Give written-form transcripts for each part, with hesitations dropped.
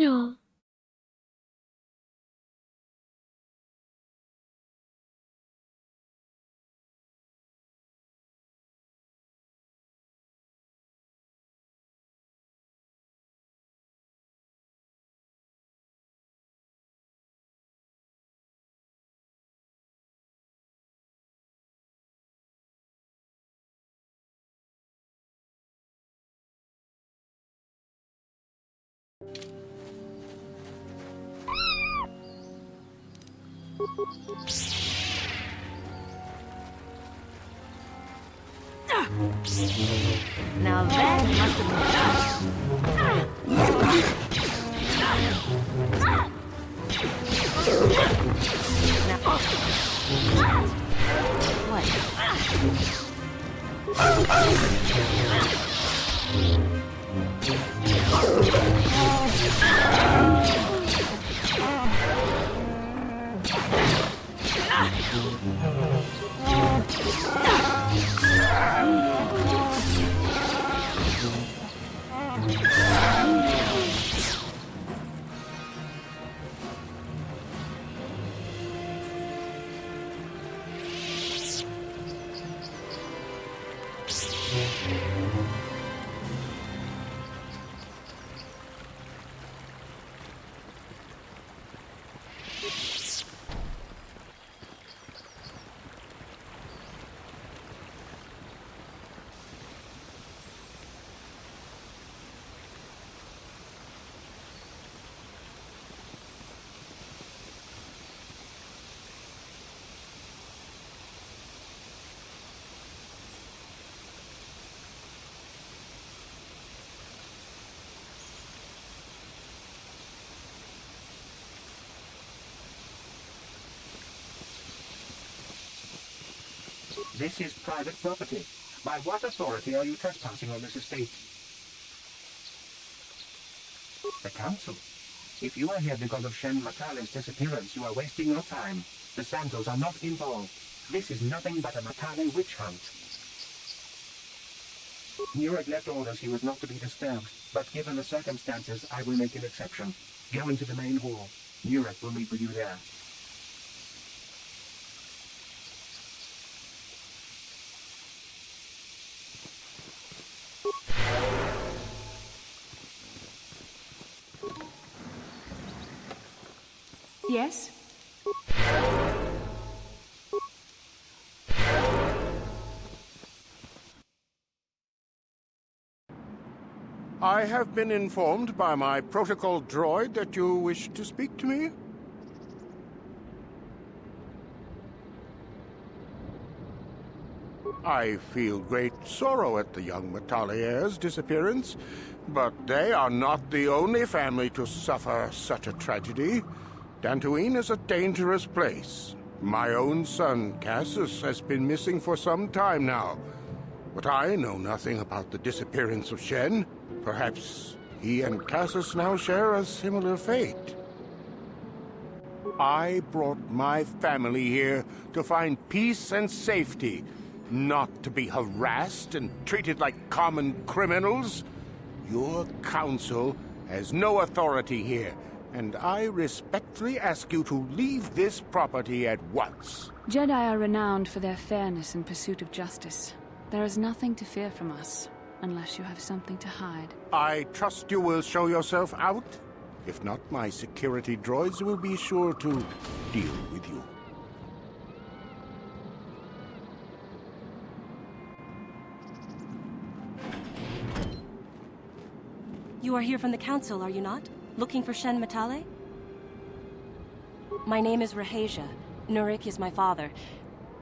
Ja. Now that must have This is private property. By what authority are you trespassing on this estate? The council. If you are here because of Shen Matale's disappearance, you are wasting your time. The Santos are not involved. This is nothing but a Matale witch hunt. Nureg left orders he was not to be disturbed, but given the circumstances, I will make an exception. Go into the main hall. Nureg will meet with you there. Yes? I have been informed by my protocol droid that you wish to speak to me. I feel great sorrow at the young Metalliair's disappearance, but they are not the only family to suffer such a tragedy. Dantooine is a dangerous place. My own son, Cassius, has been missing for some time now, but I know nothing about the disappearance of Shen. Perhaps he and Cassius now share a similar fate. I brought my family here to find peace and safety, not to be harassed and treated like common criminals. Your council has no authority here, and I respectfully ask you to leave this property at once. Jedi are renowned for their fairness and pursuit of justice. There is nothing to fear from us, unless you have something to hide. I trust you will show yourself out. If not, my security droids will be sure to deal with you. You are here from the Council, are you not? Looking for Shen Matale? My name is Rahasia. Nurik is my father.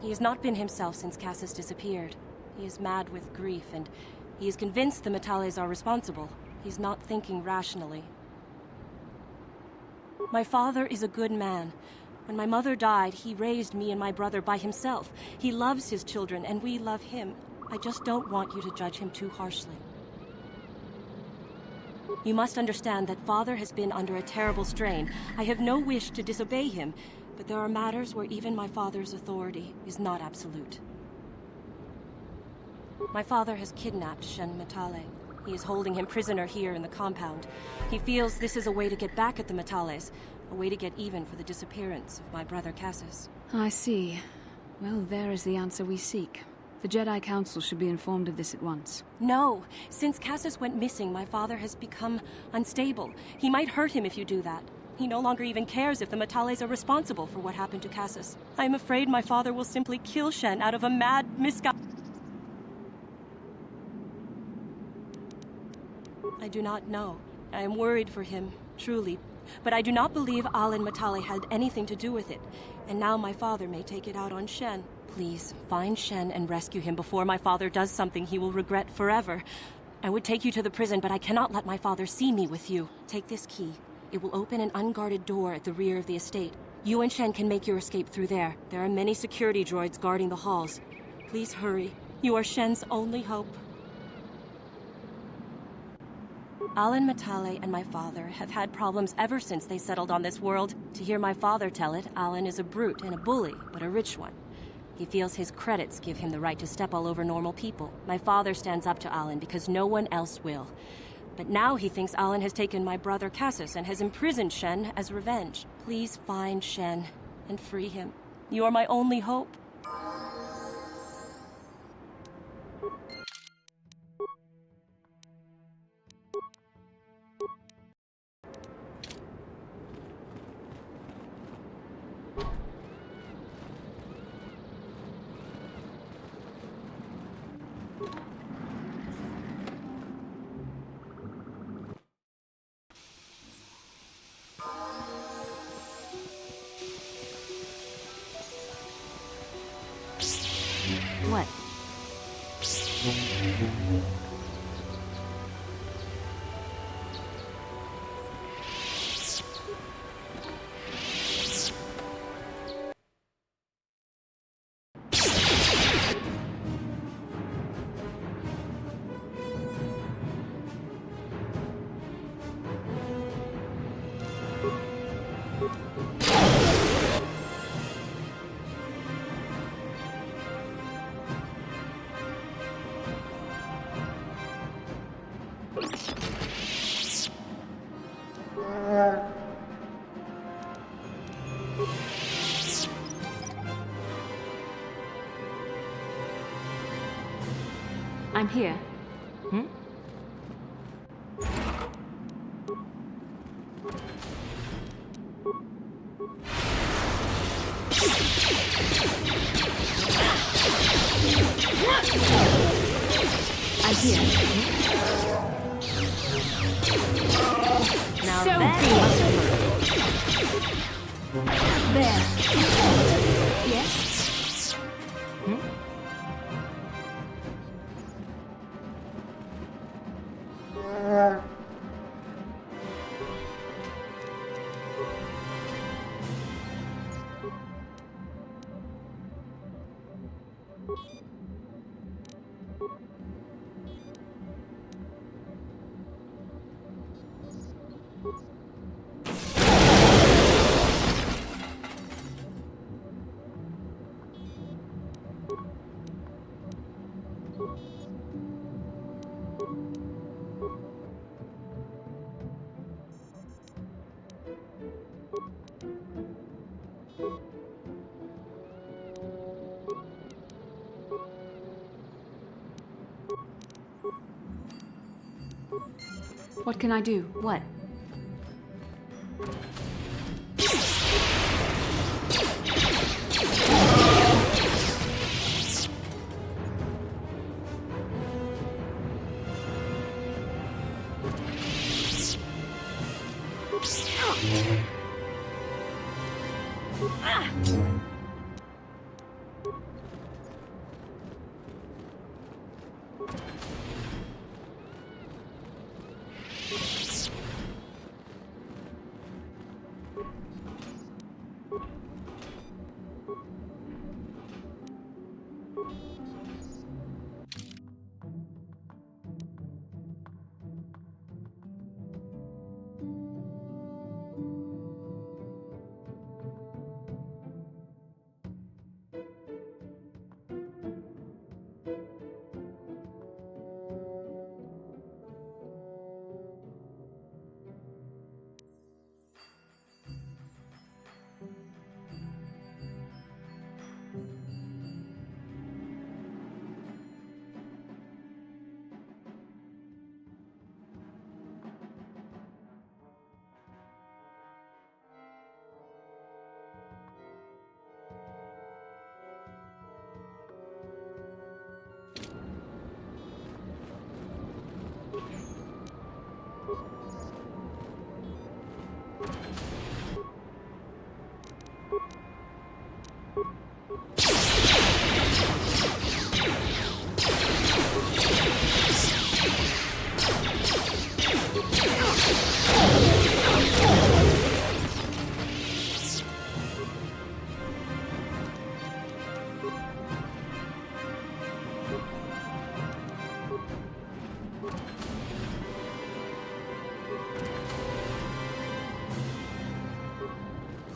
He has not been himself since Cassius disappeared. He is mad with grief, and he is convinced the Matales are responsible. He's not thinking rationally. My father is a good man. When my mother died, he raised me and my brother by himself. He loves his children, and we love him. I just don't want you to judge him too harshly. You must understand that Father has been under a terrible strain. I have no wish to disobey him, but there are matters where even my father's authority is not absolute. My father has kidnapped Shen Matale. He is holding him prisoner here in the compound. He feels this is a way to get back at the Matales, a way to get even for the disappearance of my brother Cassius. I see. Well, there is the answer we seek. The Jedi Council should be informed of this at once. No! Since Cassius went missing, my father has become unstable. He might hurt him if you do that. He no longer even cares if the Matales are responsible for what happened to Cassius. I am afraid my father will simply kill Shen out of a mad misguided... I do not know. I am worried for him, truly. But I do not believe Alan Matale had anything to do with it. And now my father may take it out on Shen. Please, find Shen and rescue him before my father does something he will regret forever. I would take you to the prison, but I cannot let my father see me with you. Take this key. It will open an unguarded door at the rear of the estate. You and Shen can make your escape through there. There are many security droids guarding the halls. Please hurry. You are Shen's only hope. Alan Matale and my father have had problems ever since they settled on this world. To hear my father tell it, Alan is a brute and a bully, but a rich one. He feels his credits give him the right to step all over normal people. My father stands up to Alan because no one else will. But now he thinks Alan has taken my brother Cassius and has imprisoned Shen as revenge. Please find Shen and free him. You are my only hope. What? I'm here. I'm here. Now So that be must it. There. Yes? What can I do? What?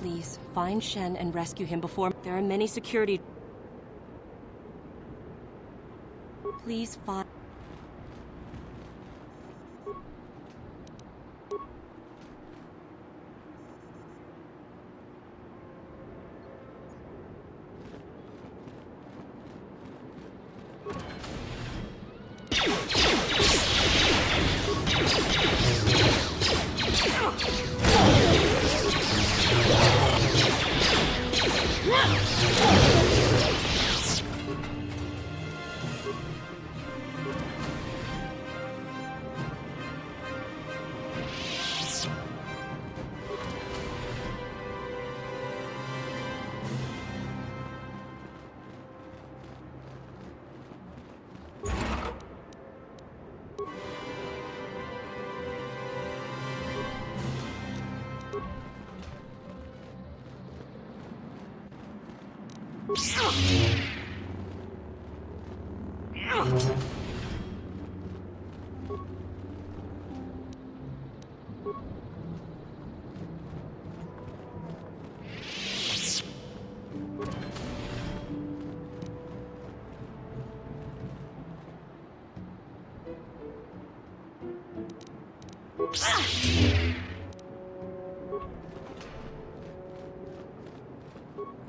Please, find Shen and rescue him before... There are many security... Please find...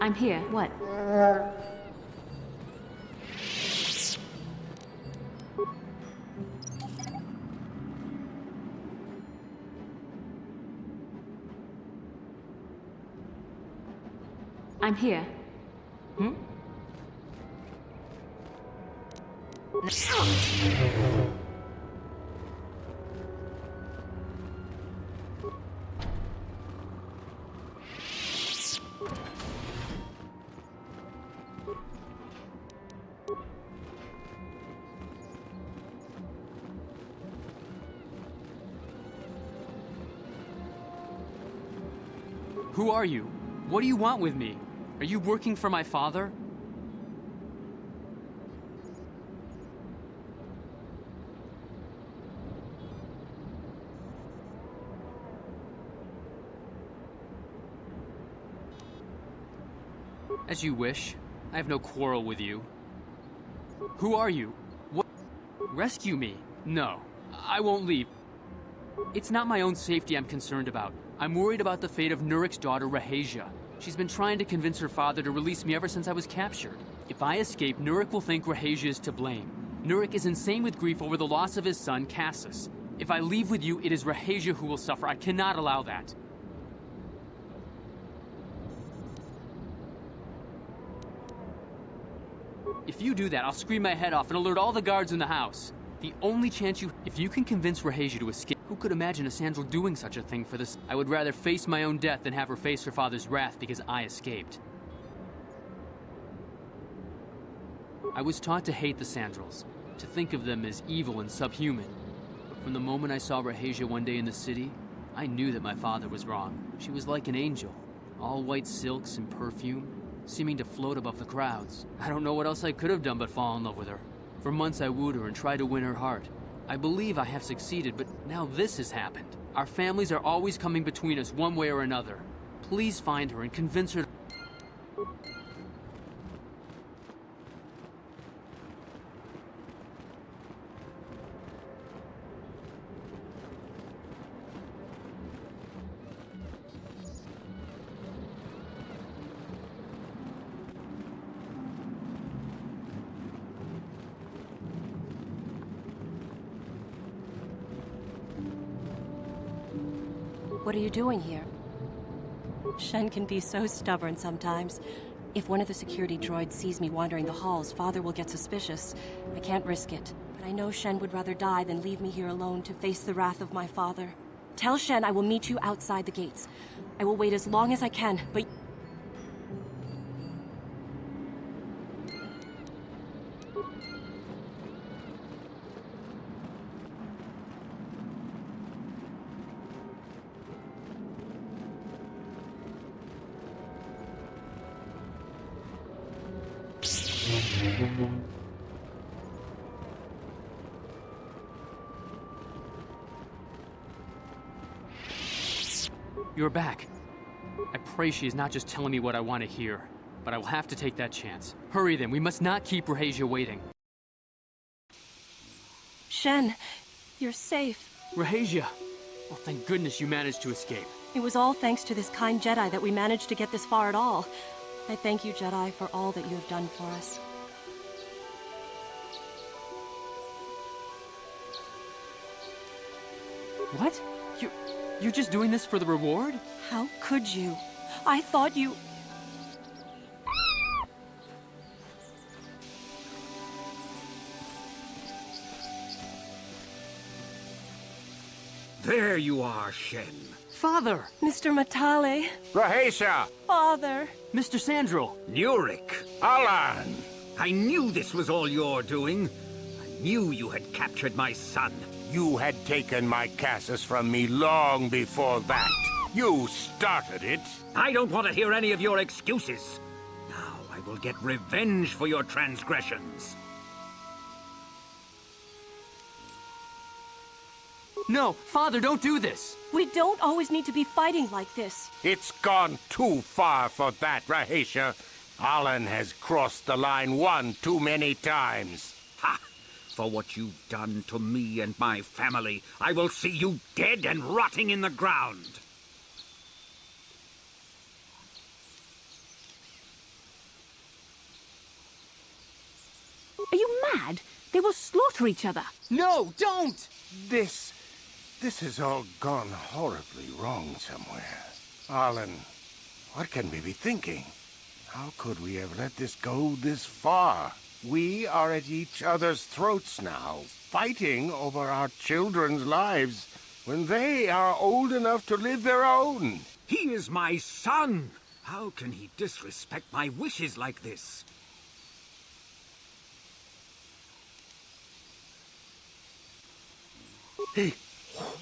I'm here. What? I'm here. Who are you? What do you want with me? Are you working for my father? As you wish. I have no quarrel with you. Who are you? What? Rescue me? No, I won't leave. It's not my own safety I'm concerned about. I'm worried about the fate of Nurik's daughter, Rahasia. She's been trying to convince her father to release me ever since I was captured. If I escape, Nurik will think Rahasia is to blame. Nurik is insane with grief over the loss of his son, Cassus. If I leave with you, it is Rahasia who will suffer. I cannot allow that. If you do that, I'll scream my head off and alert all the guards in the house. The only chance you... If you can convince Rahasia to escape... Who could imagine a Sandral doing such a thing for this? I would rather face my own death than have her face her father's wrath because I escaped. I was taught to hate the Sandrals, to think of them as evil and subhuman. But from the moment I saw Rahasia one day in the city, I knew that my father was wrong. She was like an angel, all white silks and perfume, seeming to float above the crowds. I don't know what else I could have done but fall in love with her. For months I wooed her and tried to win her heart. I believe I have succeeded, but now this has happened. Our families are always coming between us one way or another. Please find her and convince her to... What are you doing here? Shen can be so stubborn sometimes. If one of the security droids sees me wandering the halls, Father will get suspicious. I can't risk it. But I know Shen would rather die than leave me here alone to face the wrath of my father. Tell Shen I will meet you outside the gates. I will wait as long as I can, but... You're back. I pray she is not just telling me what I want to hear, but I will have to take that chance. Hurry then, we must not keep Rahasia waiting. Shen, you're safe. Rahasia! Well, thank goodness you managed to escape. It was all thanks to this kind Jedi that we managed to get this far at all. I thank you, Jedi, for all that you have done for us. What? You're just doing this for the reward? How could you? I thought you... There you are, Shen. Father! Mr. Matale. Rahasia! Father. Mr. Sandral! Nurik! Alan! I knew this was all your doing. I knew you had captured my son. You had taken my Cassus from me long before that. You started it. I don't want to hear any of your excuses. Now I will get revenge for your transgressions. No! Father, don't do this! We don't always need to be fighting like this. It's gone too far for that, Rahasia. Alan has crossed the line one too many times. Ha! For what you've done to me and my family, I will see you dead and rotting in the ground. Are you mad? They will slaughter each other. No, don't! This has all gone horribly wrong somewhere. Alan, what can we be thinking? How could we have let this go this far? We are at each other's throats now, fighting over our children's lives when they are old enough to live their own. He is my son! How can he disrespect my wishes like this?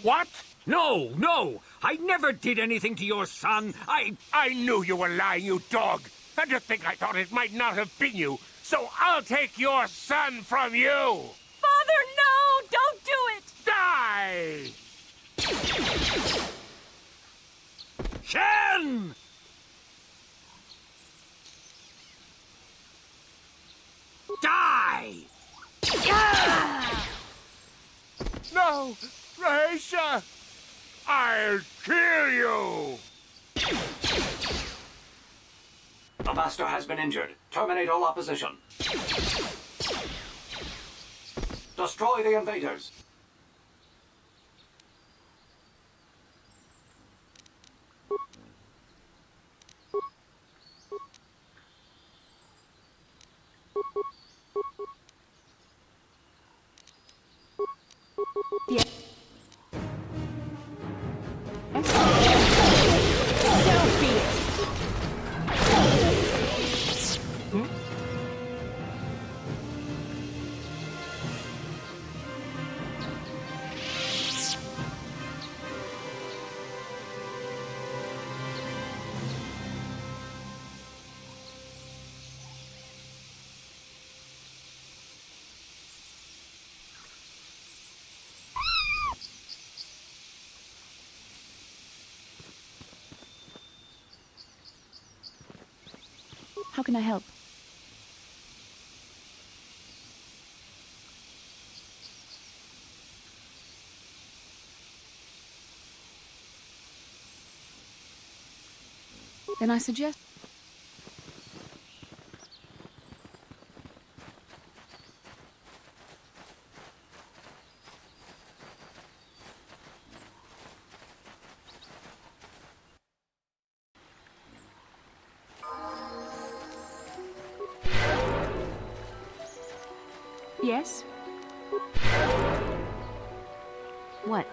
What? No, no! I never did anything to your son! I knew you were lying, you dog! And to think I thought it might not have been you, so I'll take your son from you! Father, no! Don't do it! Die! Shen! Die! No! Raisha! I'll kill you! The Master has been injured. Terminate all opposition. Destroy the invaders. How can I help? Then I suggest... Yes? What?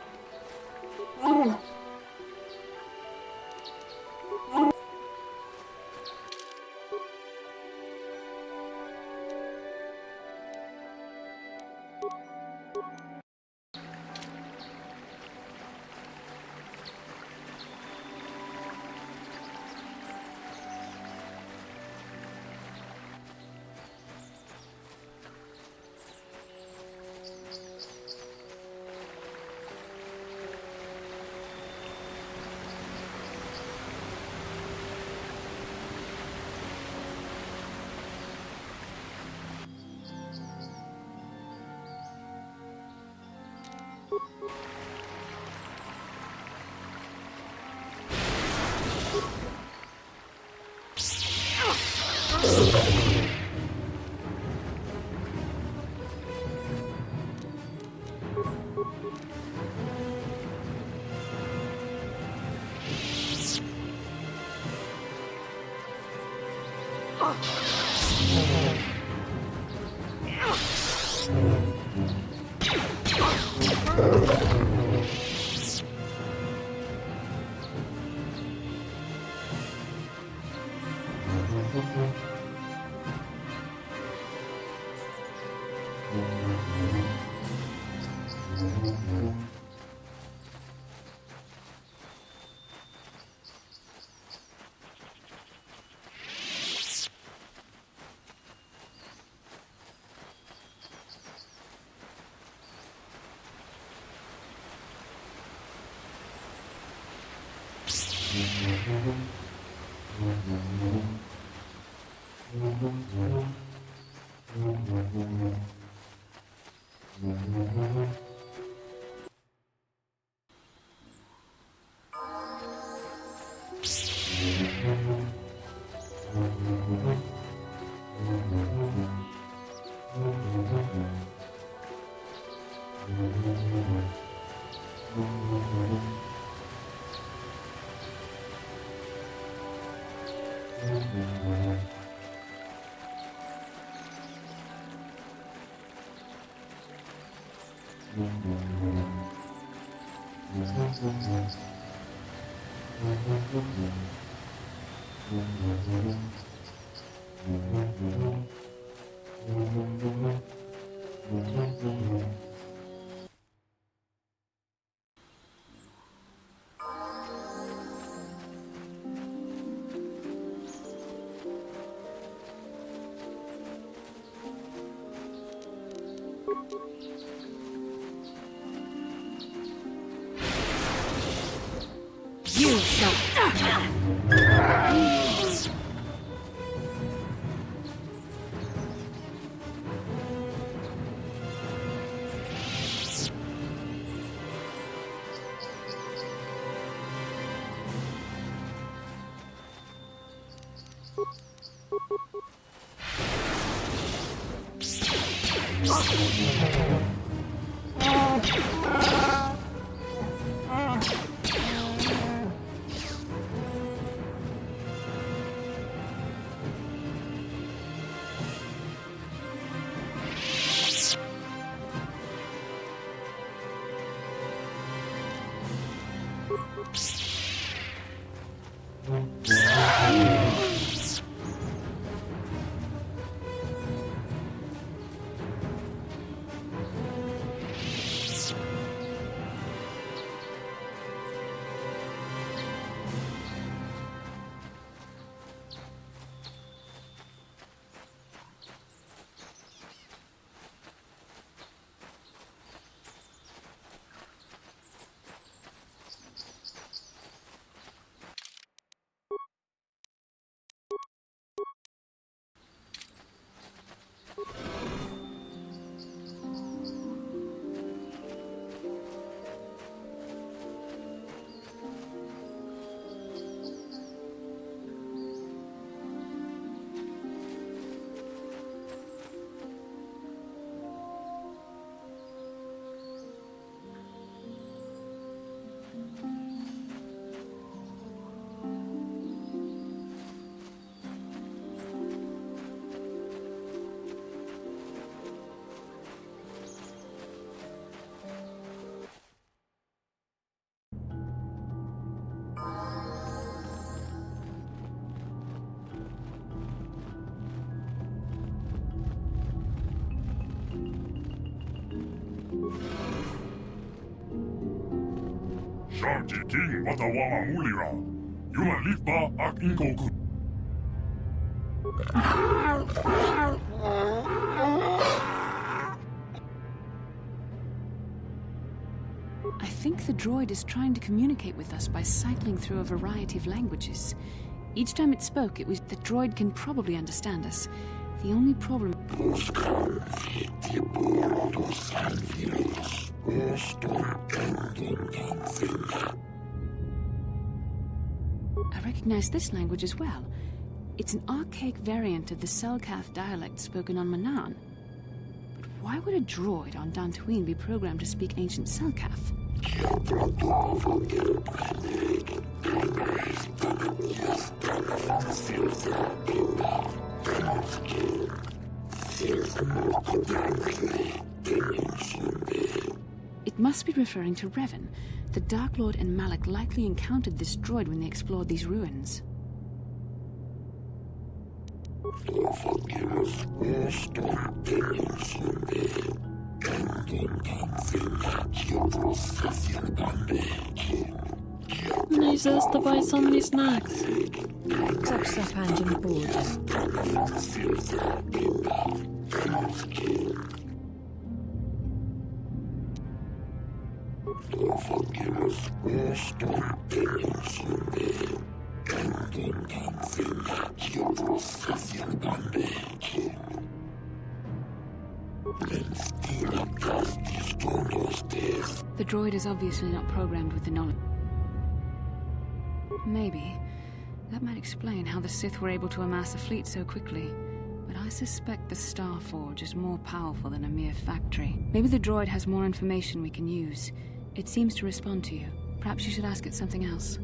You shall. Shanti King Watawama Mulira. Yulan Litba Ak Inkoku. I think the droid is trying to communicate with us by cycling through a variety of languages. Each time it spoke, it was the droid can probably understand us. The only problem... I recognize this language as well. It's an archaic variant of the Selkath dialect spoken on Manaan. But why would a droid on Dantooine be programmed to speak ancient Selkath? It must be referring to Revan. The Dark Lord and Malak likely encountered this droid when they explored these ruins. Nice to buy so many snacks. The droid is obviously not programmed with the knowledge. Maybe. That might explain how the Sith were able to amass a fleet so quickly. But I suspect the Star Forge is more powerful than a mere factory. Maybe the droid has more information we can use. It seems to respond to you. Perhaps you should ask it something else.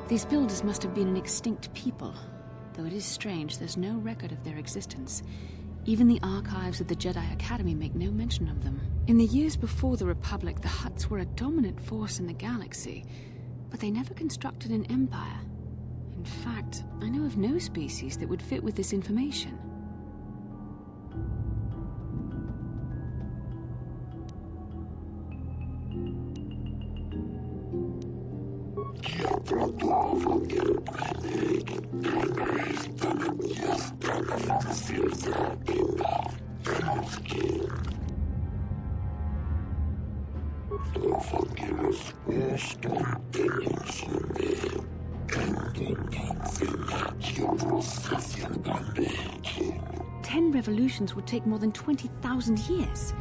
These builders must have been an extinct people, though it is strange there's no record of their existence. Even the archives of the Jedi Academy make no mention of them. In the years before the Republic, the Hutts were a dominant force in the galaxy, but they never constructed an empire. In fact, I know of no species that would fit with this information. Ten revolutions would take more than 20,000 years.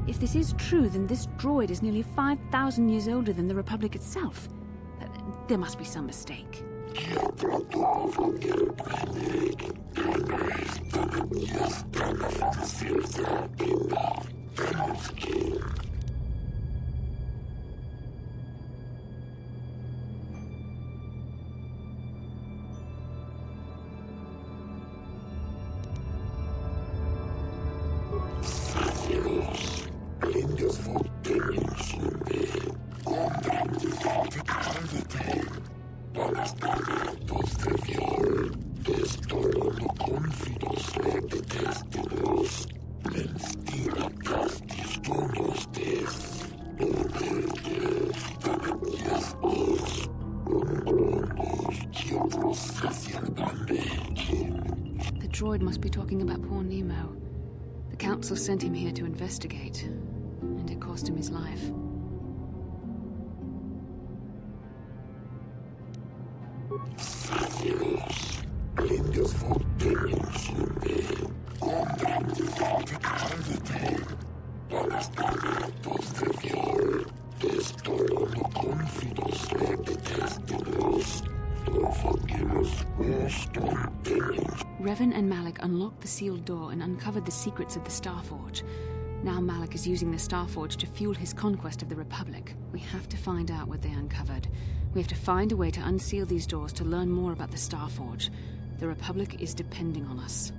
If this is true, then this droid is nearly 5,000 years older than the Republic itself. There must be some mistake. The droid must be talking about poor Nemo. The Council sent him here to investigate, and it cost him his life. Revan and Malik unlocked the sealed door and uncovered the secrets of the Starforge. Now Malik is using the Starforge to fuel his conquest of the Republic. We have to find out what they uncovered. We have to find a way to unseal these doors to learn more about the Starforge. The Republic is depending on us.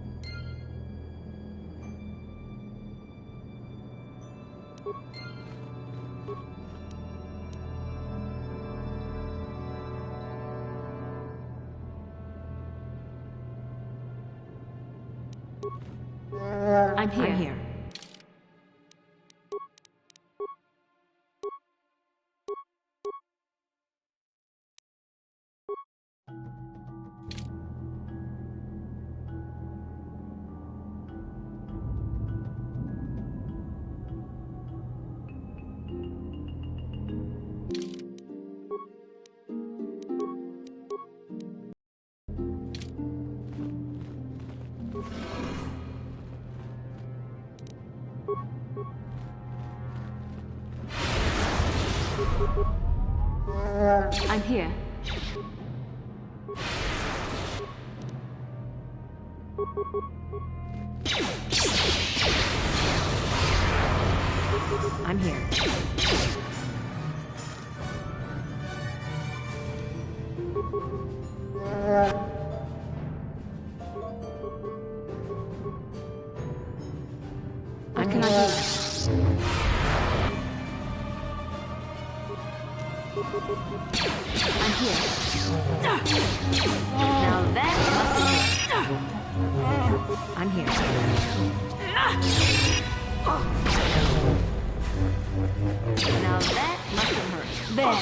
I'm here. I'm here. I'm here. What can I do? I'm here. Now that must have hurt. I'm here. Now that must have hurt. There.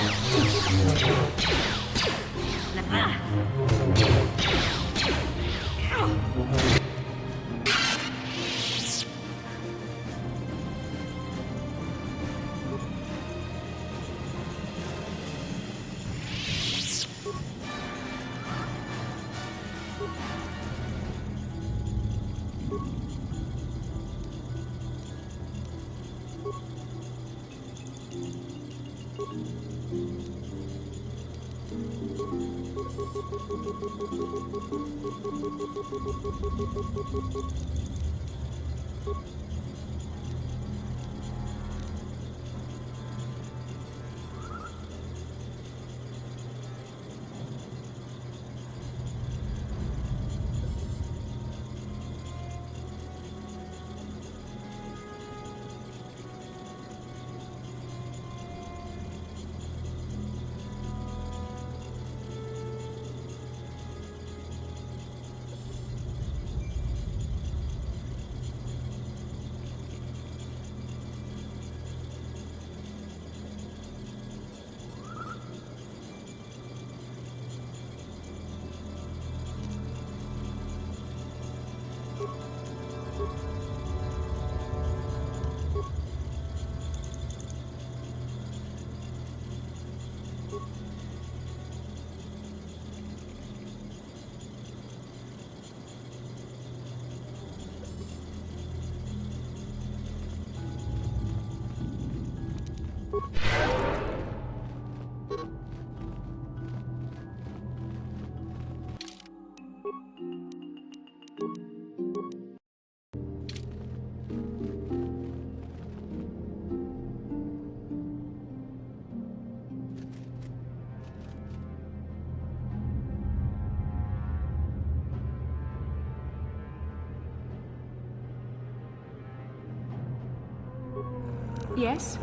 Yes?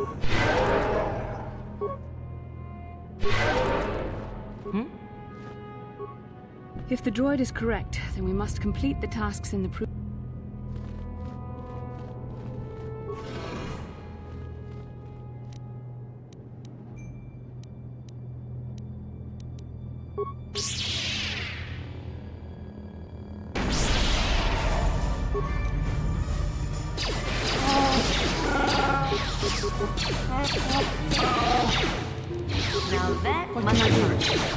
If the droid is correct, then we must complete the tasks in the Now that must hurt.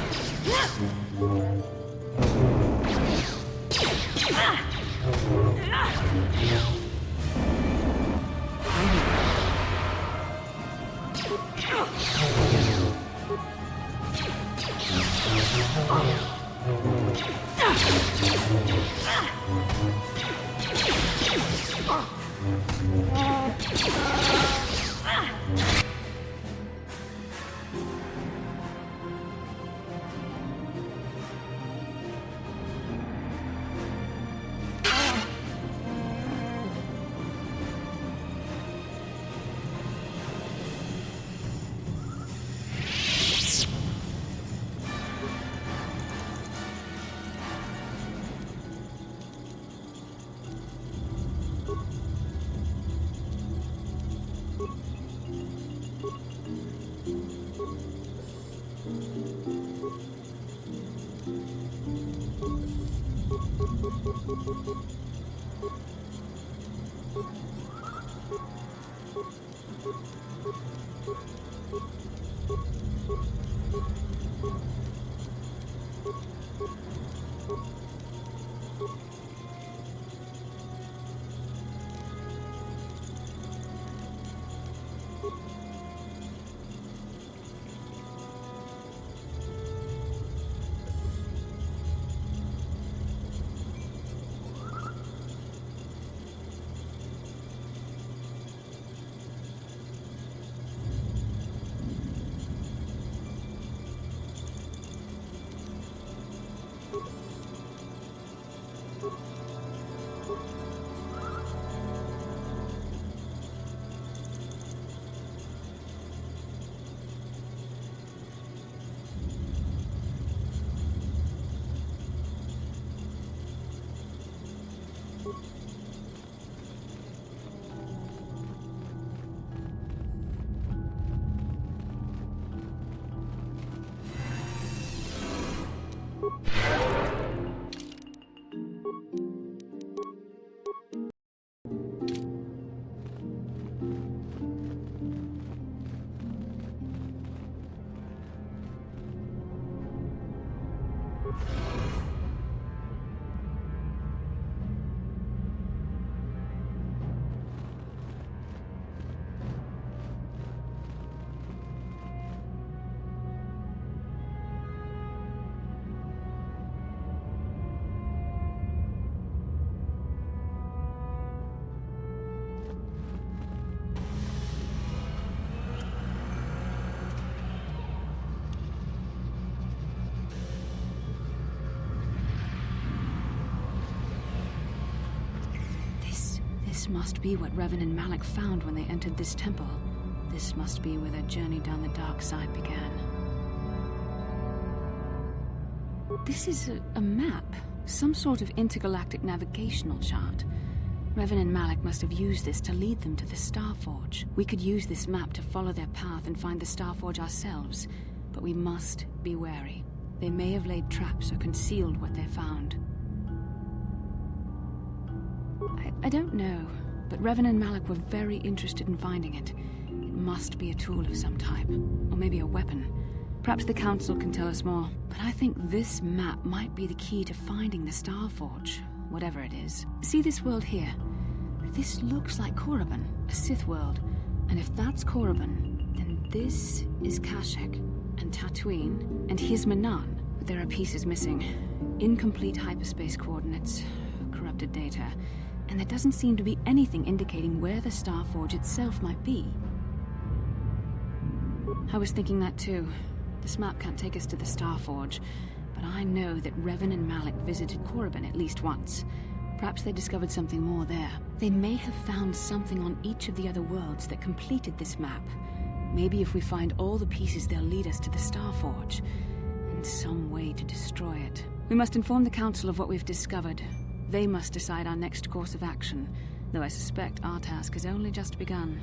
This must be what Revan and Malak found when they entered this temple. This must be where their journey down the dark side began. This is a map. Some sort of intergalactic navigational chart. Revan and Malak must have used this to lead them to the Starforge. We could use this map to follow their path and find the Starforge ourselves, but we must be wary. They may have laid traps or concealed what they found. I don't know, but Revan and Malak were very interested in finding it. It must be a tool of some type, or maybe a weapon. Perhaps the Council can tell us more, but I think this map might be the key to finding the Starforge, whatever it is. See this world here? This looks like Korriban, a Sith world. And if that's Korriban, then this is Kashyyyk, and Tatooine, and here's Manaan. But there are pieces missing. Incomplete hyperspace coordinates, corrupted data, and there doesn't seem to be anything indicating where the Starforge itself might be. I was thinking that too. This map can't take us to the Starforge, but I know that Revan and Malik visited Korriban at least once. Perhaps they discovered something more there. They may have found something on each of the other worlds that completed this map. Maybe if we find all the pieces, they'll lead us to the Starforge, and some way to destroy it. We must inform the Council of what we've discovered. They must decide our next course of action, though I suspect our task has only just begun.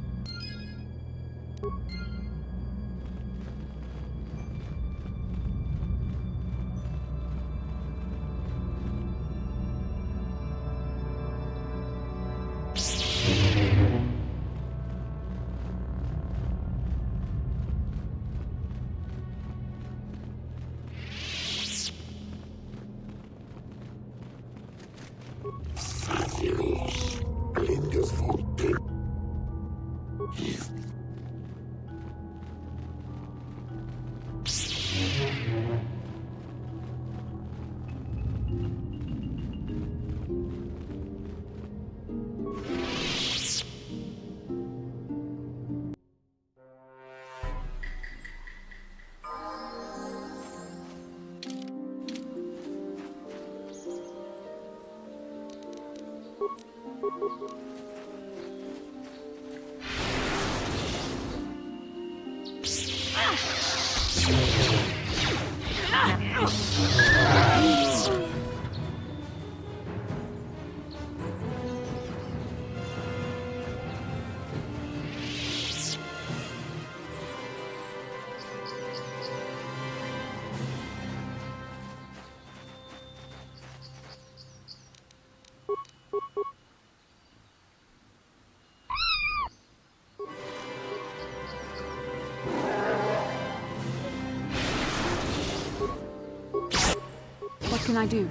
What can I do?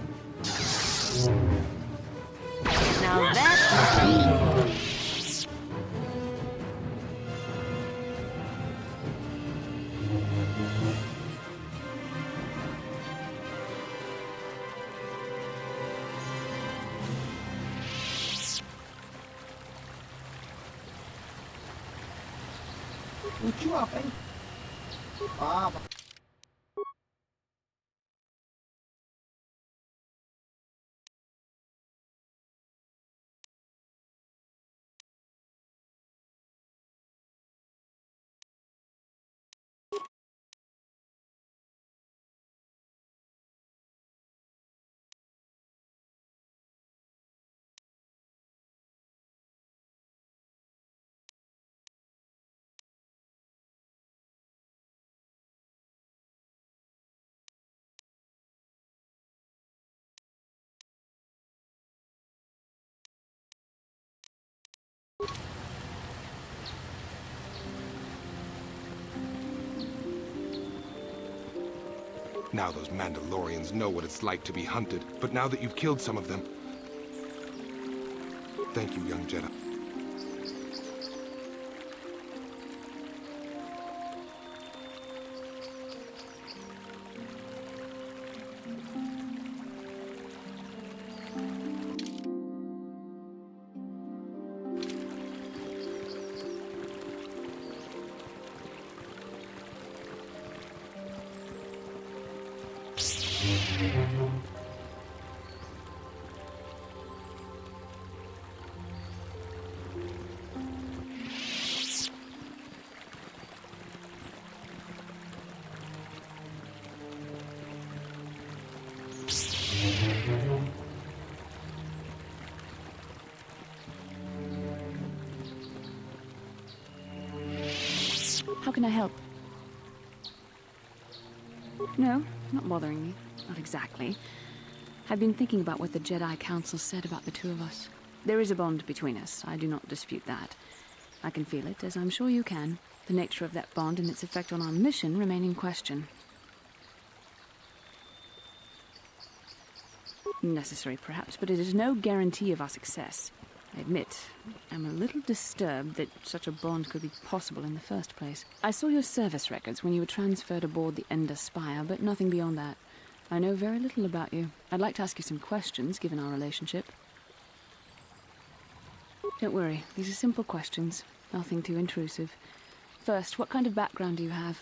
Now that must be... Lucu apa ini? Ah, Now those Mandalorians know what it's like to be hunted, but now that you've killed some of them... Thank you, young Jedi. How can I help? No, not bothering me. Not exactly. I've been thinking about what the Jedi Council said about the two of us. There is a bond between us. I do not dispute that. I can feel it, as I'm sure you can. The nature of that bond and its effect on our mission remain in question. Necessary, perhaps, but it is no guarantee of our success. I admit, I'm a little disturbed that such a bond could be possible in the first place. I saw your service records when you were transferred aboard the Ender Spire, but nothing beyond that. I know very little about you. I'd like to ask you some questions, given our relationship. Don't worry, these are simple questions. Nothing too intrusive. First, what kind of background do you have?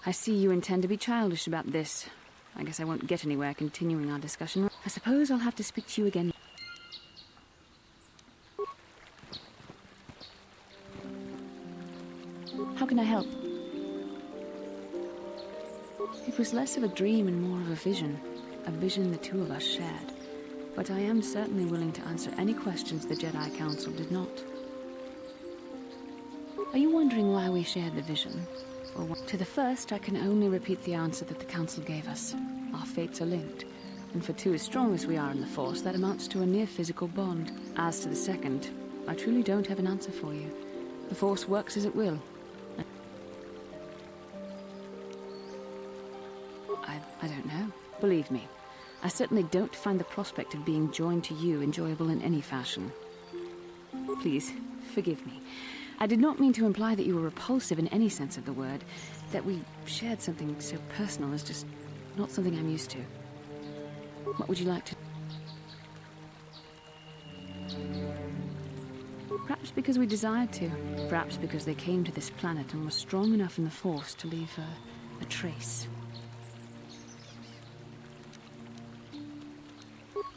I see you intend to be childish about this. I guess I won't get anywhere continuing our discussion. I suppose I'll have to speak to you again. How can I help? It was less of a dream and more of a vision the two of us shared. But I am certainly willing to answer any questions the Jedi Council did not. Are you wondering why we shared the vision? Or what? To the first, I can only repeat the answer that the Council gave us. Our fates are linked, and for two as strong as we are in the Force, that amounts to a near-physical bond. As to the second, I truly don't have an answer for you. The Force works as it will. I don't know. Believe me, I certainly don't find the prospect of being joined to you enjoyable in any fashion. Please, forgive me. I did not mean to imply that you were repulsive in any sense of the word. That we shared something so personal is just not something I'm used to. What would you like to... Perhaps because we desired to. Perhaps because they came to this planet and were strong enough in the Force to leave a trace.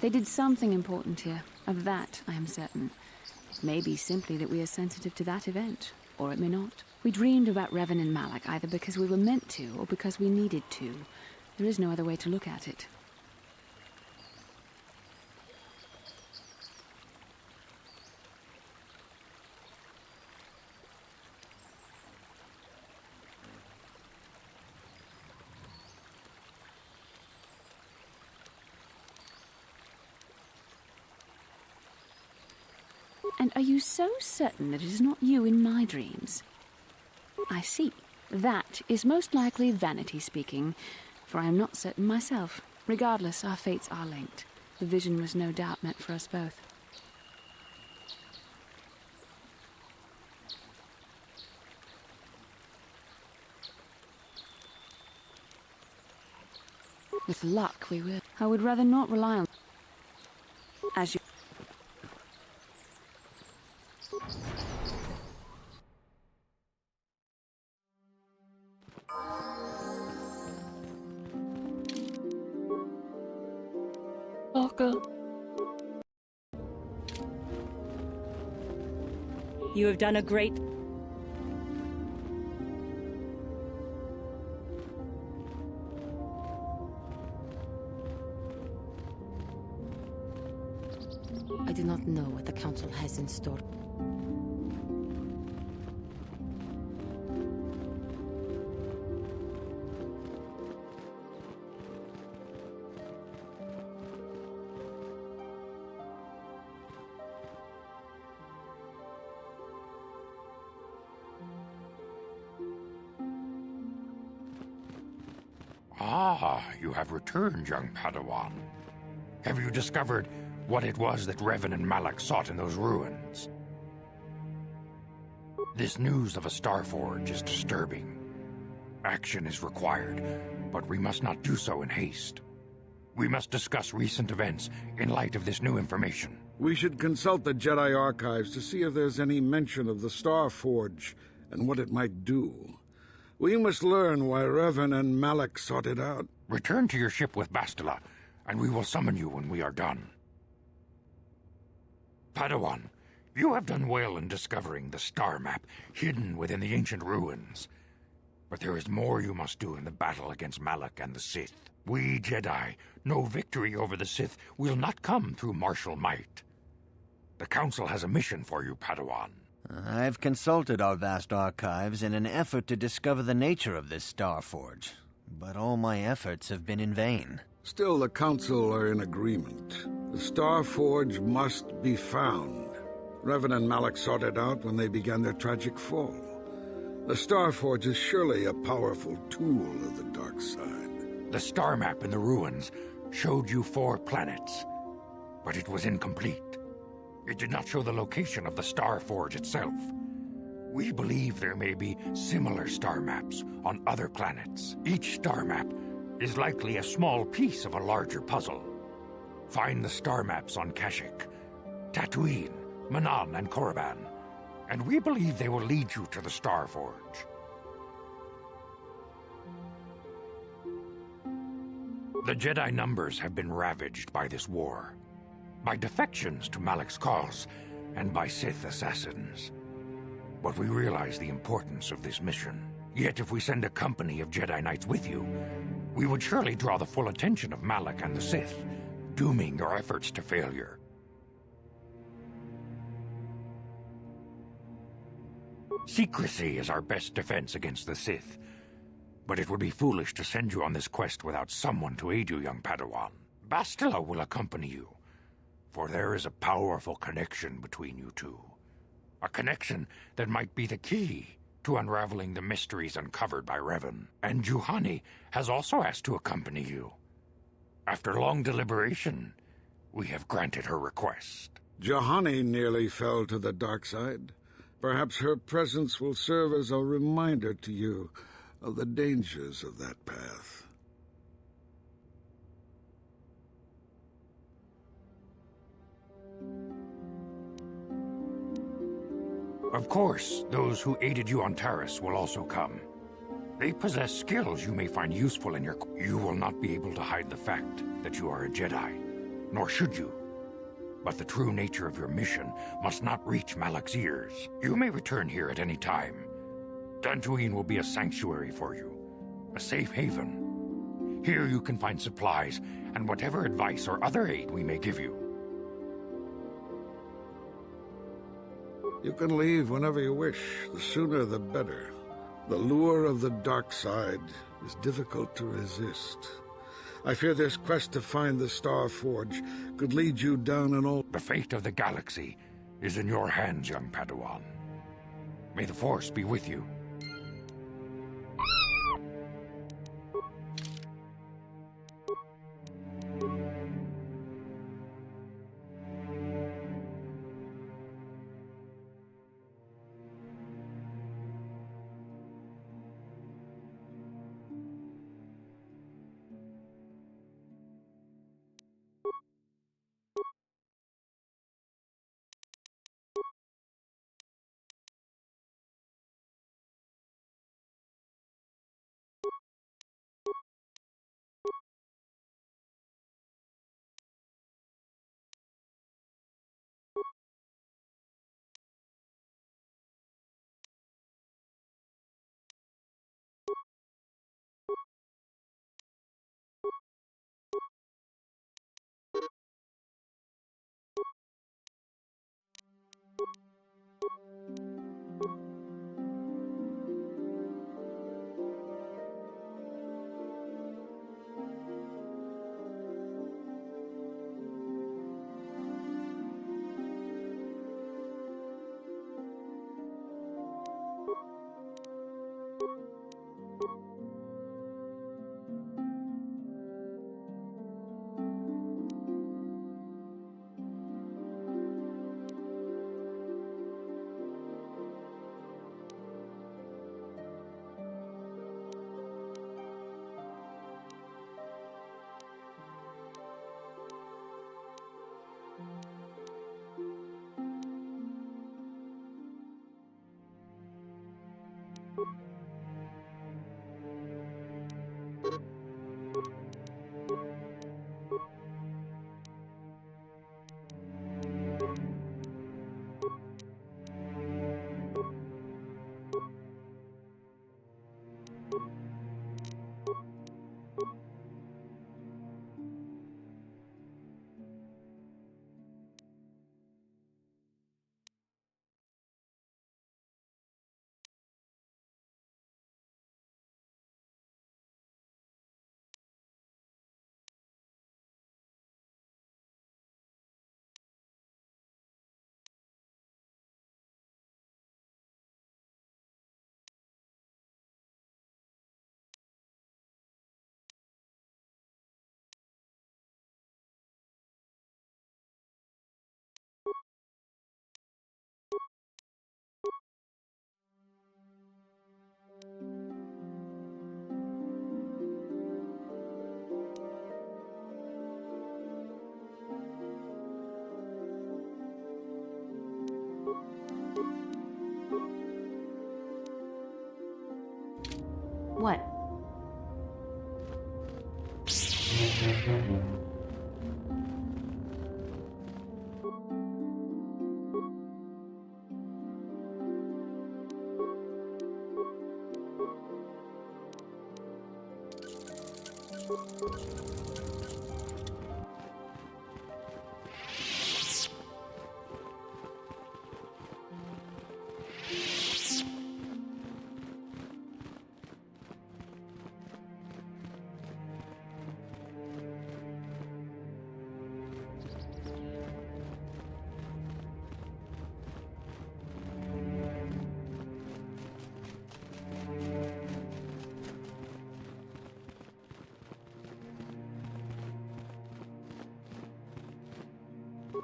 They did something important here. Of that, I am certain. It may be simply that we are sensitive to that event, or it may not. We dreamed about Revan and Malak either because we were meant to, or because we needed to. There is no other way to look at it. And are you so certain that it is not you in my dreams? I see. That is most likely vanity speaking, for I am not certain myself. Regardless, our fates are linked. The vision was no doubt meant for us both. With luck, we will. I would rather not rely on... As you... You have done a great... I do not know what the Council has in store. Ah, you have returned, young Padawan. Have you discovered what it was that Revan and Malak sought in those ruins? This news of a Starforge is disturbing. Action is required, but we must not do so in haste. We must discuss recent events in light of this new information. We should consult the Jedi archives to see if there's any mention of the Starforge and what it might do. We must learn why Revan and Malak sought it out. Return to your ship with Bastila, and we will summon you when we are done. Padawan, you have done well in discovering the star map hidden within the ancient ruins. But there is more you must do in the battle against Malak and the Sith. We Jedi know victory over the Sith will not come through martial might. The Council has a mission for you, Padawan. I've consulted our vast archives in an effort to discover the nature of this Starforge, but all my efforts have been in vain. Still, the Council are in agreement. The Starforge must be found. Revan and Malak sought it out when they began their tragic fall. The Starforge is surely a powerful tool of the dark side. The star map in the ruins showed you 4 planets, but it was incomplete. It did not show the location of the Starforge itself. We believe there may be similar star maps on other planets. Each star map is likely a small piece of a larger puzzle. Find the star maps on Kashyyyk, Tatooine, Manan, and Korriban, and we believe they will lead you to the Star Forge. The Jedi numbers have been ravaged by this war, by defections to Malak's cause, and by Sith assassins. But we realize the importance of this mission. Yet if we send a company of Jedi Knights with you, we would surely draw the full attention of Malak and the Sith, dooming your efforts to failure. Secrecy is our best defense against the Sith, but it would be foolish to send you on this quest without someone to aid you, young Padawan. Bastila will accompany you, for there is a powerful connection between you two. A connection that might be the key to unraveling the mysteries uncovered by Revan. And Juhani has also asked to accompany you. After long deliberation, we have granted her request. Juhani nearly fell to the dark side. Perhaps her presence will serve as a reminder to you of the dangers of that path. Of course, those who aided you on Taris will also come. They possess skills you may find useful in your... You will not be able to hide the fact that you are a Jedi, nor should you. But the true nature of your mission must not reach Malak's ears. You may return here at any time. Dantooine will be a sanctuary for you, a safe haven. Here you can find supplies and whatever advice or other aid we may give you. You can leave whenever you wish. The sooner the better. The lure of the dark side is difficult to resist. I fear this quest to find the Star Forge could lead you down an old... The fate of the galaxy is in your hands, young Padawan. May the Force be with you.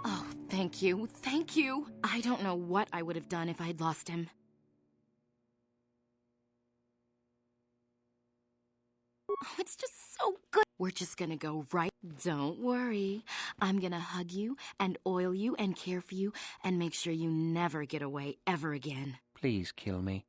Oh, thank you. Thank you. I don't know what I would have done if I had lost him. Oh, it's just so good. We're just gonna go right. Don't worry. I'm gonna hug you and oil you and care for you and make sure you never get away ever again. Please kill me.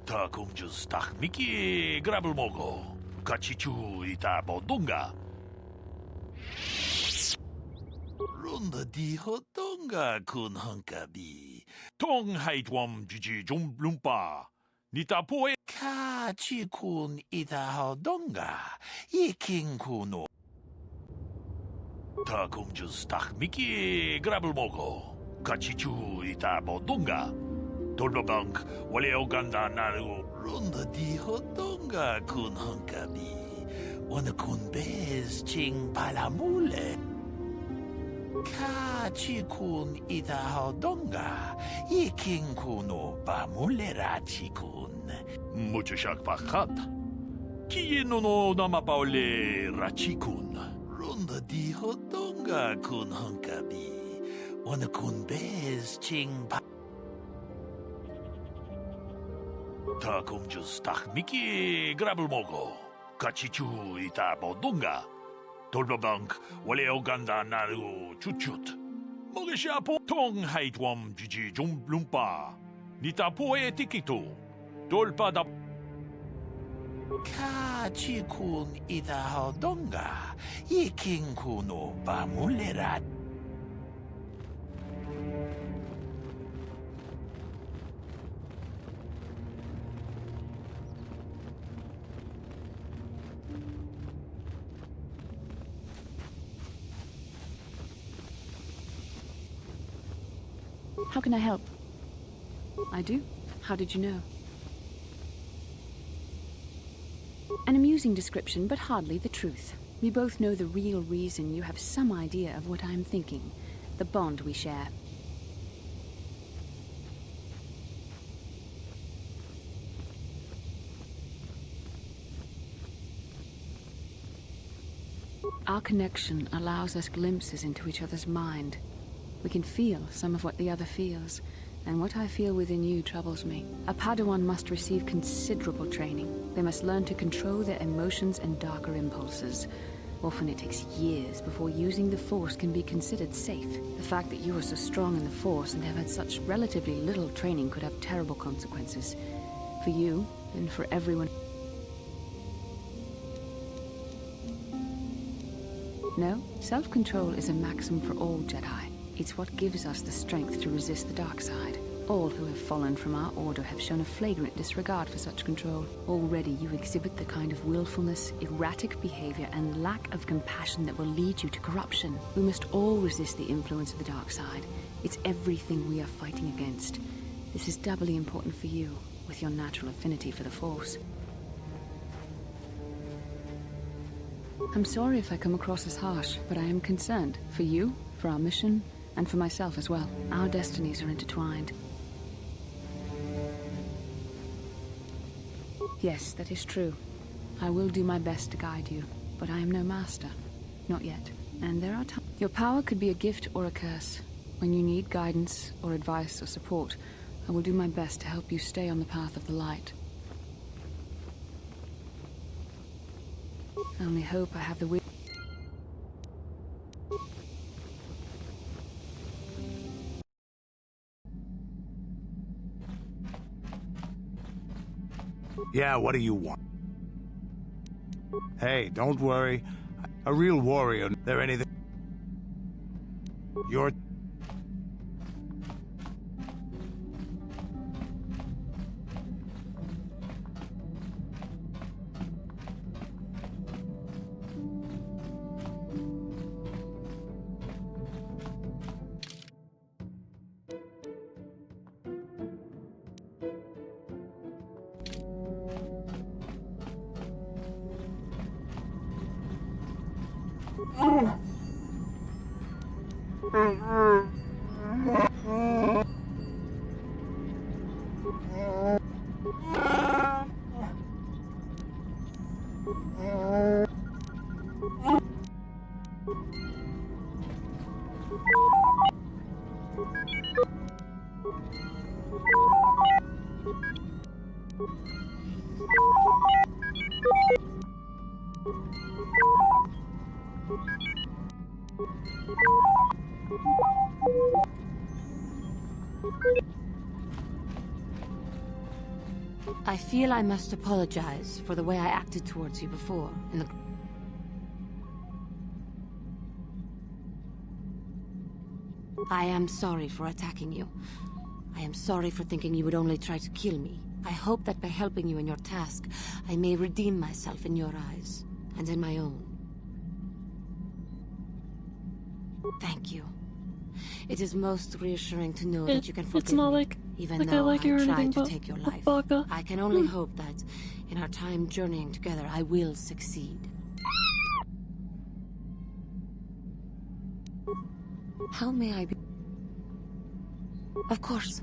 다 공주스 딱 미끼 그랍을 먹어 같이 주이다 뭐던가 론다 디허던가 군 헝까비 통하이 좀 주지 좀 룸빠 니타 포에 같이 군 이다 허던가 이킹 군노 다 공주스 딱 미끼 그랍을 먹어 같이 주이다 뭐던가 돌로방크 원래 오간다 나르고 론다 디허던가 군 헝까비 오늘 군 베스 징 발라몰레 같이 군 이다 하던가 이킹 군오 바몰레라치 군 무주샥 바깥 기노노 나마바올레 라치 군 론다 디허던가 군 헝까비 오늘 군 베스 징 바 Ta kumjus tak miki grabel mogo. Kachichu ita bodunga. Tolbabank wale oganda naru chuchut. Mogisha po tong haitwam jiji lumpa. Nita po etikito. Tolpa da. Kachikun ita hodonga. Iking kuno bamulerat. How can I help? I do? How did you know? An amusing description, but hardly the truth. We both know the real reason you have some idea of what I'm thinking. The bond we share. Our connection allows us glimpses into each other's mind. We can feel some of what the other feels, and what I feel within you troubles me. A Padawan must receive considerable training. They must learn to control their emotions and darker impulses. Often it takes years before using the Force can be considered safe. The fact that you are so strong in the Force and have had such relatively little training could have terrible consequences. For you, and for everyone. No, self-control is a maxim for all Jedi. It's what gives us the strength to resist the dark side. All who have fallen from our order have shown a flagrant disregard for such control. Already you exhibit the kind of willfulness, erratic behavior, and lack of compassion that will lead you to corruption. We must all resist the influence of the dark side. It's everything we are fighting against. This is doubly important for you, with your natural affinity for the Force. I'm sorry if I come across as harsh, but I am concerned for you, for our mission, and for myself as well. Our destinies are intertwined. Yes, that is true. I will do my best to guide you, but I am no master. Not yet. And there are times. Your power could be a gift or a curse. When you need guidance or advice or support, I will do my best to help you stay on the path of the light. I only hope I have the will. Yeah, what do you want? Hey, don't worry. A real warrior, there anything... You're... I feel I must apologize for the way I acted towards you before in the... I am sorry for attacking you. I am sorry for thinking you would only try to kill me. I hope that by helping you in your task, I may redeem myself in your eyes, and in my own. Thank you. It is most reassuring to know that you can forgive it's not me, like, even like though I like you or tried anything, to but take your life. Baka. I can only hope that, in our time journeying together, I will succeed. How may I be? Of course.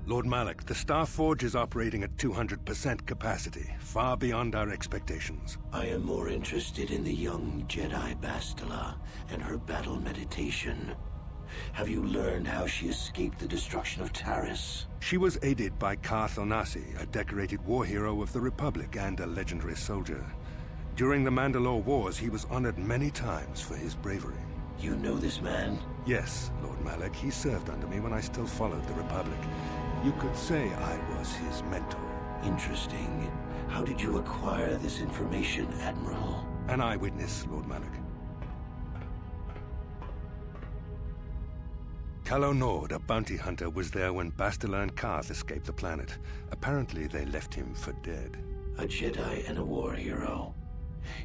Lord Malak, the Star Forge is operating at 200% capacity, far beyond our expectations. I am more interested in the young Jedi Bastila and her battle meditation. Have you learned how she escaped the destruction of Taris? She was aided by Karth Onasi, a decorated war hero of the Republic and a legendary soldier. During the Mandalore Wars, he was honored many times for his bravery. You know this man? Yes, Lord Malak. He served under me when I still followed the Republic. You could say I was his mentor. Interesting. How did you acquire this information, Admiral? An eyewitness, Lord Malak. Calo Nord, a bounty hunter, was there when Bastila and Karth escaped the planet. Apparently, they left him for dead. A Jedi and a war hero.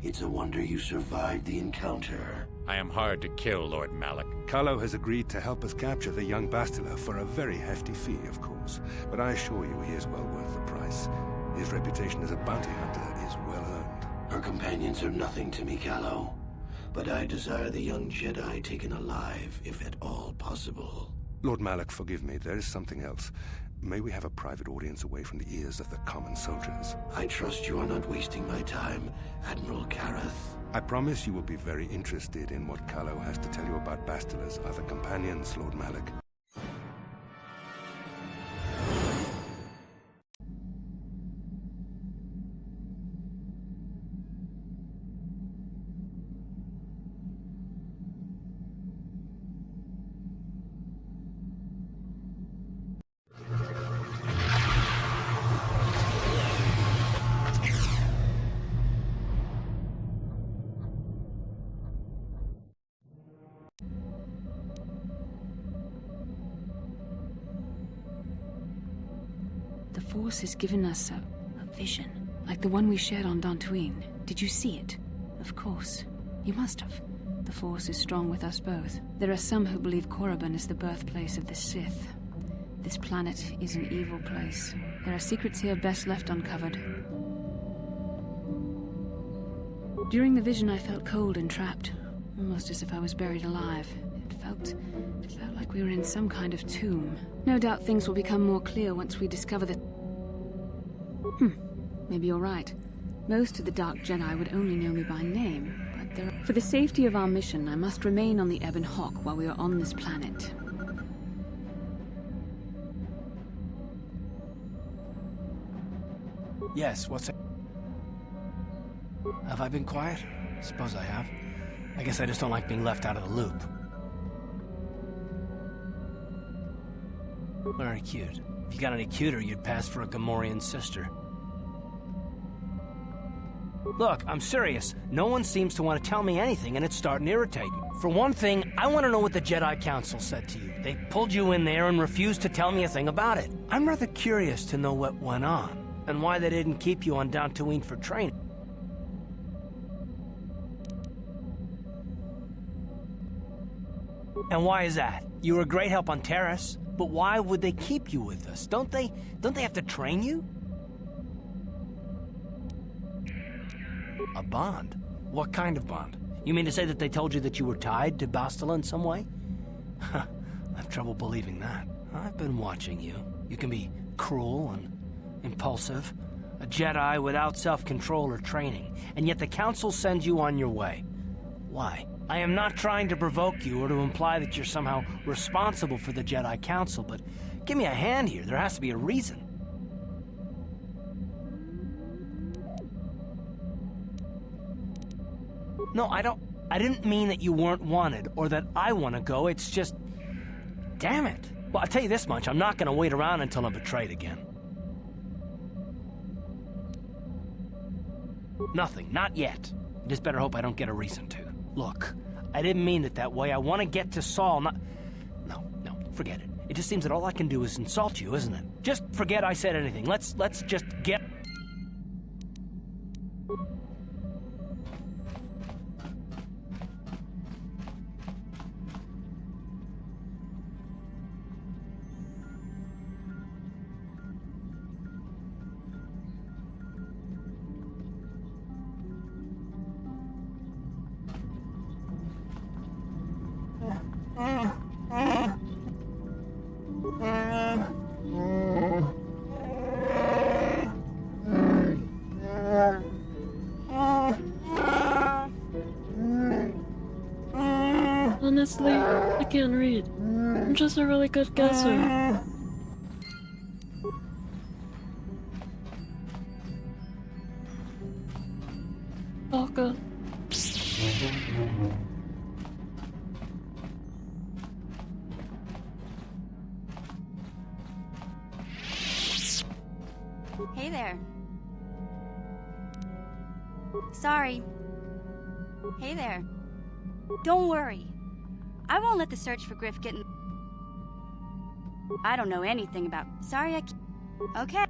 It's a wonder you survived the encounter. I am hard to kill, Lord Malak. Calo has agreed to help us capture the young Bastila for a very hefty fee, of course. But I assure you he is well worth the price. His reputation as a bounty hunter is well earned. Her companions are nothing to me, Calo. But I desire the young Jedi taken alive, if at all possible. Lord Malak, forgive me. There is something else. May we have a private audience away from the ears of the common soldiers? I trust you are not wasting my time, Admiral Karath. I promise you will be very interested in what Calo has to tell you about Bastila's other companions, Lord Malak. The Force has given us a vision, like the one we shared on Dantooine. Did you see it? Of course. You must have. The Force is strong with us both. There are some who believe Korriban is the birthplace of the Sith. This planet is an evil place. There are secrets here best left uncovered. During the vision, I felt cold and trapped, almost as if I was buried alive. It felt like we were in some kind of tomb. No doubt things will become more clear once we discover the... Maybe you're right. Most of the Dark Jedi would only know me by name, but there... For the safety of our mission, I must remain on the Ebon Hawk while we are on this planet. Yes, what's it? Have I been quiet? Suppose I have. I guess I just don't like being left out of the loop. Very cute. If you got any cuter, you'd pass for a Gamorrean sister. Look, I'm serious. No one seems to want to tell me anything, and it's starting to irritate me. For one thing, I want to know what the Jedi Council said to you. They pulled you in there and refused to tell me a thing about it. I'm rather curious to know what went on, and why they didn't keep you on Dantooine for training. And why is that? You were a great help on Taris, but why would they keep you with us? Don't they have to train you? A bond? What kind of bond? You mean to say that they told you that you were tied to Bastila in some way? I have trouble believing that. I've been watching you. You can be cruel and impulsive, a Jedi without self-control or training, and yet the Council sends you on your way. Why? I am not trying to provoke you or to imply that you're somehow responsible for the Jedi Council, but give me a hand here. There has to be a reason. No, I didn't mean that you weren't wanted, or that I want to go, it's just... Damn it. Well, I'll tell you this much, I'm not gonna wait around until I'm betrayed again. Nothing, not yet. I just better hope I don't get a reason to. Look, I didn't mean it that way. I want to get to Saul, not... No, forget it. It just seems that all I can do is insult you, isn't it? Just forget I said anything. Let's just get... Honestly, I can't read. I'm just a really good guesser. Falca. Hey there. Sorry. Hey there. Don't worry. I won't let the search for Griff get in... I don't know anything about... Sorry, I can't... Okay.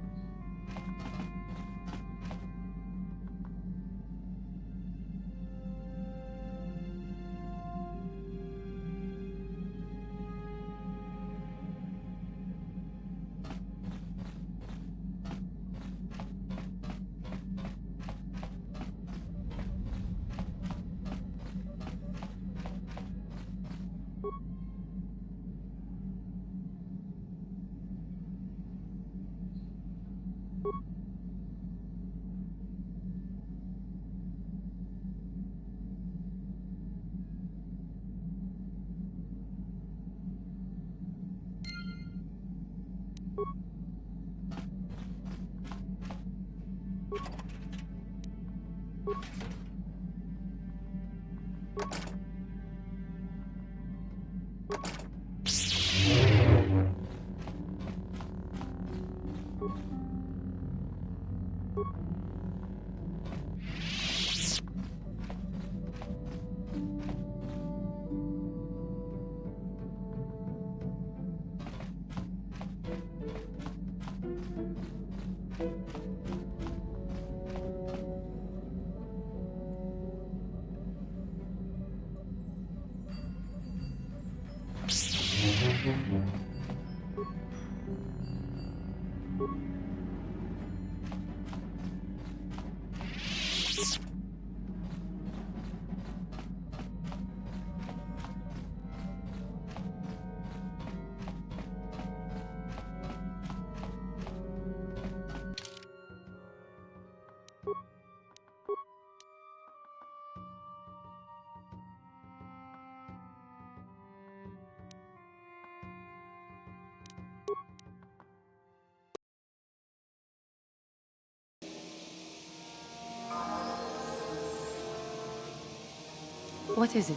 What is it?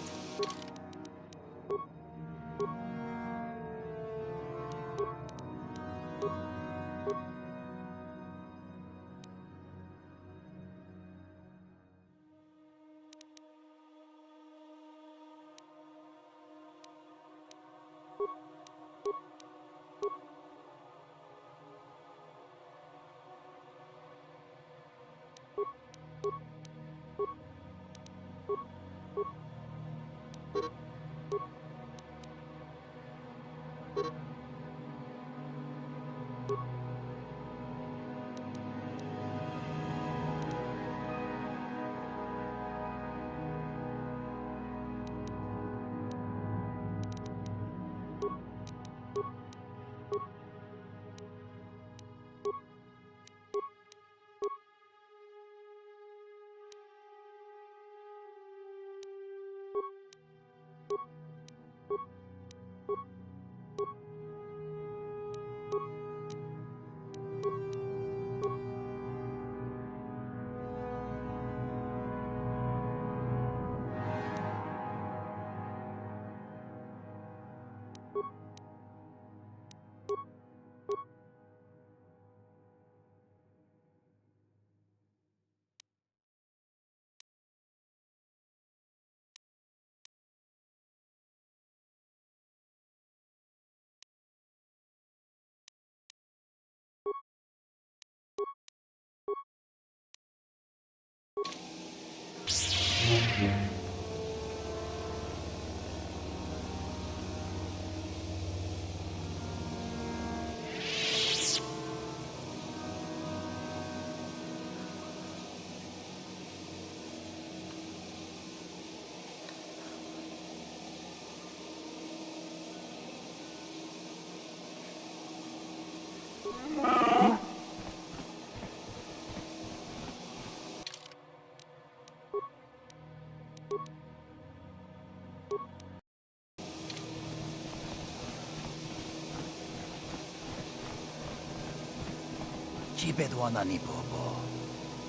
Chibedwana ni bobo.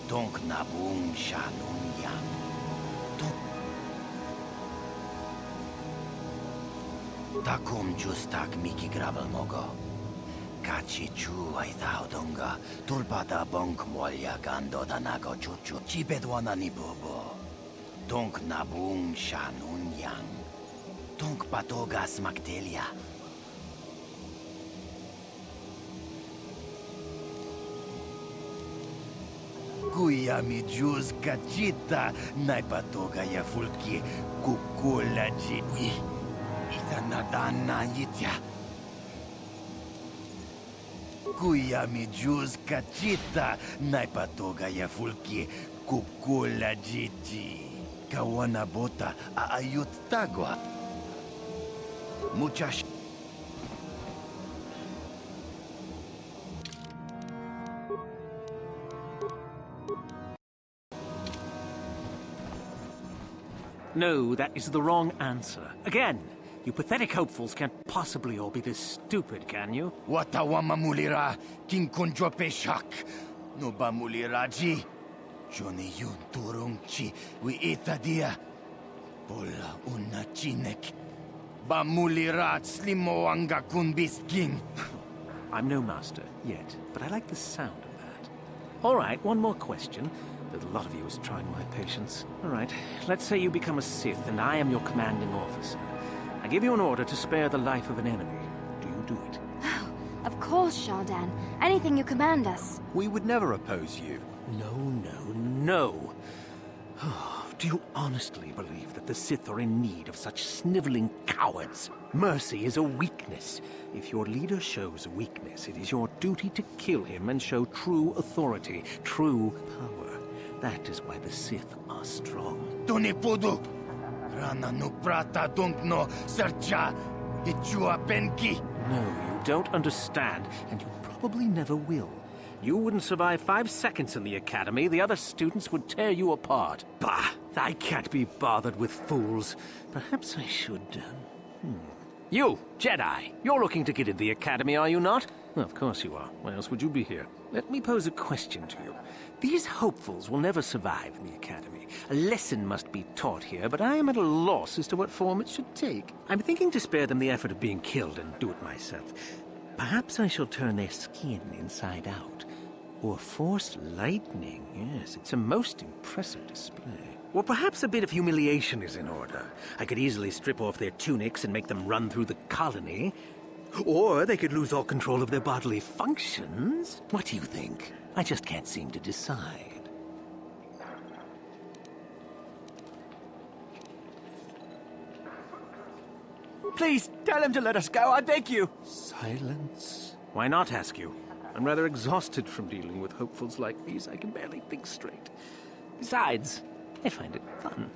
Donk nabung shanun yang. Takum justak miki grabal mogo. Kachi chu ay donga. Tulpada bonk molya gando danago chuchu. Chibedwana ni bobo. Donk nabung shanun yang. Donk patogas maktelia. Kuya mi juz kachita naipatoga ya fulki kukula jitwi. Itanadana yitya. Kuya mi juz kachita naipatoga ya fulki kukula jiti. Kawana bota aayut tagwa. Muchas. No, that is the wrong answer. Again, you pathetic hopefuls can't possibly all be this stupid, can you? Watawama mulira, king konjope shak. No ba muliraji. Johnny yun turungchi, we itadia. Pola una chinek. Ba mulirat slimo anga kunbis king. I'm no master yet, but I like the sound of that. All right, one more question. A lot of you is trying my patience. All right, let's say you become a Sith and I am your commanding officer. I give you an order to spare the life of an enemy. Do you do it? Of course, Shardan. Anything you command us. We would never oppose you. No. Do you honestly believe that the Sith are in need of such sniveling cowards? Mercy is a weakness. If your leader shows weakness, it is your duty to kill him and show true authority, true power. That is why the Sith are strong. Tunipudu! Rana no prata no sercha ichua penki. No, you don't understand, and you probably never will. You wouldn't survive 5 seconds in the academy. The other students would tear you apart. Bah! I can't be bothered with fools. Perhaps I should... You, Jedi! You're looking to get in the academy, are you not? Well, of course you are. Why else would you be here? Let me pose a question to you. These hopefuls will never survive in the academy. A lesson must be taught here, but I am at a loss as to what form it should take. I'm thinking to spare them the effort of being killed and do it myself. Perhaps I shall turn their skin inside out. Or force lightning. Yes, it's a most impressive display. Or perhaps a bit of humiliation is in order. I could easily strip off their tunics and make them run through the colony. Or they could lose all control of their bodily functions. What do you think? I just can't seem to decide. Please, tell him to let us go, I beg you. Silence. Why not, ask you? I'm rather exhausted from dealing with hopefuls like these. I can barely think straight. Besides, I find it fun.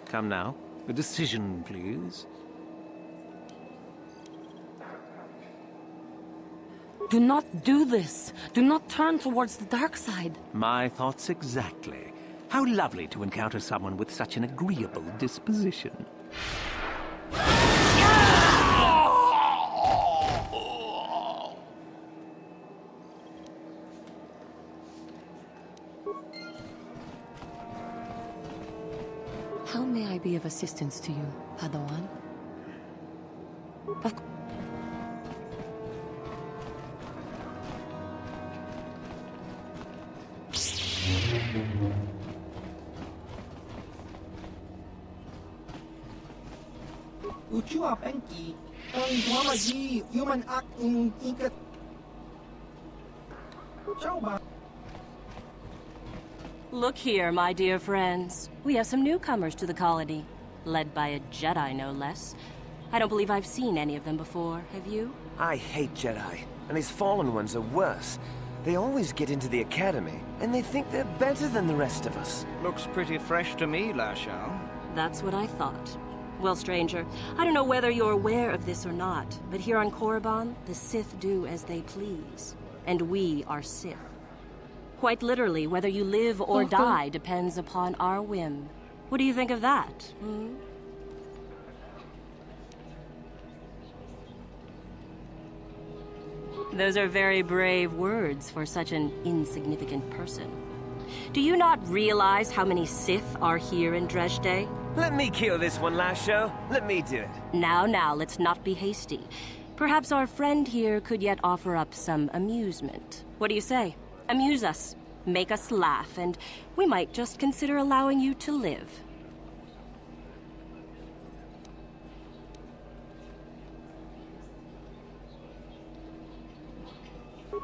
Come now, a decision, please. Do not do this. Do not turn towards the dark side. My thoughts exactly. How lovely to encounter someone with such an agreeable disposition. How may I be of assistance to you, Padawan? Of Uchua penki, Wamaji, human act in Inkat. Look here, my dear friends. We have some newcomers to the colony, led by a Jedi, no less. I don't believe I've seen any of them before, have you? I hate Jedi, and these fallen ones are worse. They always get into the academy, and they think they're better than the rest of us. Looks pretty fresh to me, Lashao. That's what I thought. Well, stranger, I don't know whether you're aware of this or not, but here on Korriban, the Sith do as they please. And we are Sith. Quite literally, whether you live or die depends upon our whim. What do you think of that, hmm? Those are very brave words for such an insignificant person. Do you not realize how many Sith are here in Dresde? Let me kill this one, Lasho. Let me do it. Now, let's not be hasty. Perhaps our friend here could yet offer up some amusement. What do you say? Amuse us, make us laugh, and we might just consider allowing you to live.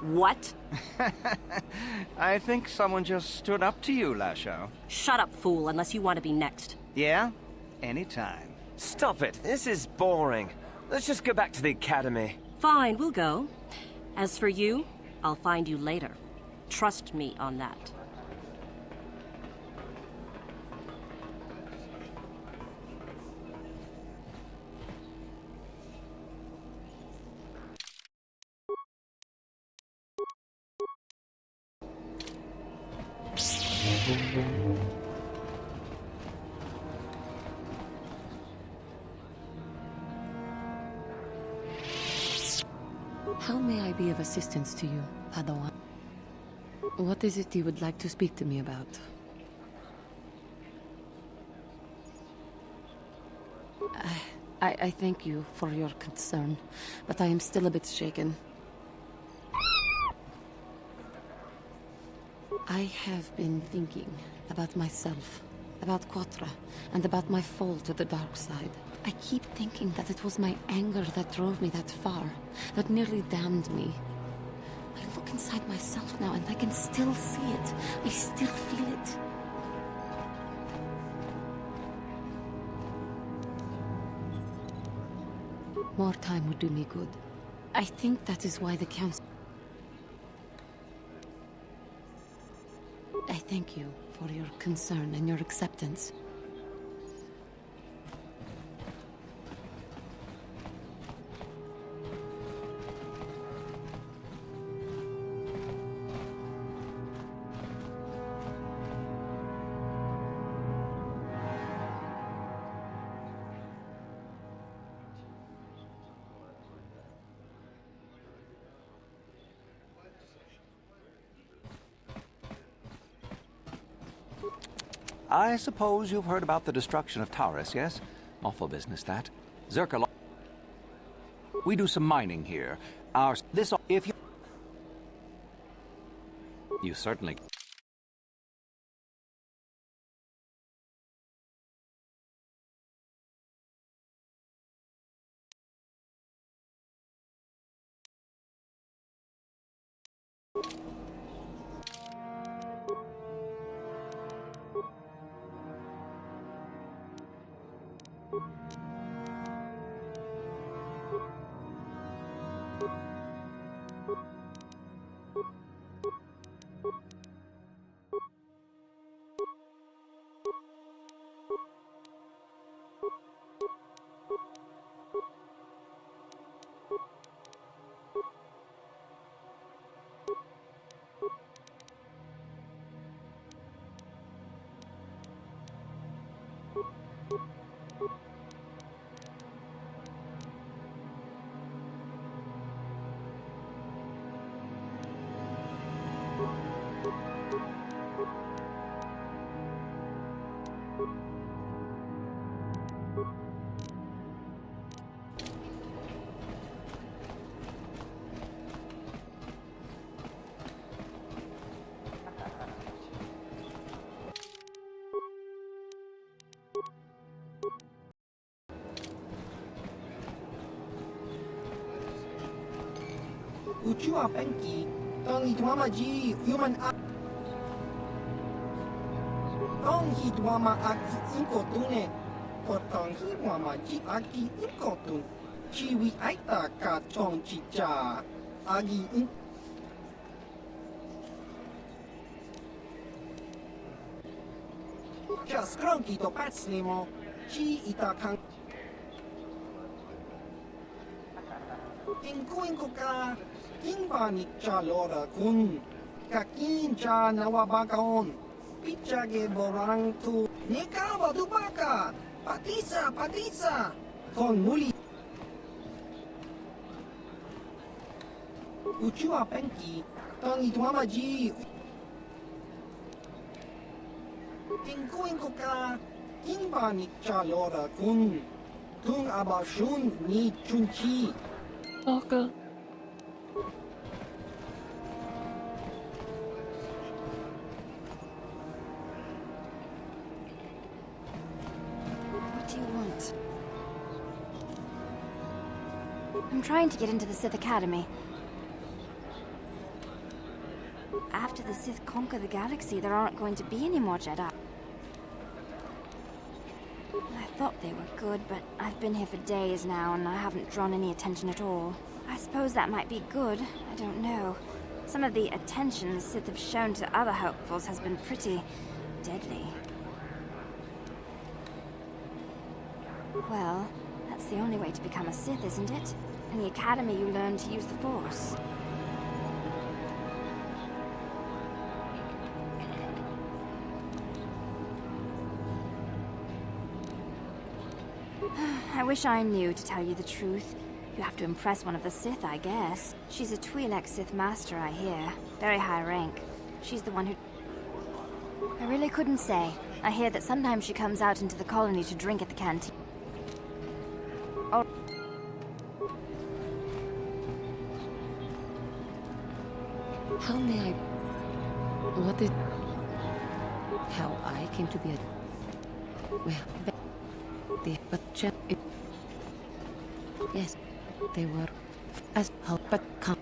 What? I think someone just stood up to you, Lashao. Shut up, fool, unless you want to be next. Yeah? Anytime. Stop it. This is boring. Let's just go back to the academy. Fine, we'll go. As for you, I'll find you later. Trust me on that. How may I be of assistance to you, Padawan? What is it you would like to speak to me about? I thank you for your concern, but I am still a bit shaken. I have been thinking about myself, about Quatra, and about my fall to the dark side. I keep thinking that it was my anger that drove me that far, that nearly damned me. I look inside myself now and I can still see it. I still feel it. More time would do me good. I think that is why the Council... I thank you for your concern and your acceptance. I suppose you've heard about the destruction of Taurus, yes? Awful business, that. Zerka... We do some mining here. If you... You certainly... hidwama aki inkotune. Potong hidwama ji aki inkotun. Chiwi aita ka chong chicha. Agi in. Just cronky to patslimo. Chi ita kang. Tinkuin ko ka. Kinbani cha lora kun. Kakin cha nawabakaon. Pichage borang tu. Nikawa dubaka. Patisa. Kon muli. Uchua penki. Tong itwama ji. Tinkuin ko ka. Kinbani cha lora kun. Tung abashun ni chunchi. Orca. What do you want? I'm trying to get into the Sith Academy. After the Sith conquer the galaxy, there aren't going to be any more Jedi. I thought they were good, but I've been here for days now, and I haven't drawn any attention at all. I suppose that might be good, I don't know. Some of the attention the Sith have shown to other hopefuls has been pretty deadly. Well, that's the only way to become a Sith, isn't it? In the Academy you learn to use the Force. I wish I knew, to tell you the truth. You have to impress one of the Sith, I guess. She's a Twi'lek Sith Master, I hear. Very high rank. She's the one who... I really couldn't say. I hear that sometimes she comes out into the colony to drink at the canteen. Oh. How may I... What is... How I came to be a... Well, but yes, they were as how but come.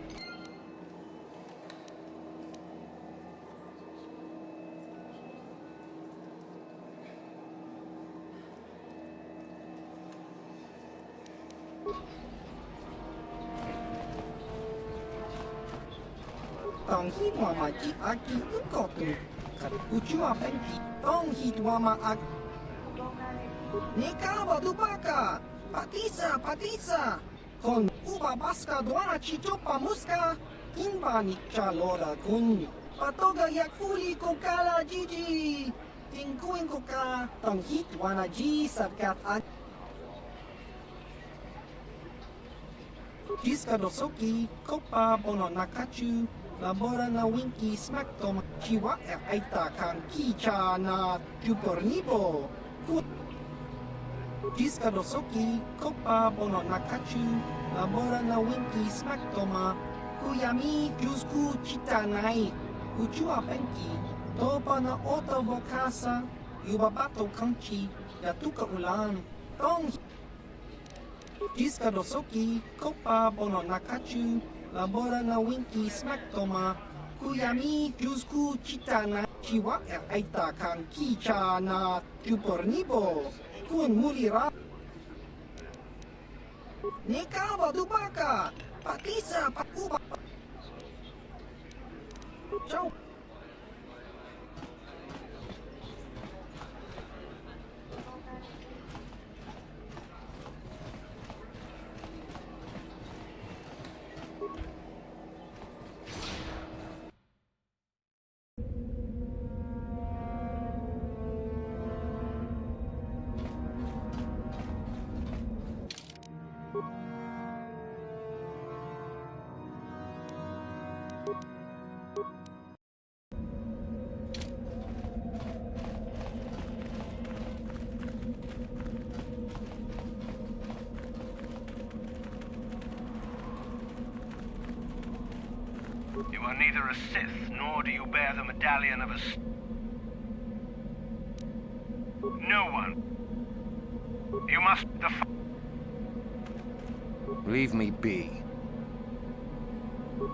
Tong hidwama ji aki inkotu. Kat uchua penki. Tong hidwama aki. Nikawa dubaka. Patisa. Kon ubabaska doana chichopa muska. Kinbani chalora kun. Patoga yakfuli kokala jiji. Tinkuin koka. Tong hidwana ji sarkat ak. Jiska dosoki. Kopa bono nakachu. Labora na winki smaktom. Chiwa aita kan kicha na jupornibo. Jiska dosoki, kopa bono nakachu, labora na winki smaktoma, kuyami jusku chitanai, uchua penki, topa na ota vokasa, yubabato kanchi, yatuka ulan, tong. Jiska dosoki, kopa bono nakachu, labora na winki smaktoma, kuyami jusku chitanai, chiwa aita kan kicha na jupornibo. Kun mulira. Nikawa dubaka. Patisa pakuba. Ciao. You are neither a Sith, nor do you bear the medallion of a... No one. You must... Leave me be.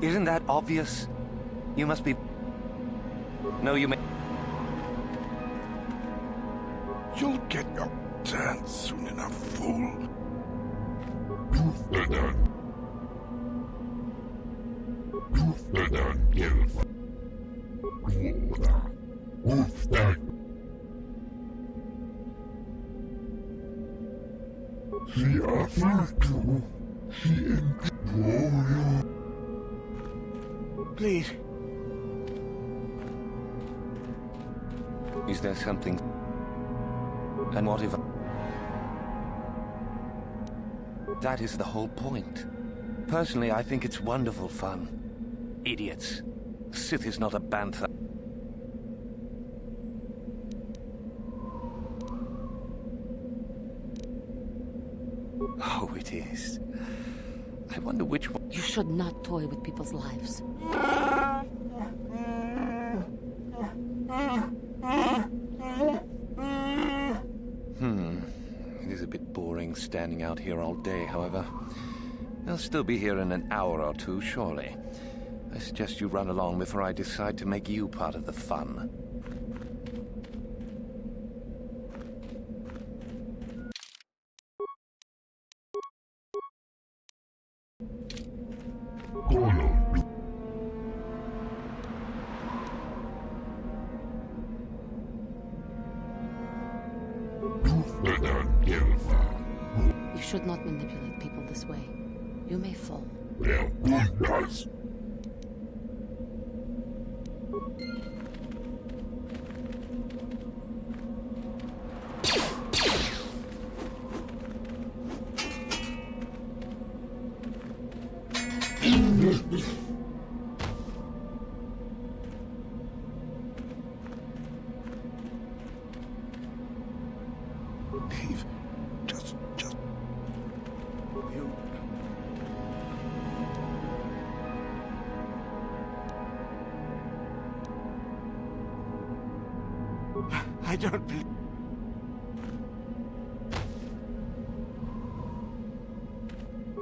Isn't that obvious? You must be... No, you may... You'll get your turn soon enough, fool. Please. Is there something? And what if... That is the whole point. Personally, I think it's wonderful fun. Idiots. Sith is not a bantha. Oh, it is. I wonder which one... You should not toy with people's lives. It is a bit boring standing out here all day, however. They'll still be here in an hour or two, surely. I suggest you run along before I decide to make you part of the fun. You should not manipulate people this way. You may fall. Dave, just... You... I don't believe...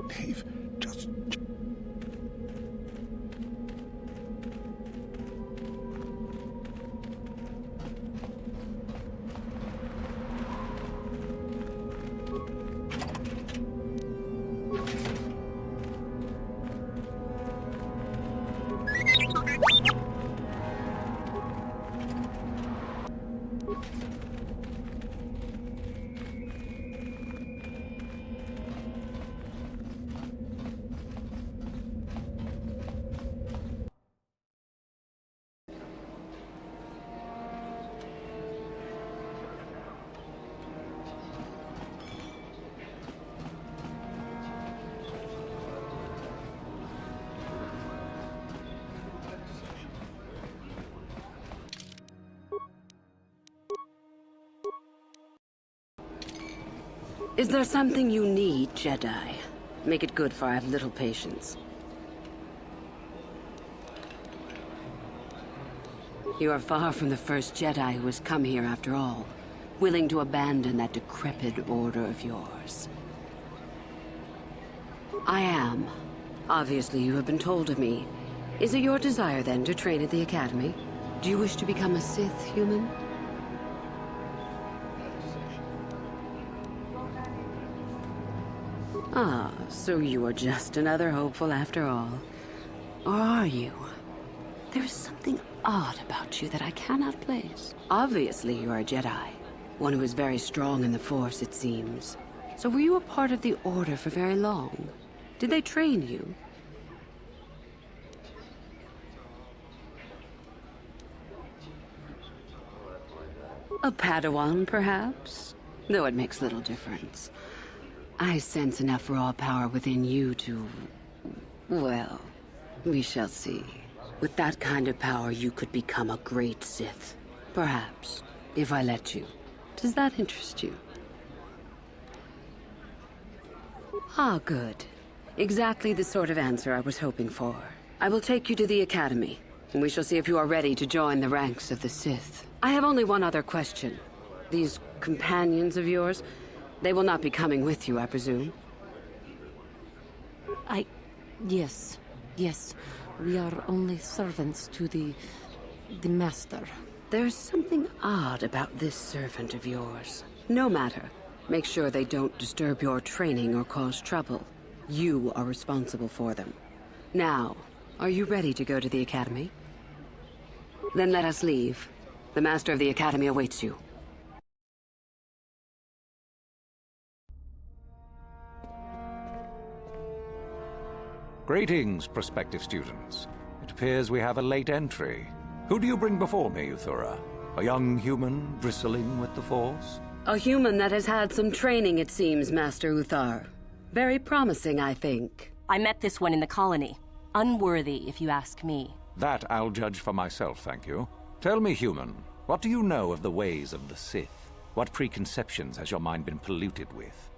Dave, just... Is there something you need, Jedi? Make it good, for I have little patience. You are far from the first Jedi who has come here after all, willing to abandon that decrepit order of yours. I am. Obviously, you have been told of me. Is it your desire, then, to train at the Academy? Do you wish to become a Sith human? Ah, so you are just another hopeful after all. Or are you? There is something odd about you that I cannot place. Obviously, you are a Jedi. One who is very strong in the Force, it seems. So were you a part of the Order for very long? Did they train you? A Padawan, perhaps? Though it makes little difference. I sense enough raw power within you to... Well, we shall see. With that kind of power, you could become a great Sith. Perhaps, if I let you. Does that interest you? Ah, good. Exactly the sort of answer I was hoping for. I will take you to the Academy, and we shall see if you are ready to join the ranks of the Sith. I have only one other question. These companions of yours, they will not be coming with you, I presume? Yes. We are only servants to the Master. There's something odd about this servant of yours. No matter. Make sure they don't disturb your training or cause trouble. You are responsible for them. Now, are you ready to go to the Academy? Then let us leave. The Master of the Academy awaits you. Greetings, prospective students. It appears we have a late entry. Who do you bring before me, Uthura? A young human bristling with the Force? A human that has had some training, it seems, Master Uthar. Very promising, I think. I met this one in the colony. Unworthy, if you ask me. That I'll judge for myself, thank you. Tell me, human, what do you know of the ways of the Sith? What preconceptions has your mind been polluted with?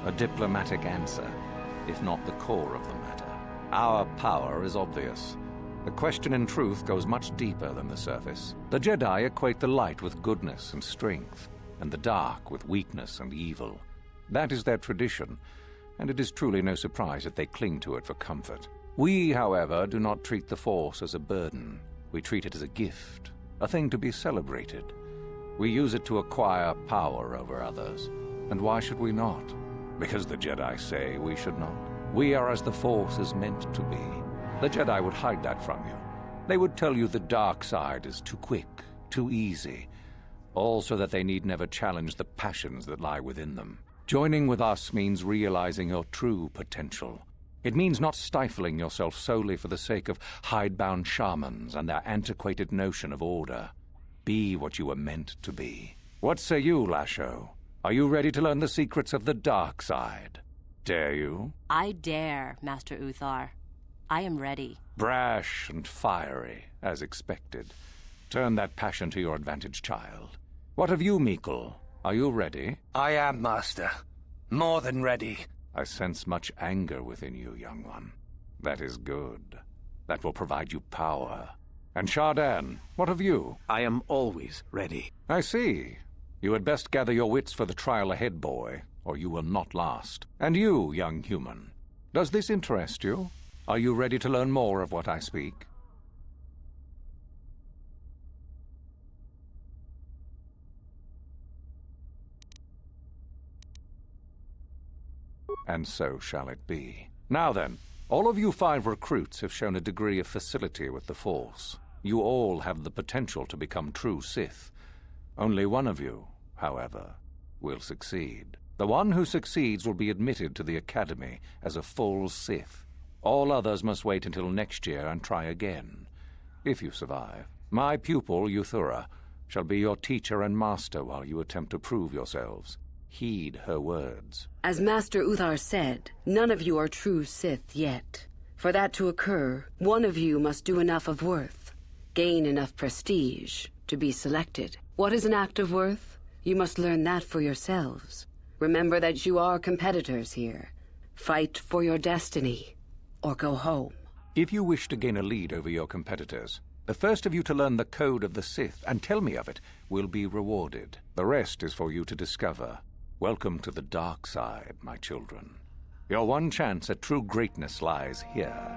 A diplomatic answer, if not the core of the matter. Our power is obvious. The question in truth goes much deeper than the surface. The Jedi equate the light with goodness and strength, and the dark with weakness and evil. That is their tradition, and it is truly no surprise that they cling to it for comfort. We, however, do not treat the Force as a burden. We treat it as a gift, a thing to be celebrated. We use it to acquire power over others. And why should we not? Because the Jedi say we should not. We are as the Force is meant to be. The Jedi would hide that from you. They would tell you the dark side is too quick, too easy, all so that they need never challenge the passions that lie within them. Joining with us means realizing your true potential. It means not stifling yourself solely for the sake of hidebound shamans and their antiquated notion of order. Be what you were meant to be. What say you, Lasho? Are you ready to learn the secrets of the dark side? Dare you? I dare, Master Uthar. I am ready. Brash and fiery, as expected. Turn that passion to your advantage, child. What of you, Meekle? Are you ready? I am, Master. More than ready. I sense much anger within you, young one. That is good. That will provide you power. And Shardan, what of you? I am always ready. I see. You had best gather your wits for the trial ahead, boy, or you will not last. And you, young human, does this interest you? Are you ready to learn more of what I speak? And so shall it be. Now then, all of you 5 recruits have shown a degree of facility with the Force. You all have the potential to become true Sith. Only one of you, however, will succeed. The one who succeeds will be admitted to the Academy as a full Sith. All others must wait until next year and try again, if you survive. My pupil, Uthura, shall be your teacher and master while you attempt to prove yourselves. Heed her words. As Master Uthar said, none of you are true Sith yet. For that to occur, one of you must do enough of worth, gain enough prestige, to be selected. What is an act of worth? You must learn that for yourselves. Remember that you are competitors here. Fight for your destiny, or go home. If you wish to gain a lead over your competitors, the first of you to learn the code of the Sith and tell me of it will be rewarded. The rest is for you to discover. Welcome to the dark side, my children. Your one chance at true greatness lies here.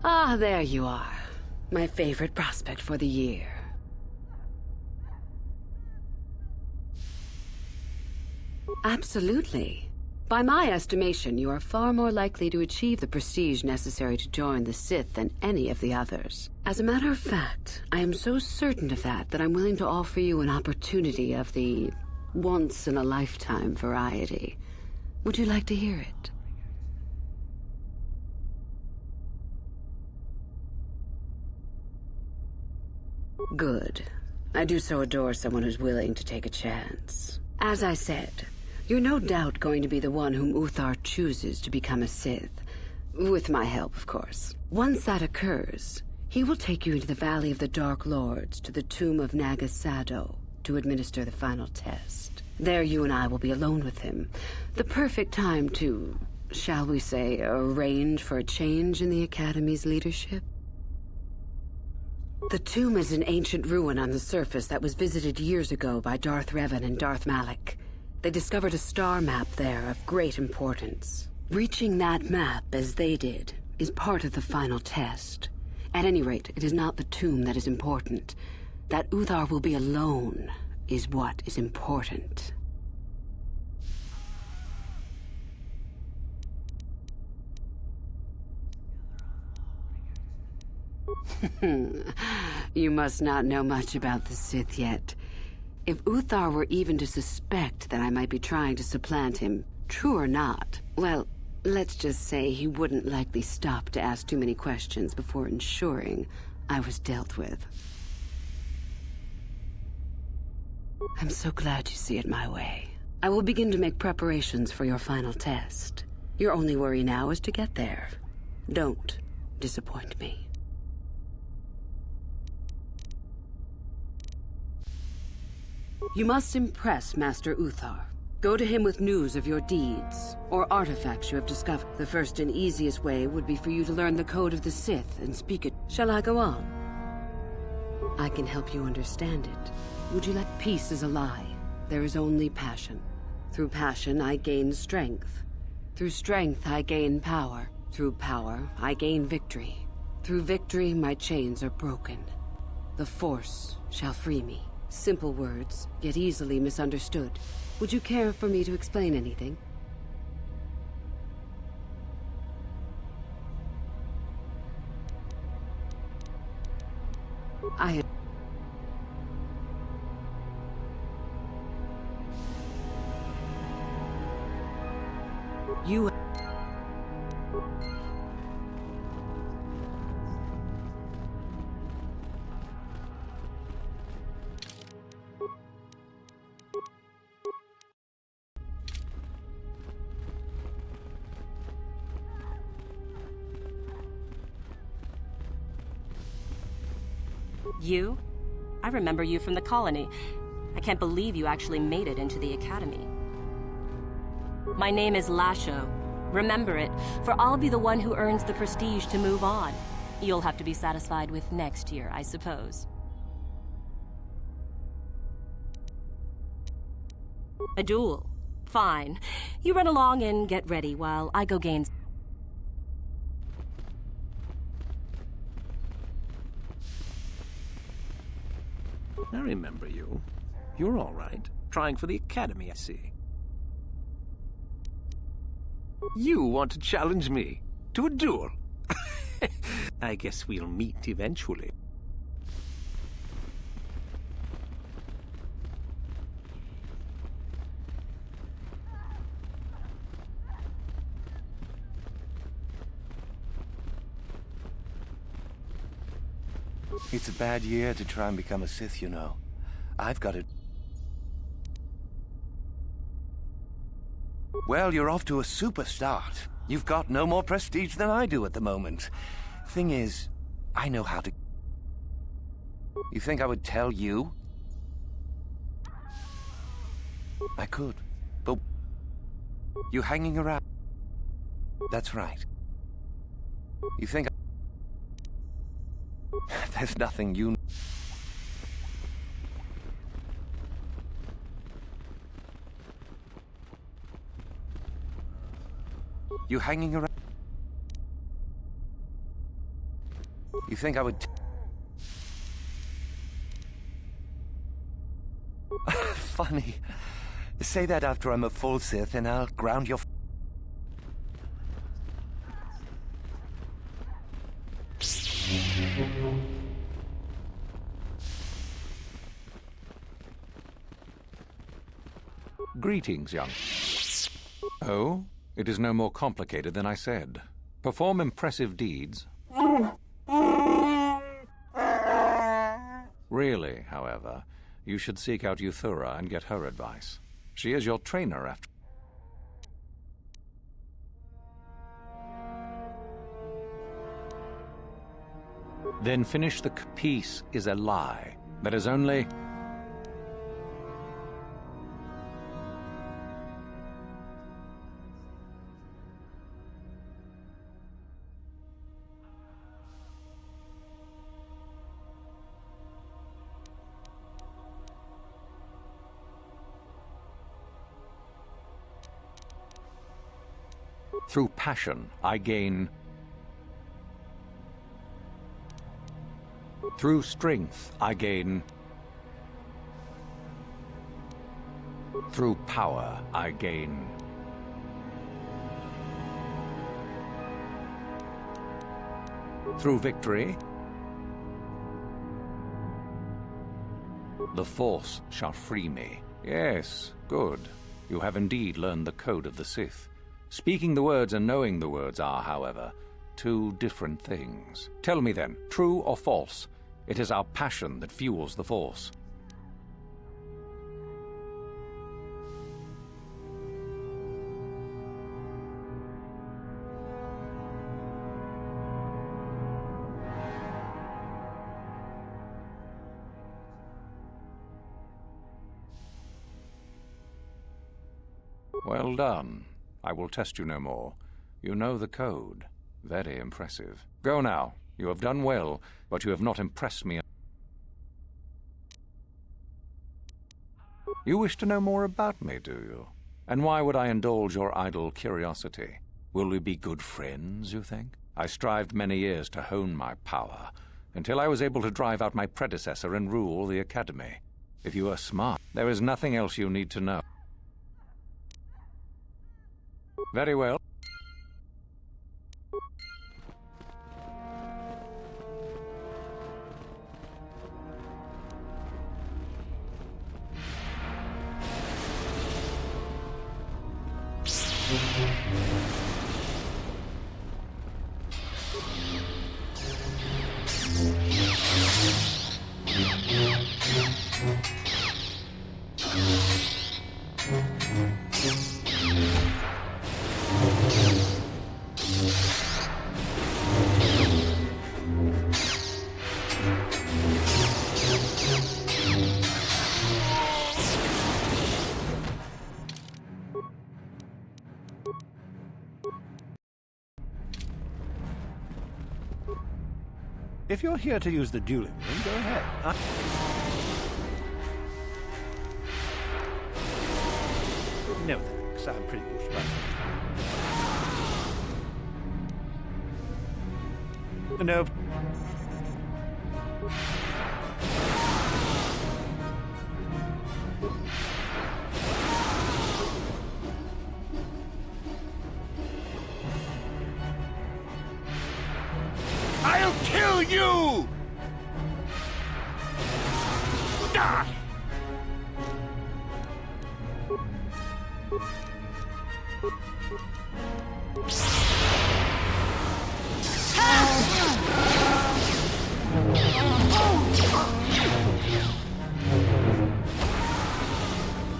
Ah, there you are. My favorite prospect for the year. Absolutely. By my estimation, you are far more likely to achieve the prestige necessary to join the Sith than any of the others. As a matter of fact, I am so certain of that I'm willing to offer you an opportunity of the once-in-a-lifetime variety. Would you like to hear it? Good. I do so adore someone who's willing to take a chance. As I said, you're no doubt going to be the one whom Uthar chooses to become a Sith. With my help, of course. Once that occurs, he will take you into the Valley of the Dark Lords to the tomb of Nagasado to administer the final test. There you and I will be alone with him. The perfect time to, shall we say, arrange for a change in the Academy's leadership. The tomb is an ancient ruin on the surface that was visited years ago by Darth Revan and Darth Malak. They discovered a star map there of great importance. Reaching that map, as they did, is part of the final test. At any rate, it is not the tomb that is important. That Uthar will be alone is what is important. You must not know much about the Sith yet. If Uthar were even to suspect that I might be trying to supplant him, true or not, well, let's just say he wouldn't likely stop to ask too many questions before ensuring I was dealt with. I'm so glad you see it my way. I will begin to make preparations for your final test. Your only worry now is to get there. Don't disappoint me. You must impress Master Uthar. Go to him with news of your deeds, or artifacts you have discovered. The first and easiest way would be for you to learn the code of the Sith and speak it. Shall I go on? I can help you understand it. Would you like? Peace is a lie. There is only passion. Through passion, I gain strength. Through strength, I gain power. Through power, I gain victory. Through victory, my chains are broken. The Force shall free me. Simple words, yet easily misunderstood. Would you care for me to explain anything? You... You? I remember you from the colony. I can't believe you actually made it into the Academy. My name is Lasho. Remember it, for I'll be the one who earns the prestige to move on. You'll have to be satisfied with next year, I suppose. A duel. Fine. You run along and get ready while I go gain... I remember you. You're all right. Trying for the Academy, I see. You want to challenge me to a duel? I guess we'll meet eventually. It's a bad year to try and become a Sith, you know. I've got it. Well, you're off to a super start. You've got no more prestige than I do at the moment. Thing is, I know how to... You think I would tell you? I could, but... You hanging around? That's right. You think... There's nothing you... You hanging around? think I would... Funny. Say that after I'm a full Sith and I'll ground your... Greetings, young. Oh, it is no more complicated than I said. Perform impressive deeds. Really, however, you should seek out Euthura and get her advice. She is your trainer, after... Then finish the... Peace is a lie. That is only... Through passion, I gain... Through strength, I gain... Through power, I gain... Through victory, the Force shall free me. Yes, good. You have indeed learned the code of the Sith. Speaking the words and knowing the words are, however, two different things. Tell me then, true or false? It is our passion that fuels the Force. Well done. I will test you no more. You know the code. Very impressive. Go now. You have done well, but you have not impressed me. You wish to know more about me, do you? And why would I indulge your idle curiosity? Will we be good friends, you think? I strived many years to hone my power, until I was able to drive out my predecessor and rule the Academy. If you are smart, there is nothing else you need to know. Very well. If you're here to use the dueling room, go ahead. No thanks, I'm pretty bushwhacked. Nope. I'll kill you! Die!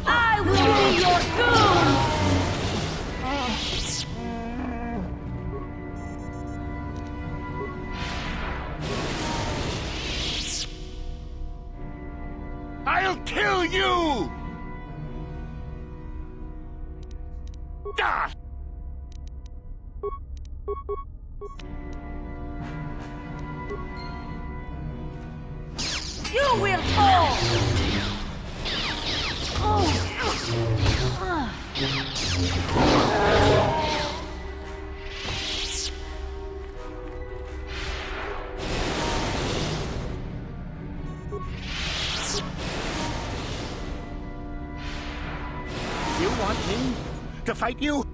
I will be your goon! I'll kill you! Die! You will fall! You want me to fight you?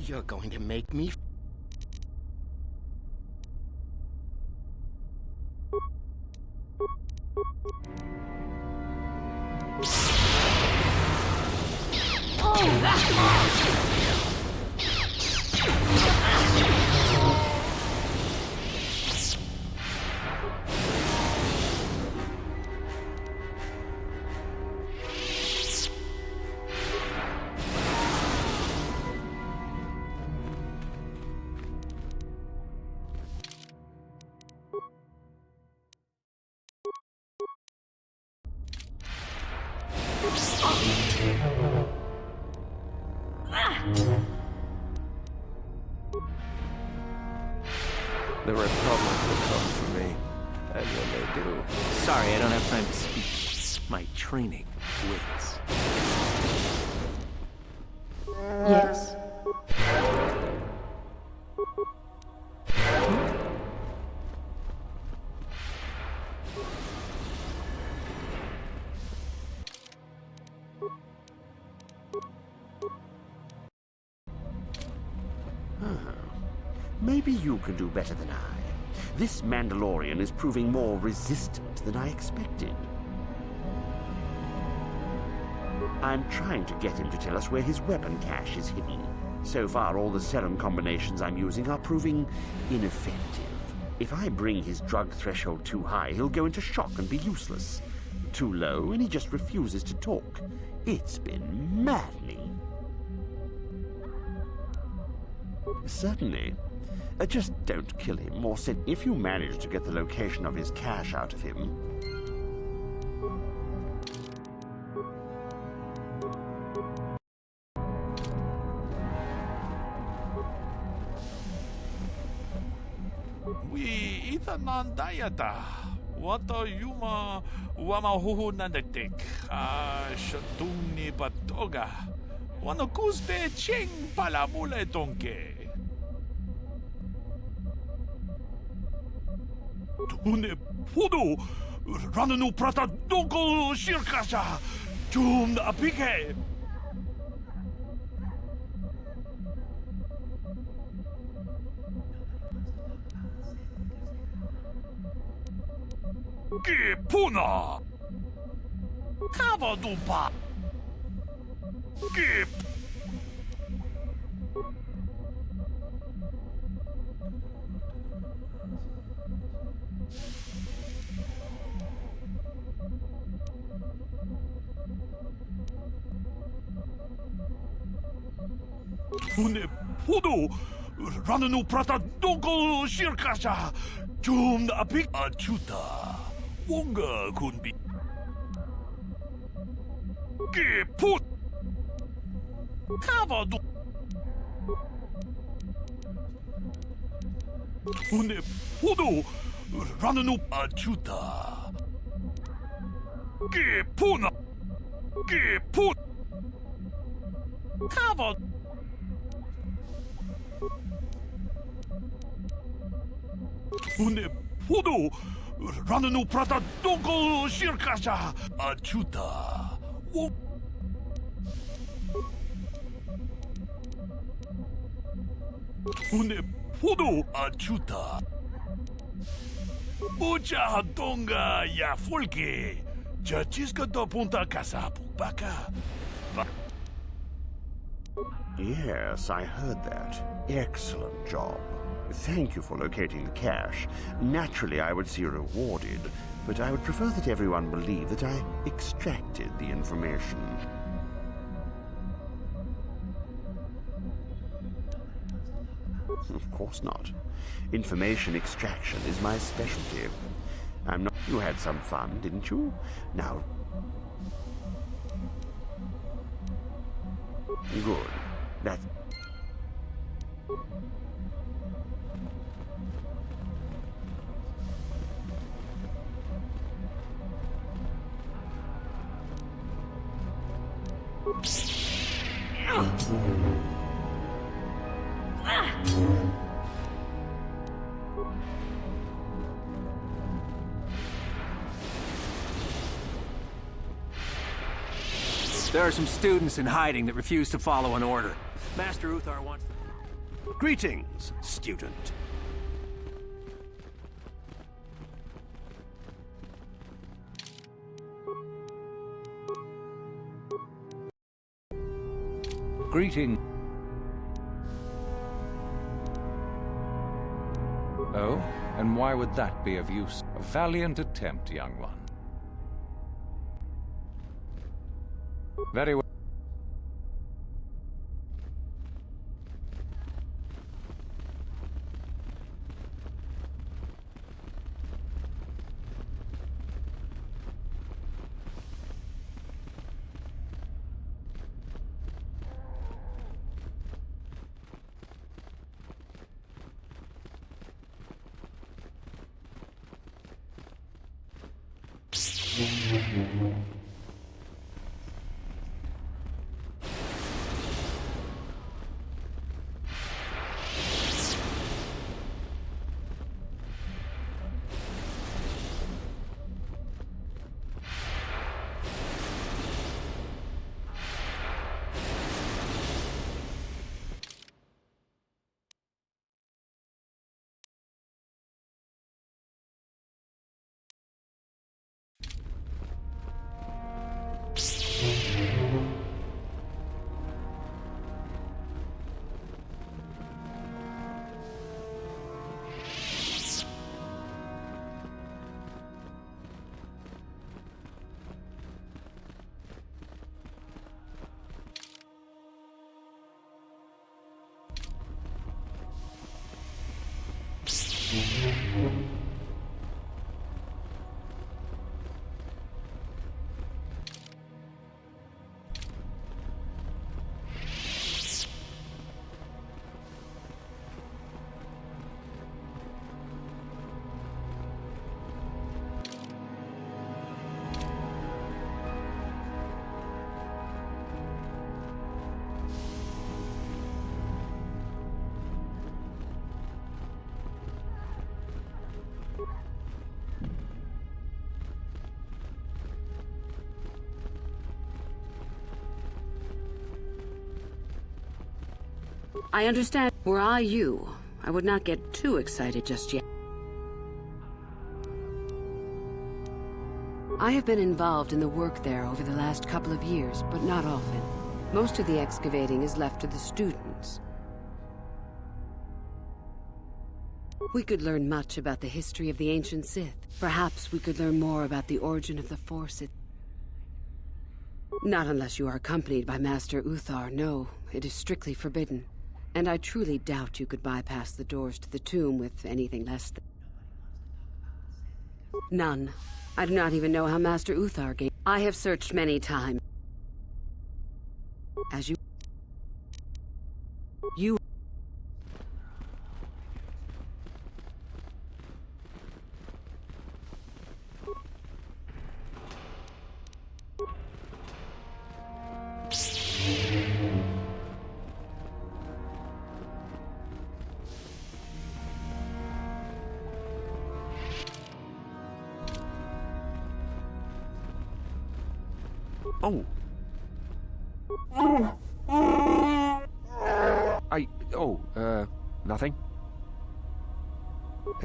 You're going to make me... The Republic will come for me. And when they do... Sorry, I don't have time to speak. My training waits. Yes? Maybe you can do better than I. This Mandalorian is proving more resistant than I expected. I'm trying to get him to tell us where his weapon cache is hidden. So far, all the serum combinations I'm using are proving ineffective. If I bring his drug threshold too high, he'll go into shock and be useless. Too low, and he just refuses to talk. It's been maddening. Certainly. Just don't kill him, or send... If you manage to get the location of his cache out of him... We itanan dayata. Wato yuma wamahuhu nandetik. Shatung ni patoga. Wano kuste ching palamule tonke. Tune podo rananu prata doko shirkasha. Tum apike. Ke puna. Kavadupa. Ke Tune podo rananu prata doko shirkasha. Tum apik achuta. Wonga kunbi. Ke put. Kavadu. Tune podo rananu achuta. Ke puna. Ke put. Kavadu. Tune podo rananu prata doko shirkasha achuta. Tune podo achuta. Ucha hatonga ya folke. Chachiska do punta casa baka. Yes, I heard that. Excellent job. Thank you for locating the cache. Naturally, I would see you rewarded, but I would prefer that everyone believe that I extracted the information. Of course not. Information extraction is my specialty. I'm not... You had some fun, didn't you? Now... Good. That's... There are some students in hiding that refuse to follow an order. Master Uthar wants them. Greetings, student. Greeting. Oh, and why would that be of use? A valiant attempt, young one. Very well. I understand. Were I you, I would not get too excited just yet. I have been involved in the work there over the last couple of years, but not often. Most of the excavating is left to the students. We could learn much about the history of the ancient Sith. Perhaps we could learn more about the origin of the Force. Not unless you are accompanied by Master Uthar. No, it is strictly forbidden. And I truly doubt you could bypass the doors to the tomb with anything less than... None. I do not even know how Master Uthar gained... I have searched many times. As you... You... Oh. Nothing?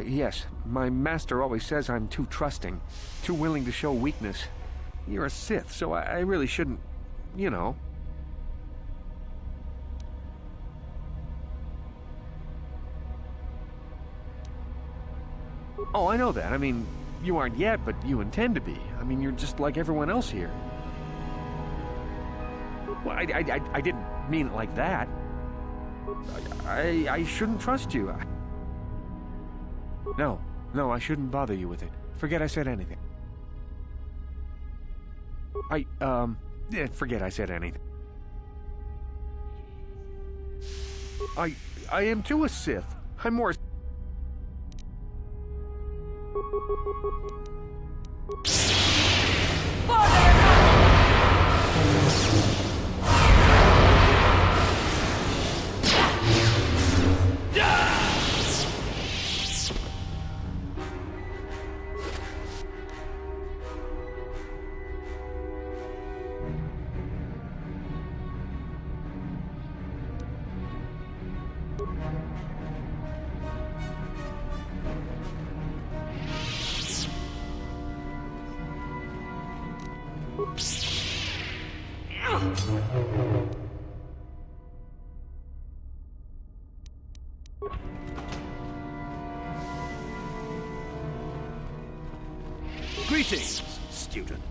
Yes, my master always says I'm too trusting, too willing to show weakness. You're a Sith, so I really shouldn't, you know. Oh, I know that. I mean, you aren't yet, but you intend to be. I mean, you're just like everyone else here. Well, I didn't mean it like that. I shouldn't trust you. No, I shouldn't bother you with it. Forget I said anything. Forget I said anything. I am too a Sith. I'm more... Greetings, student.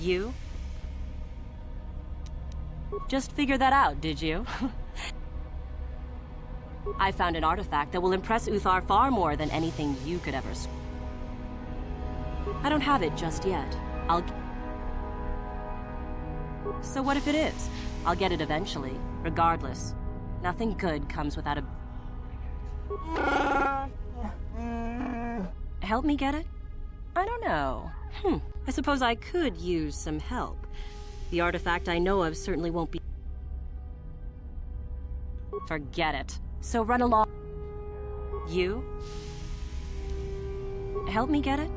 You? Just figured that out, did you? I found an artifact that will impress Uthar far more than anything you could ever. I don't have it just yet. So what if it is? I'll get it eventually, regardless. Nothing good comes without a... Help me get it? I don't know. I suppose I could use some help. The artifact I know of certainly won't be... Forget it. So run along... You? Help me get it?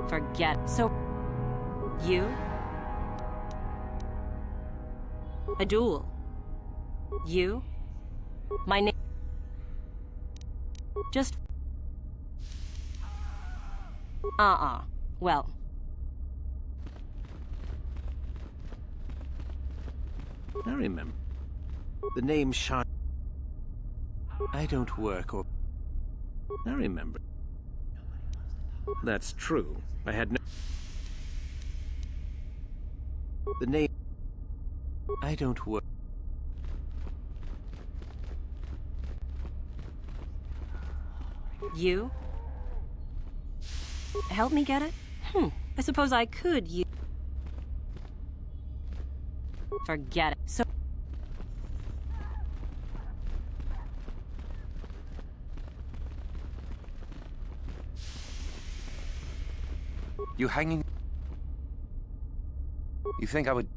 Forget it. So... You? A duel. You? My name... Just... Well... I remember. The name Sean... I don't work or... I remember. That's true. I had no... The name... I don't work... You? Help me get it? I suppose I could use... Forget it. So... You hanging? You think I would...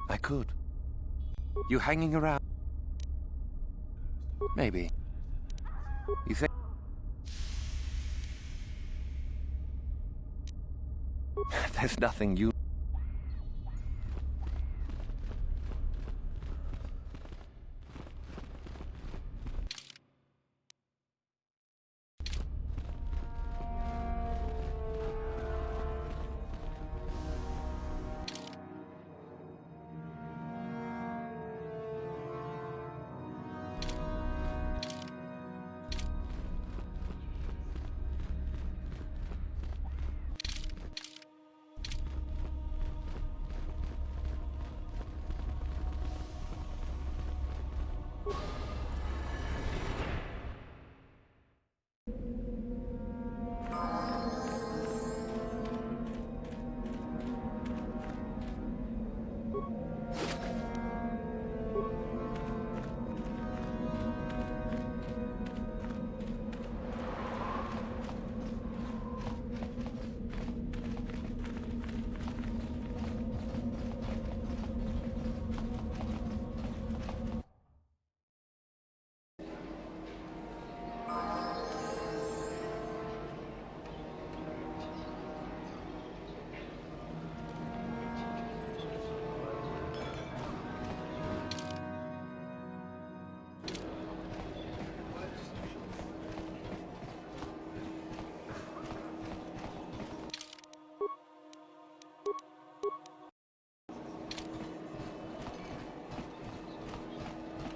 I could. You hanging around? Maybe. You think... There's nothing you...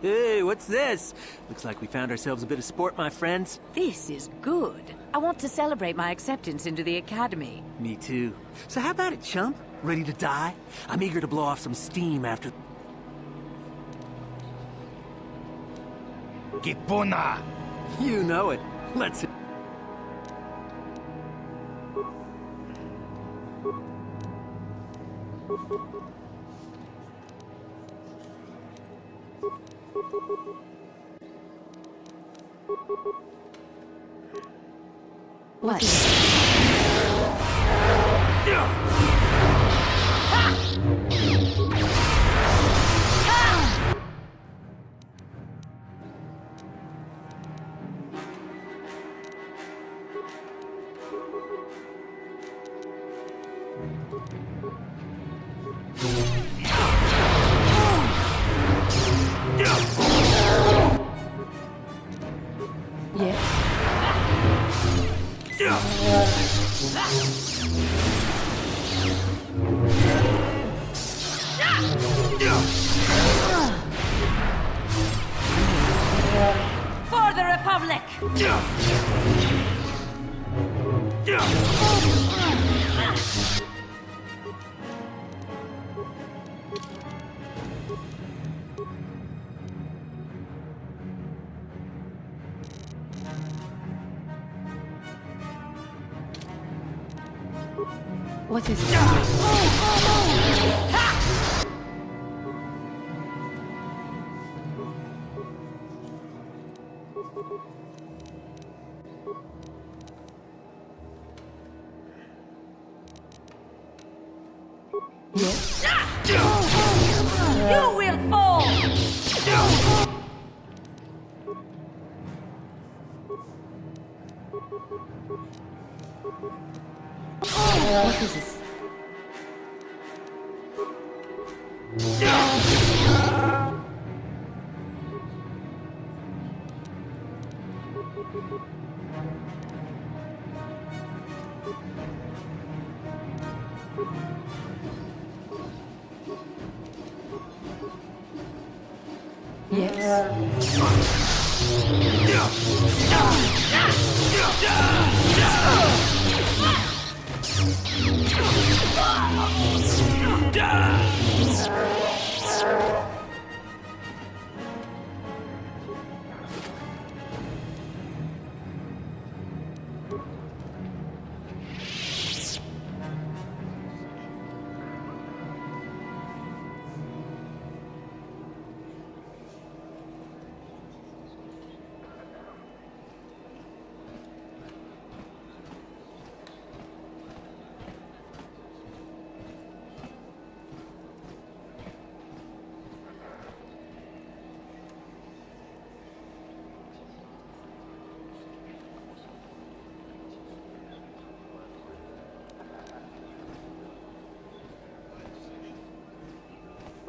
Hey, what's this? Looks like we found ourselves a bit of sport, my friends. This is good. I want to celebrate my acceptance into the Academy. Me too. So how about it, chump? Ready to die? I'm eager to blow off some steam after... Kipuna! You know it. Let's... What? For the Republic! What is it? You will fall! What is this?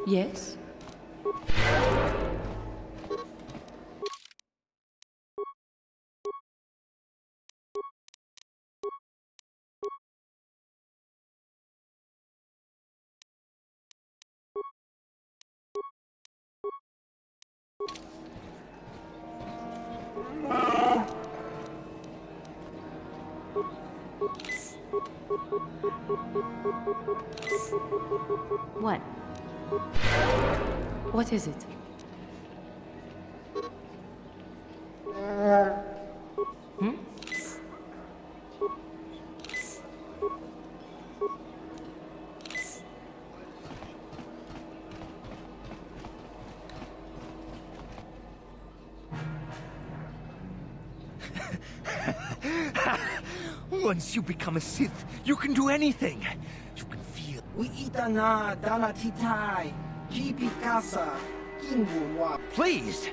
Yes? What? What is it? Hmm? Once you become a Sith, you can do anything. You can feel. We itana dana titai, Jipikasa, Kinguwa. Please!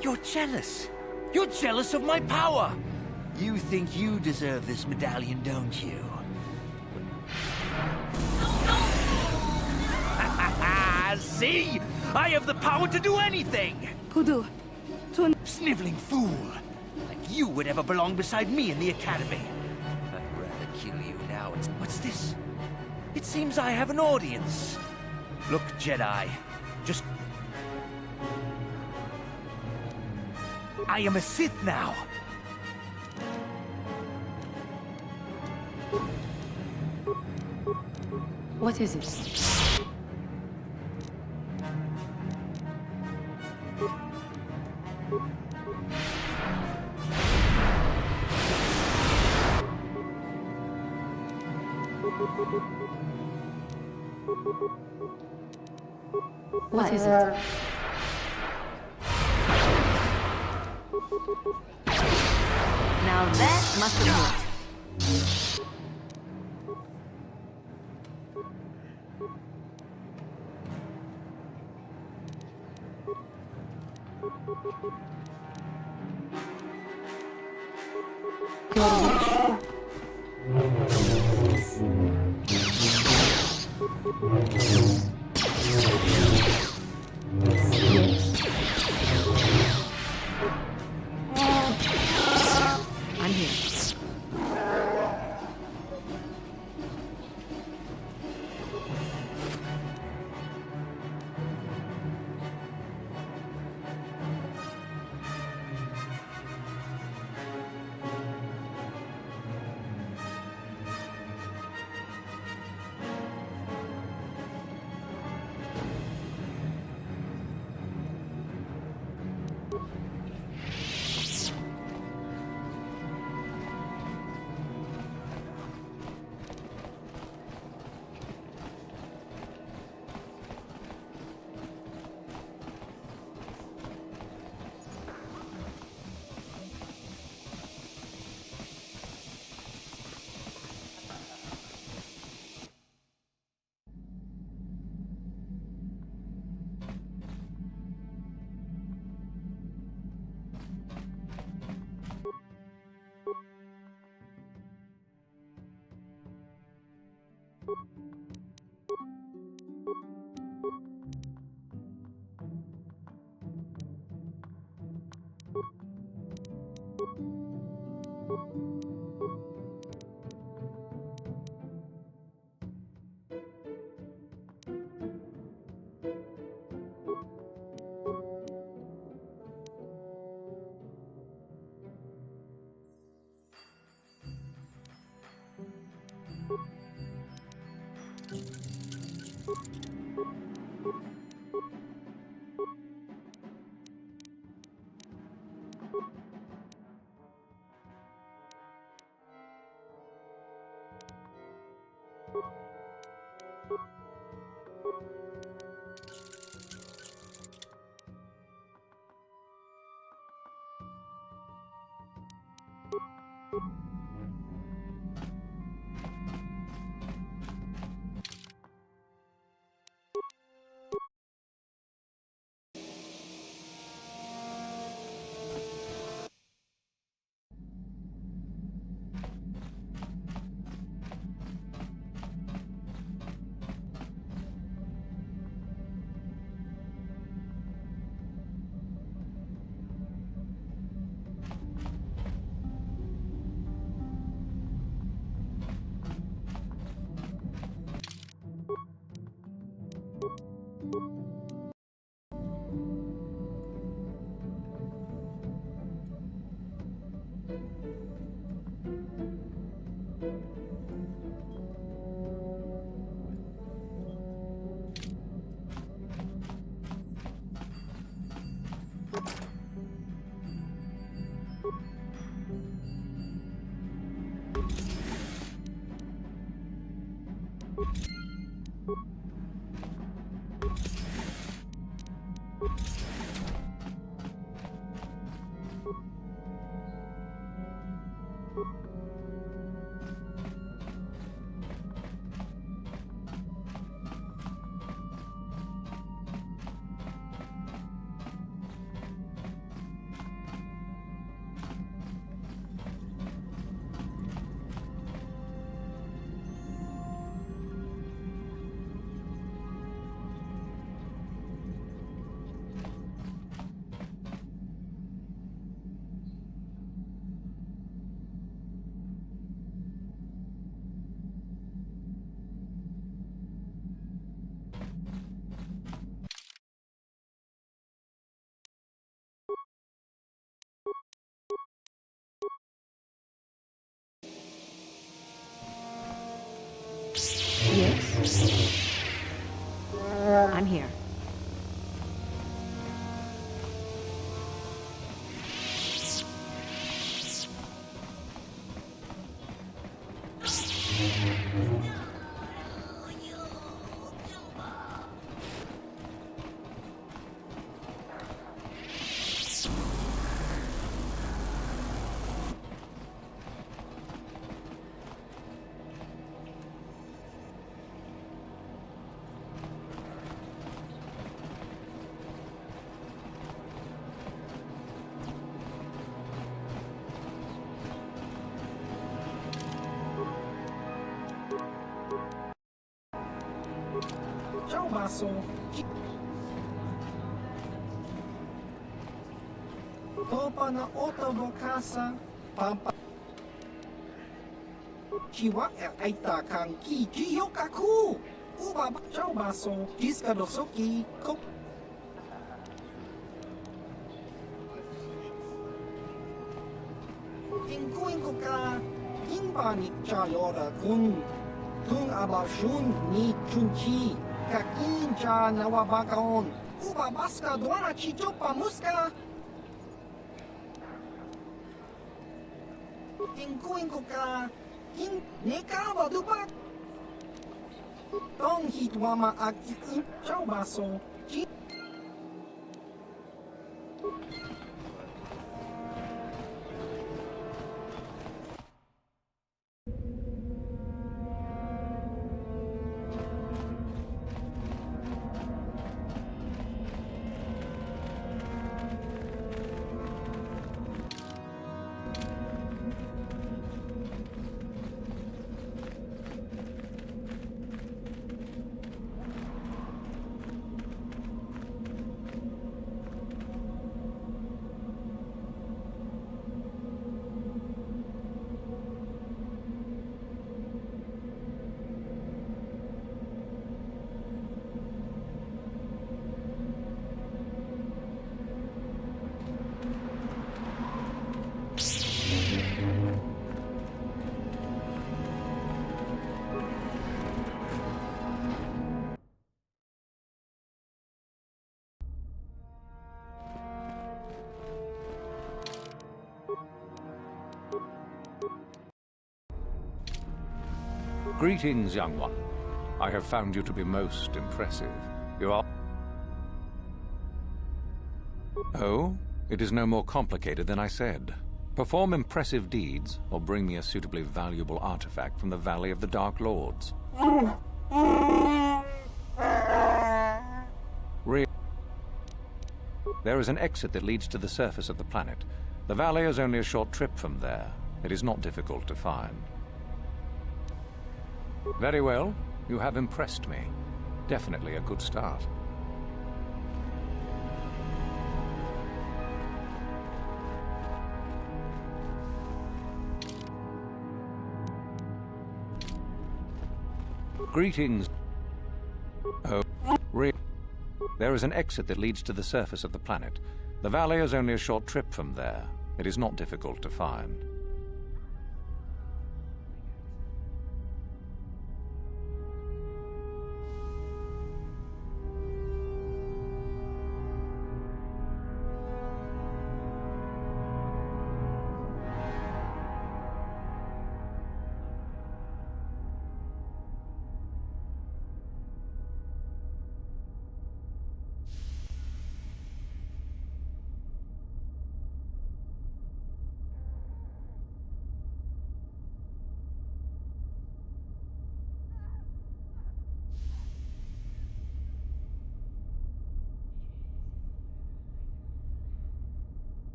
You're jealous. You're jealous of my power. You think you deserve this medallion, don't you? See? I have the power to do anything! Kudu. Sniveling fool! Like you would ever belong beside me in the Academy. I'd rather kill you now. What's this? It seems I have an audience. Look, Jedi. Just... I am a Sith now. What is it? What is it? Now that must have worked. I'm here. Yes? I'm here. baso. Topa na otobo kasa. Pampa. Chiwa aita kan ki jiyokaku. Uba chau baso. Jiska dosoki. Kop. Inko ka. Kimba ni chalora kun. Kung abashun ni chunchi. Kakin cha nawabakaon. Uba baska dwana chichopa muska. Inko ka. King neka dupa. Tong hitwama ag chau baso. Greetings, young one. I have found you to be most impressive. You are... Oh, it is no more complicated than I said. Perform impressive deeds, or bring me a suitably valuable artifact from the Valley of the Dark Lords. There is an exit that leads to the surface of the planet. The valley is only a short trip from there. It is not difficult to find. Very well. You have impressed me. Definitely a good start. Greetings. Oh, there is an exit that leads to the surface of the planet. The valley is only a short trip from there. It is not difficult to find.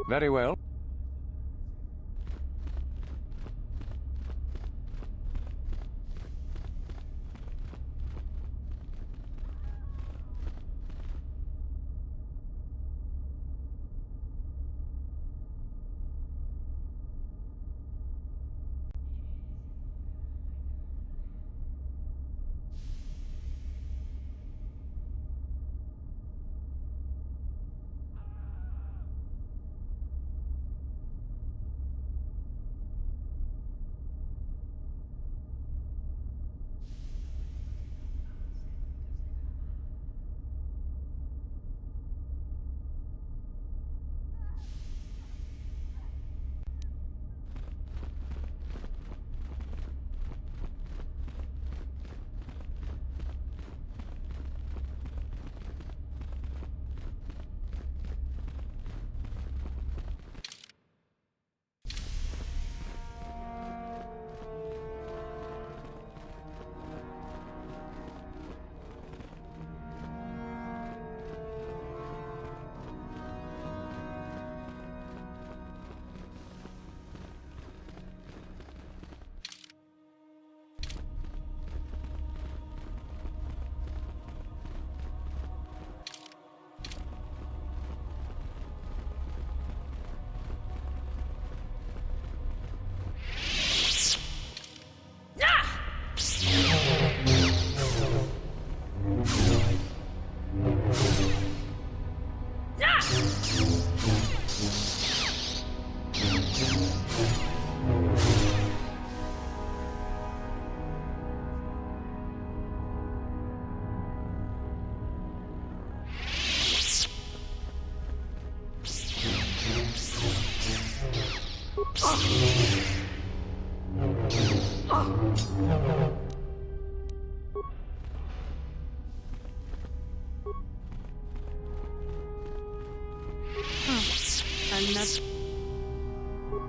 Very well.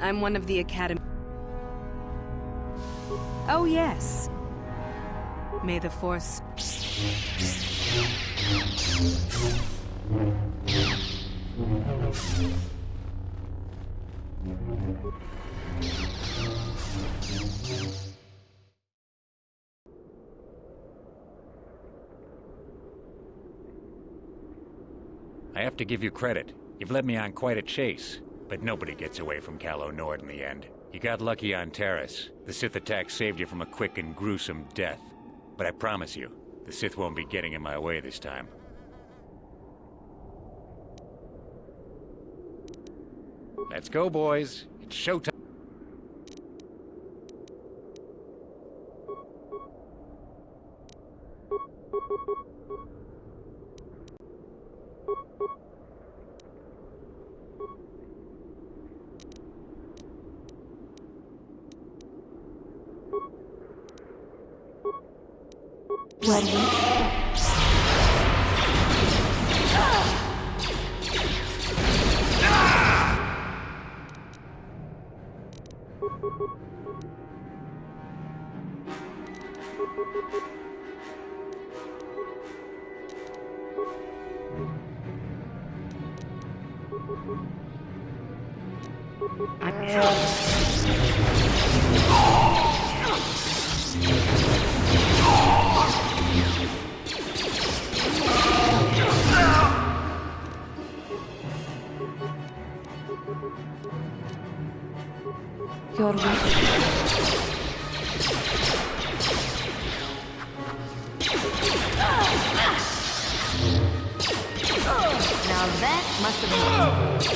I'm one of the Academy. Oh, yes. May the Force... I have to give you credit. You've led me on quite a chase. But nobody gets away from Calo Nord in the end. You got lucky on Terrace. The Sith attack saved you from a quick and gruesome death. But I promise you, the Sith won't be getting in my way this time. Let's go, boys. It's showtime. Your wish. Now that must have been...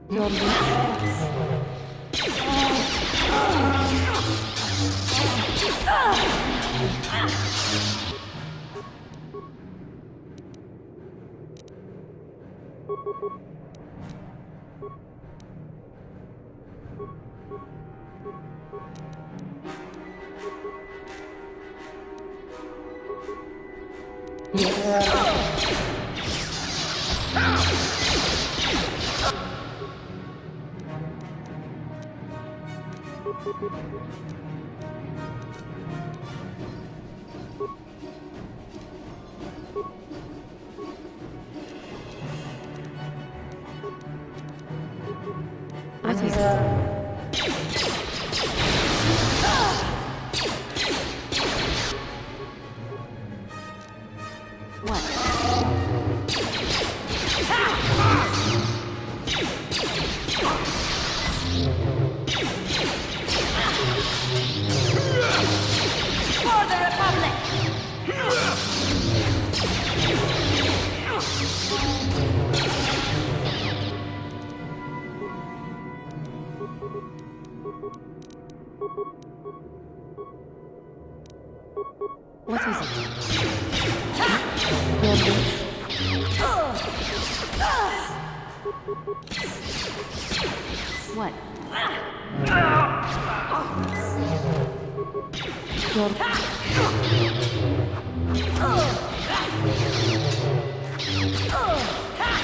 Your wish. What is it? What is it? Your wish. What? Your...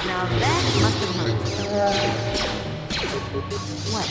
Now that must have hurt. What?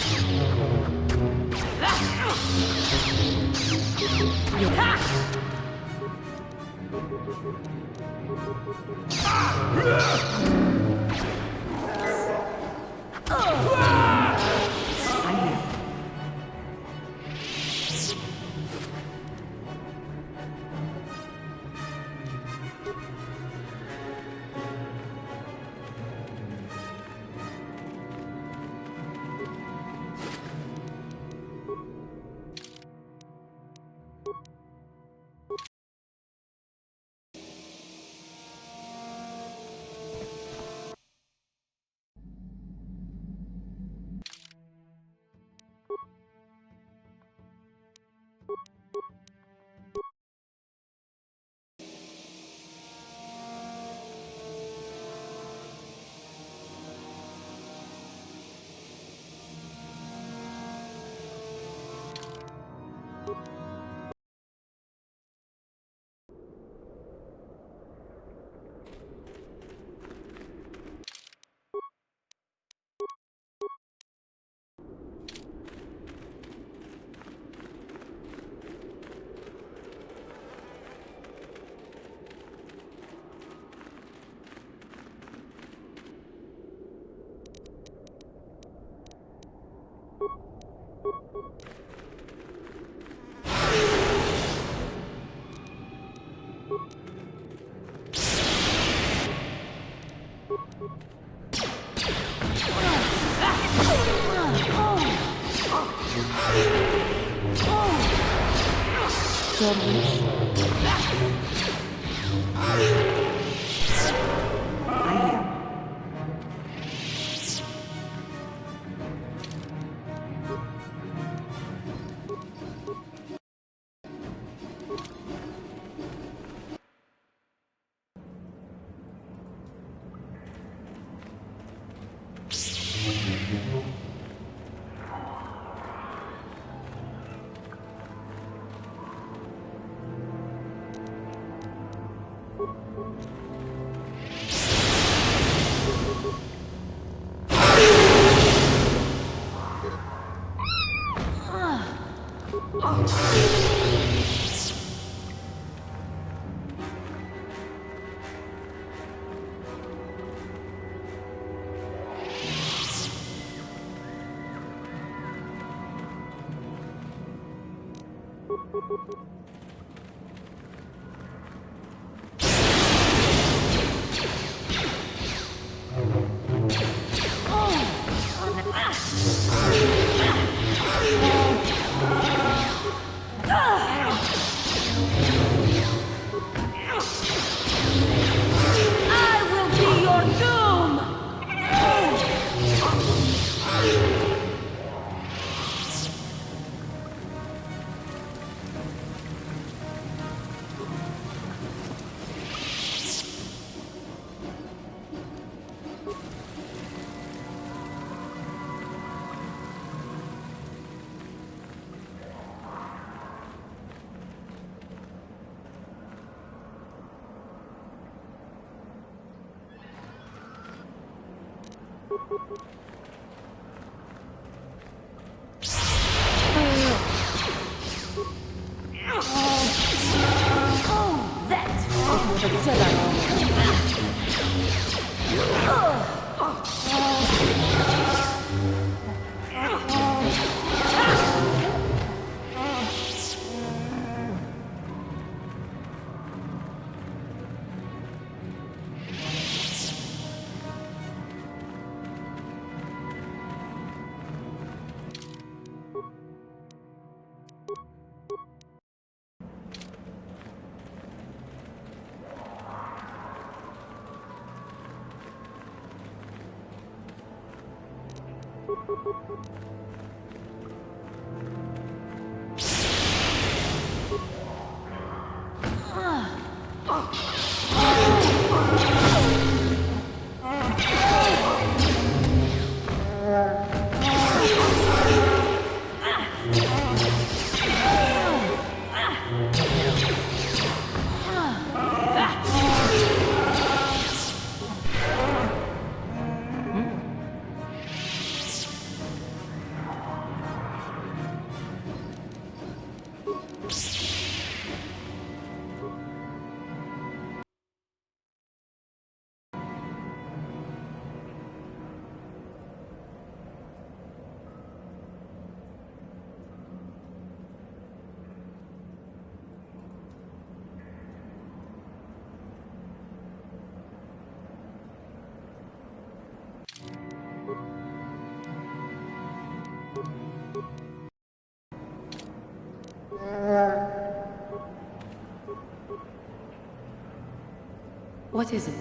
What is it?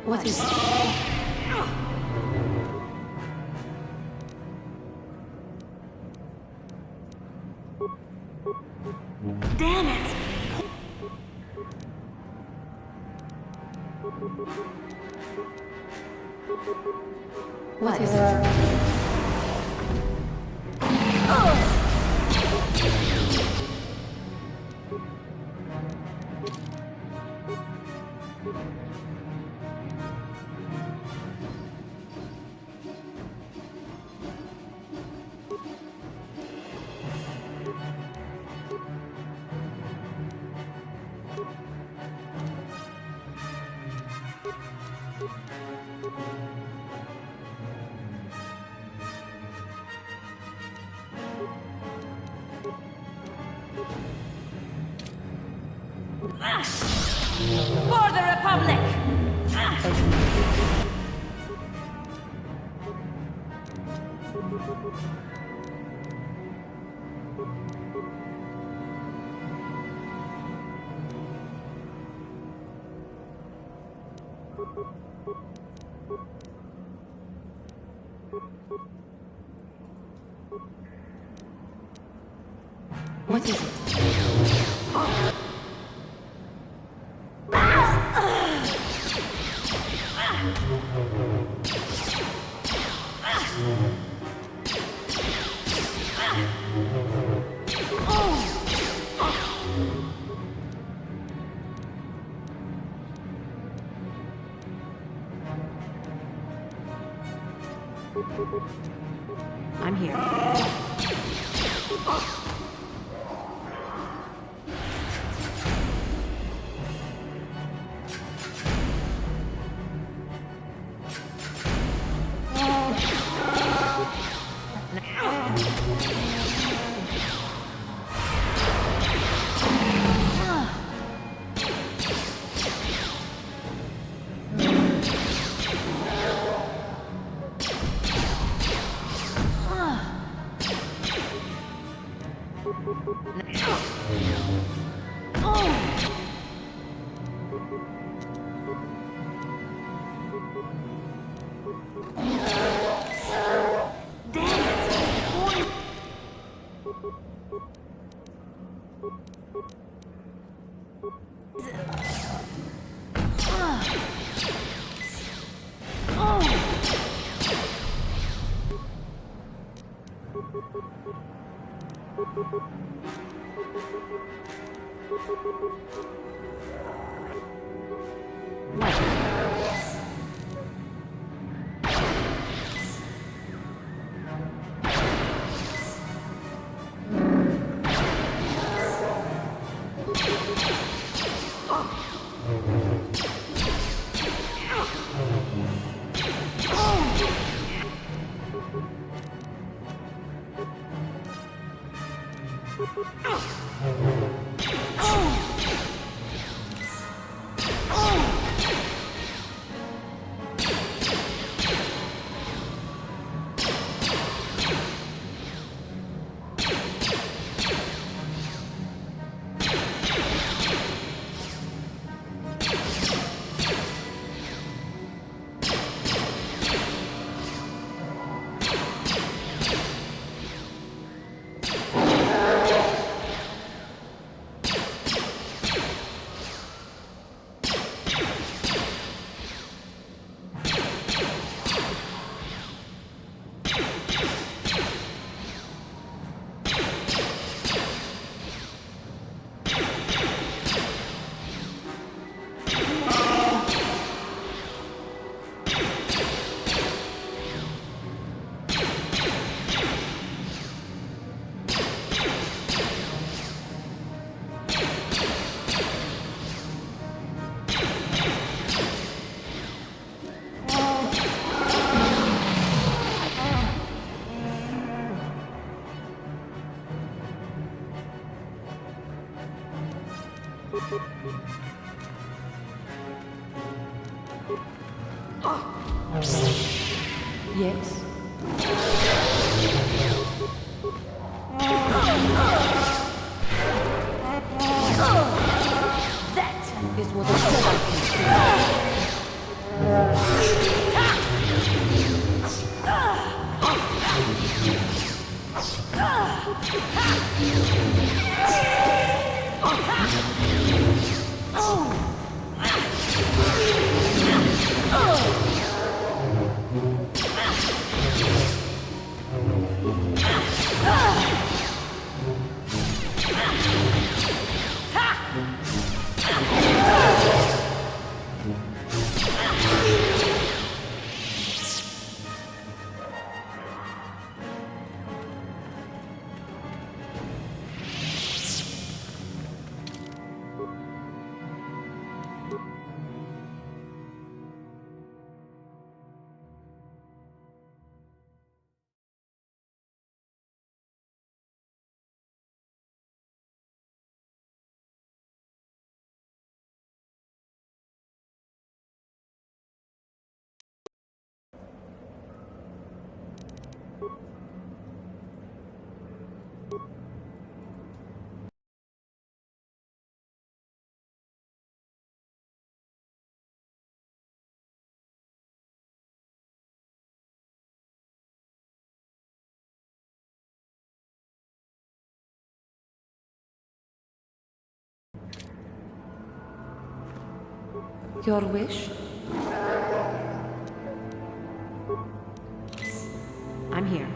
What is it? Damn it! What is it? For the Republic! What is it? I'm here. Yes. That is what a Jedi can Your wish? I'm here.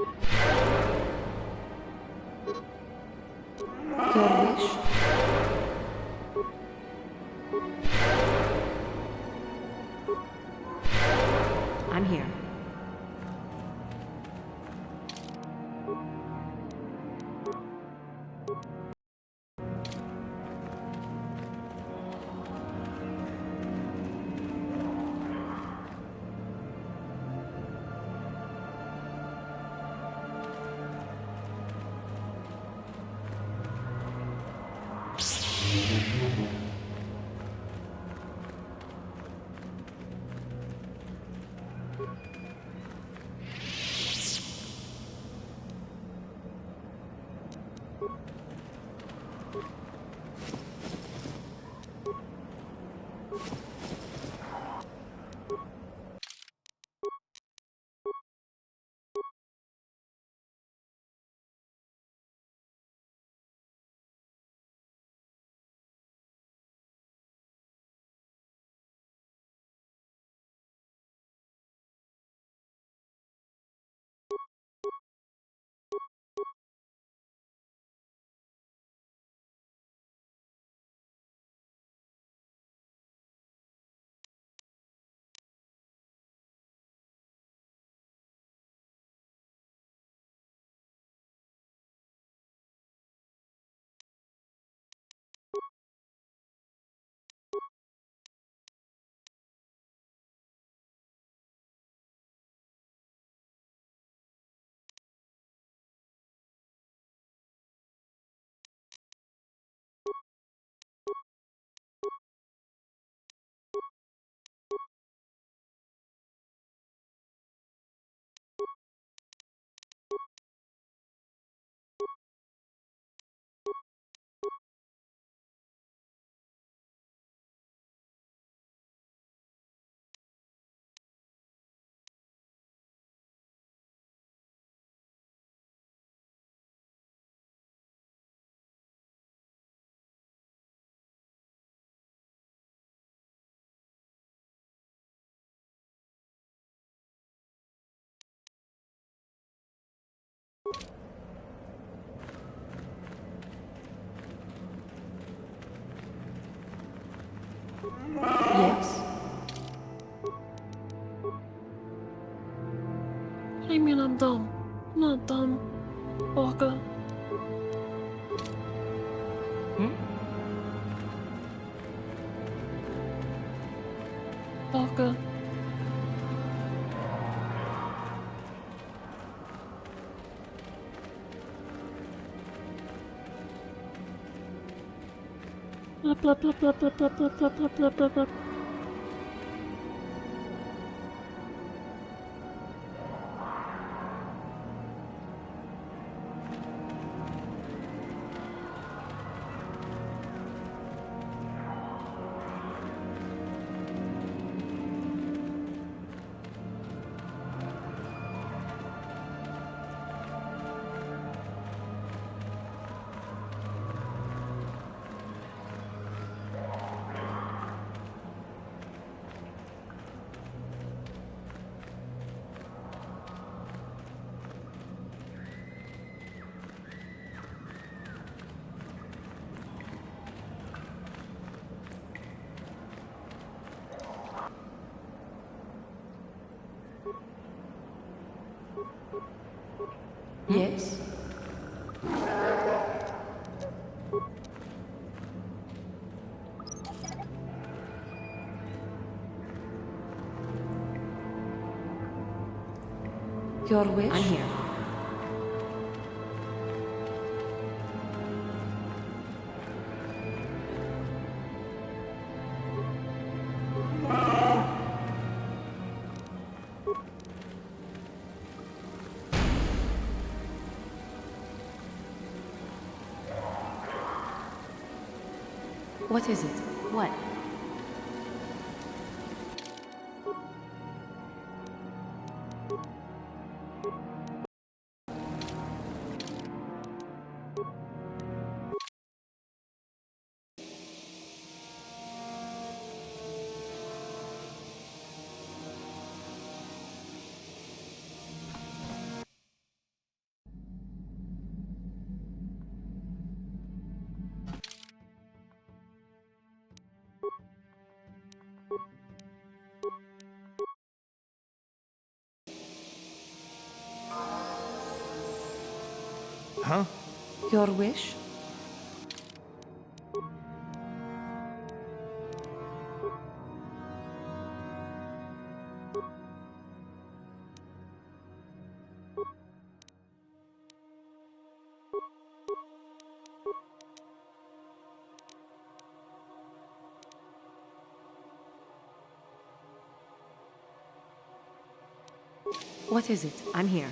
Your wish? I'm here. Yes. What do you mean I'm dumb? I'm not dumb. Walker. Walker. Blah blah blah blah blah blah blah blah blah blah blah blah. Yes. Your wish? I'm here. What is it? What? Huh? Your wish? What is it? I'm here.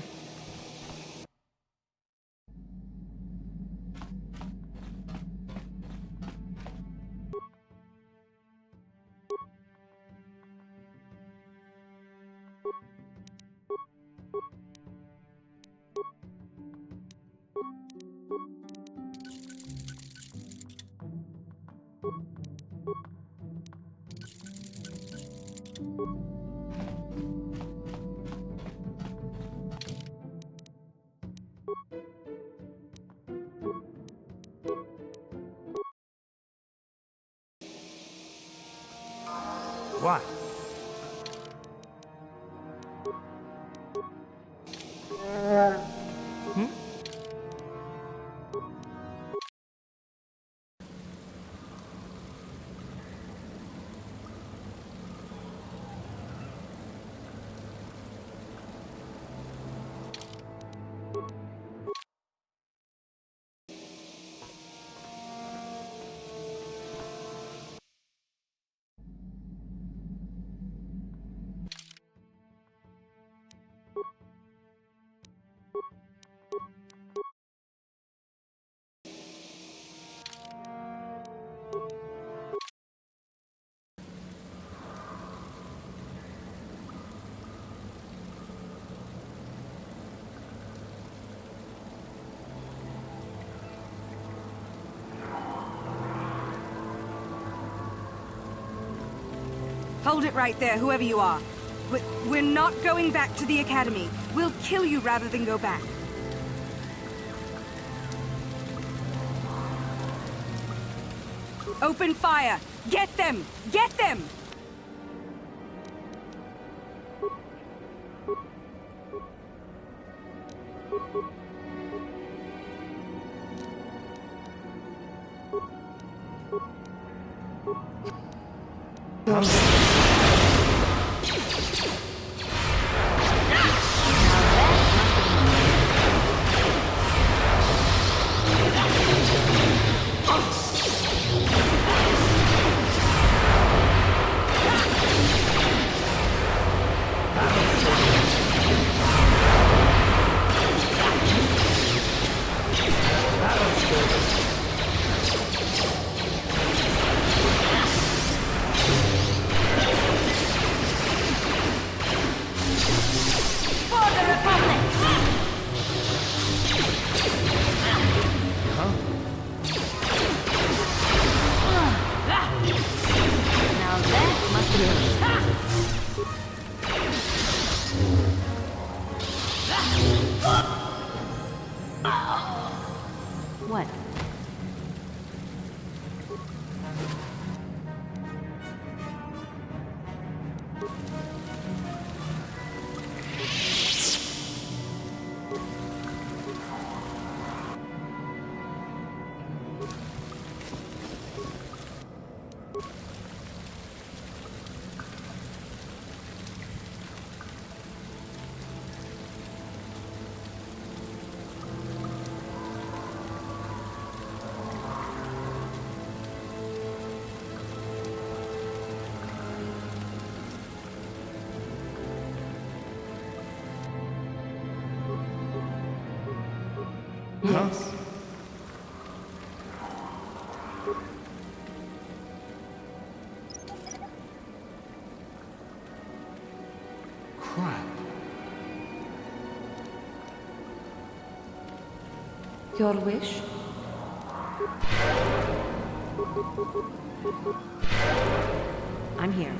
What? Hmm? Hold it right there, whoever you are. We're not going back to the Academy. We'll kill you rather than go back. Open fire! Get them! Get them! What? Yes. Crap. Your wish? I'm here.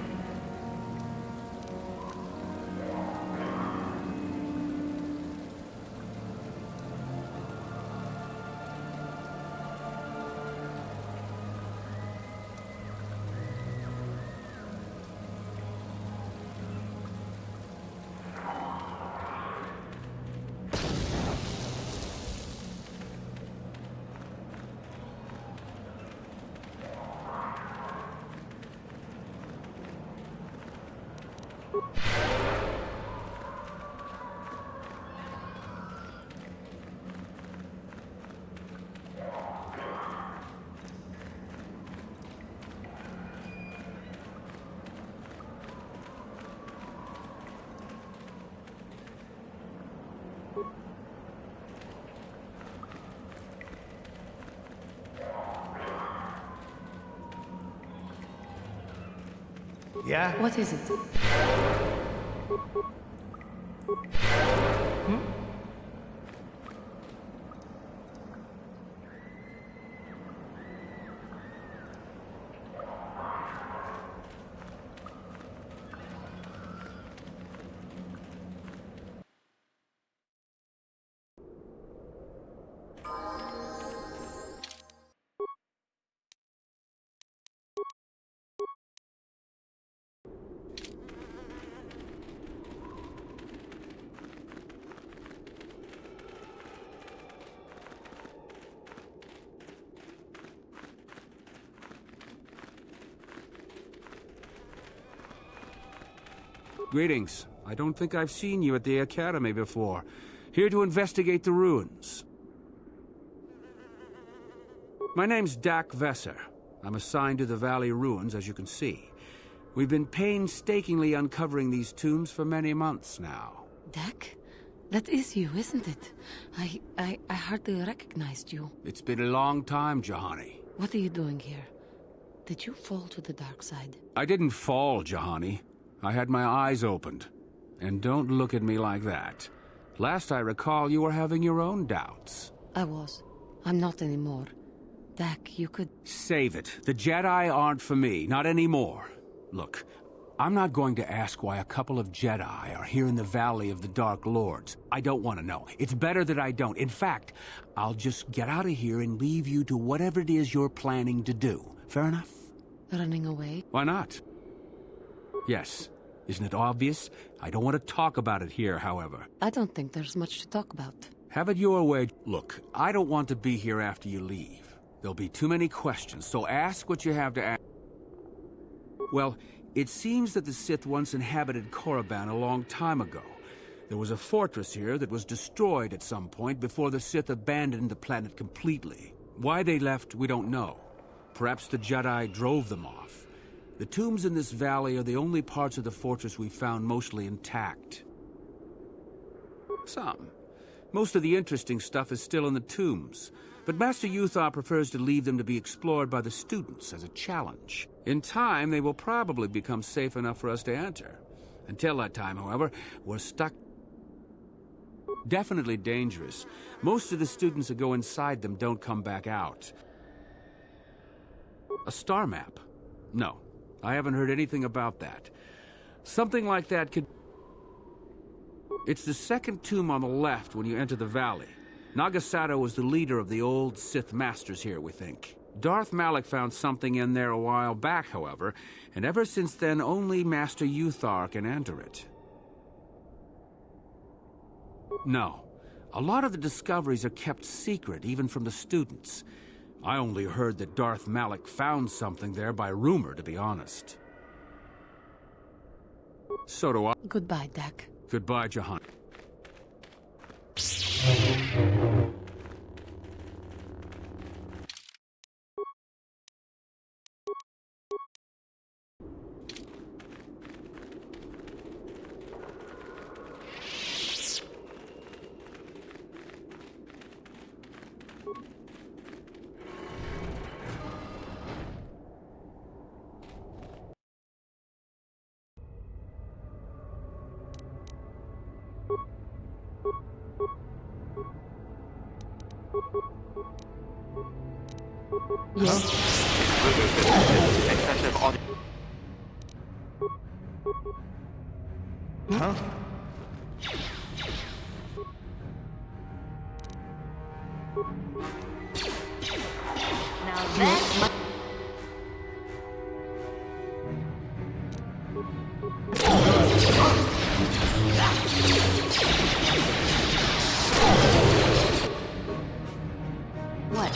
Yeah? What is it? Greetings. I don't think I've seen you at the Academy before. Here to investigate the ruins. My name's Dak Vesser. I'm assigned to the Valley Ruins, as you can see. We've been painstakingly uncovering these tombs for many months now. Dak? That is you, isn't it? I hardly recognized you. It's been a long time, Jahani. What are you doing here? Did you fall to the dark side? I didn't fall, Jahani. I had my eyes opened. And don't look at me like that. Last I recall, you were having your own doubts. I was. I'm not anymore. Dak, you could... Save it. The Jedi aren't for me, not anymore. Look, I'm not going to ask why a couple of Jedi are here in the Valley of the Dark Lords. I don't want to know. It's better that I don't. In fact, I'll just get out of here and leave you to whatever it is you're planning to do. Fair enough? Running away? Why not? Yes. Isn't it obvious? I don't want to talk about it here, however. I don't think there's much to talk about. Have it your way. Look, I don't want to be here after you leave. There'll be too many questions, so ask what you have to ask. Well, it seems that the Sith once inhabited Korriban a long time ago. There was a fortress here that was destroyed at some point before the Sith abandoned the planet completely. Why they left, we don't know. Perhaps the Jedi drove them off. The tombs in this valley are the only parts of the fortress we found mostly intact. Some. Most of the interesting stuff is still in the tombs, but Master Uthar prefers to leave them to be explored by the students as a challenge. In time, they will probably become safe enough for us to enter. Until that time, however, we're stuck. Definitely dangerous. Most of the students that go inside them don't come back out. A star map? No. I haven't heard anything about that. Something like that could... It's the second tomb on the left when you enter the valley. Nagasato was the leader of the old Sith Masters here, we think. Darth Malak found something in there a while back, however, and ever since then only Master Uthar can enter it. No. A lot of the discoveries are kept secret, even from the students. I only heard that Darth Malak found something there by rumor, to be honest. So do I. Goodbye, Dak. Goodbye, Jahan. Excessive audio. Huh? Now that's my... What?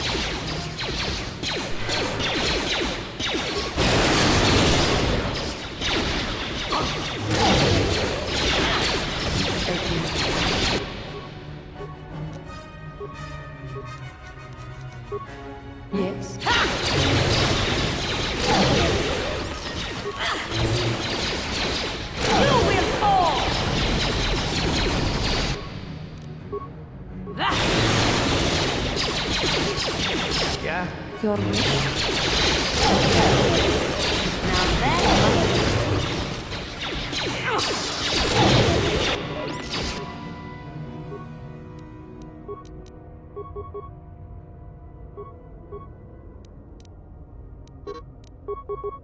You will fall! Yeah? Your wish? Now that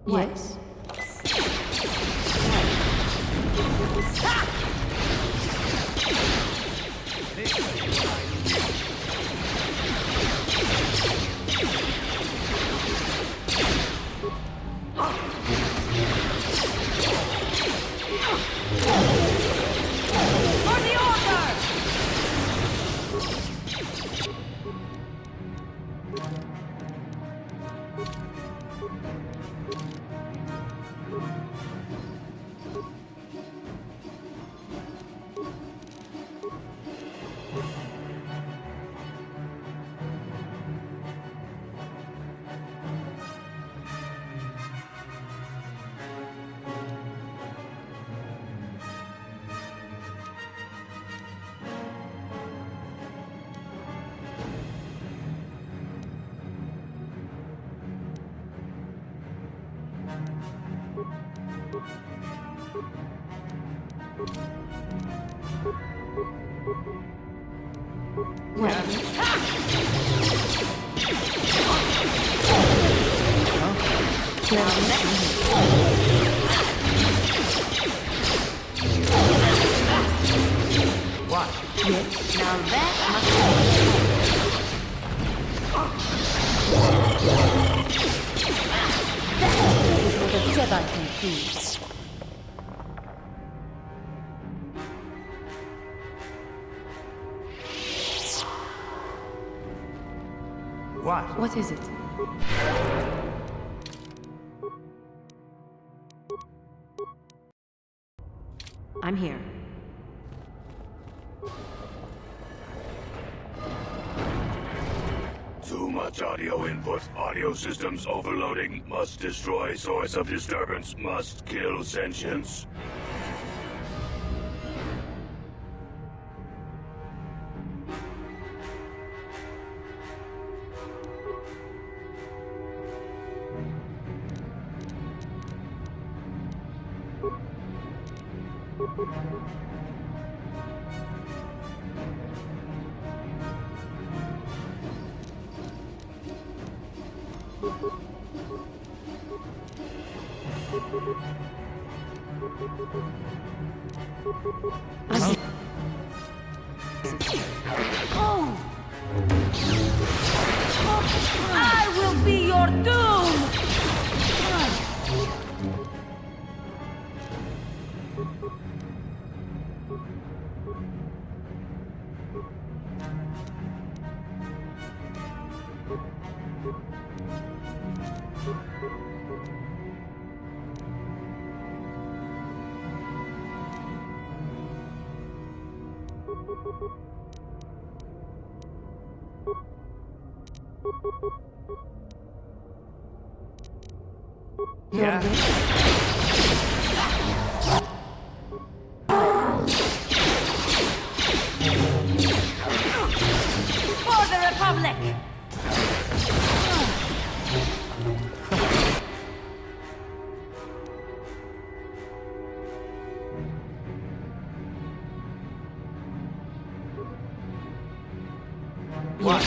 Yes. For the Order! What? Yes. Now that must That is what a Jedi can do. What? What is it? I'm here. Too much audio input. Audio systems overloading. Must destroy source of disturbance. Must kill sentience. I will be your doom! Yeah? For the Republic! What?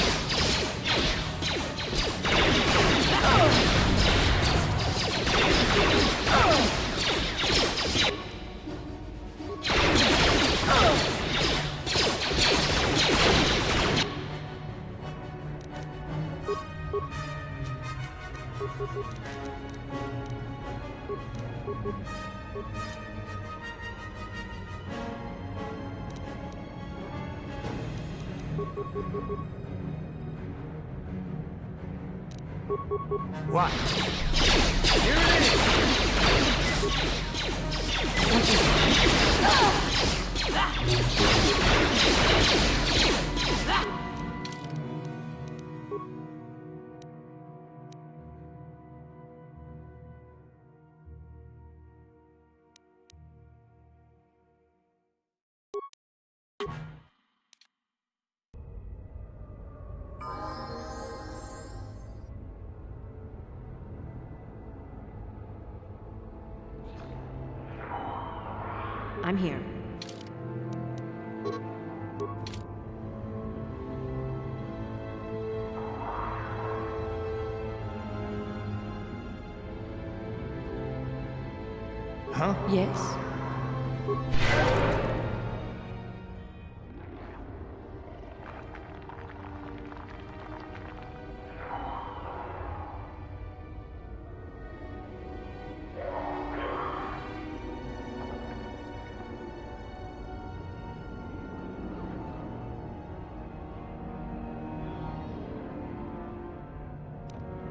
What? Here it is. I'm here. Huh? Yes?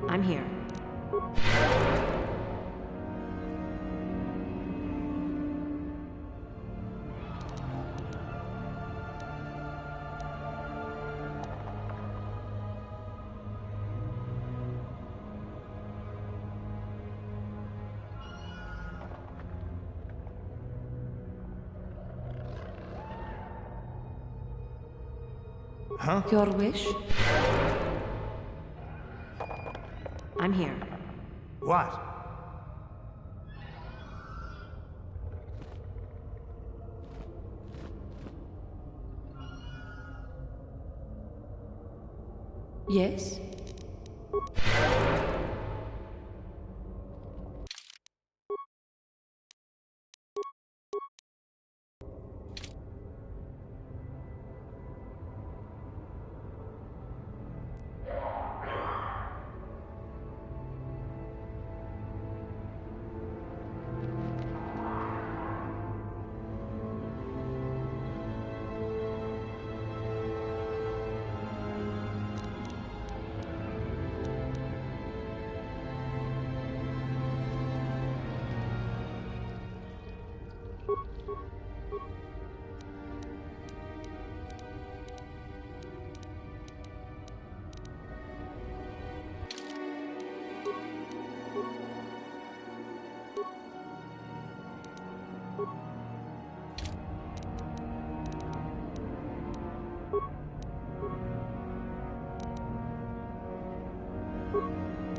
I'm here. Huh? Your wish? I'm here. What? Yes?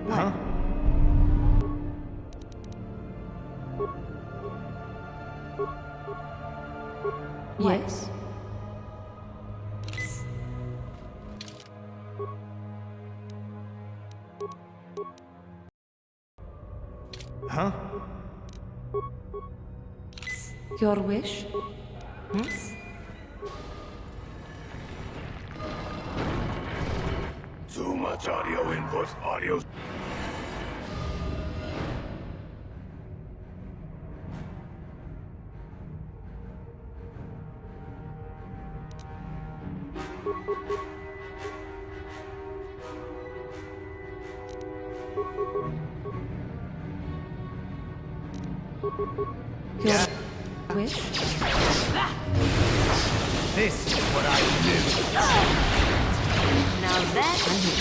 Huh? Yes? Huh? Your wish? Hmm? Too much audio input. Audio. Your wish? This is what I do. Now that... I'm here.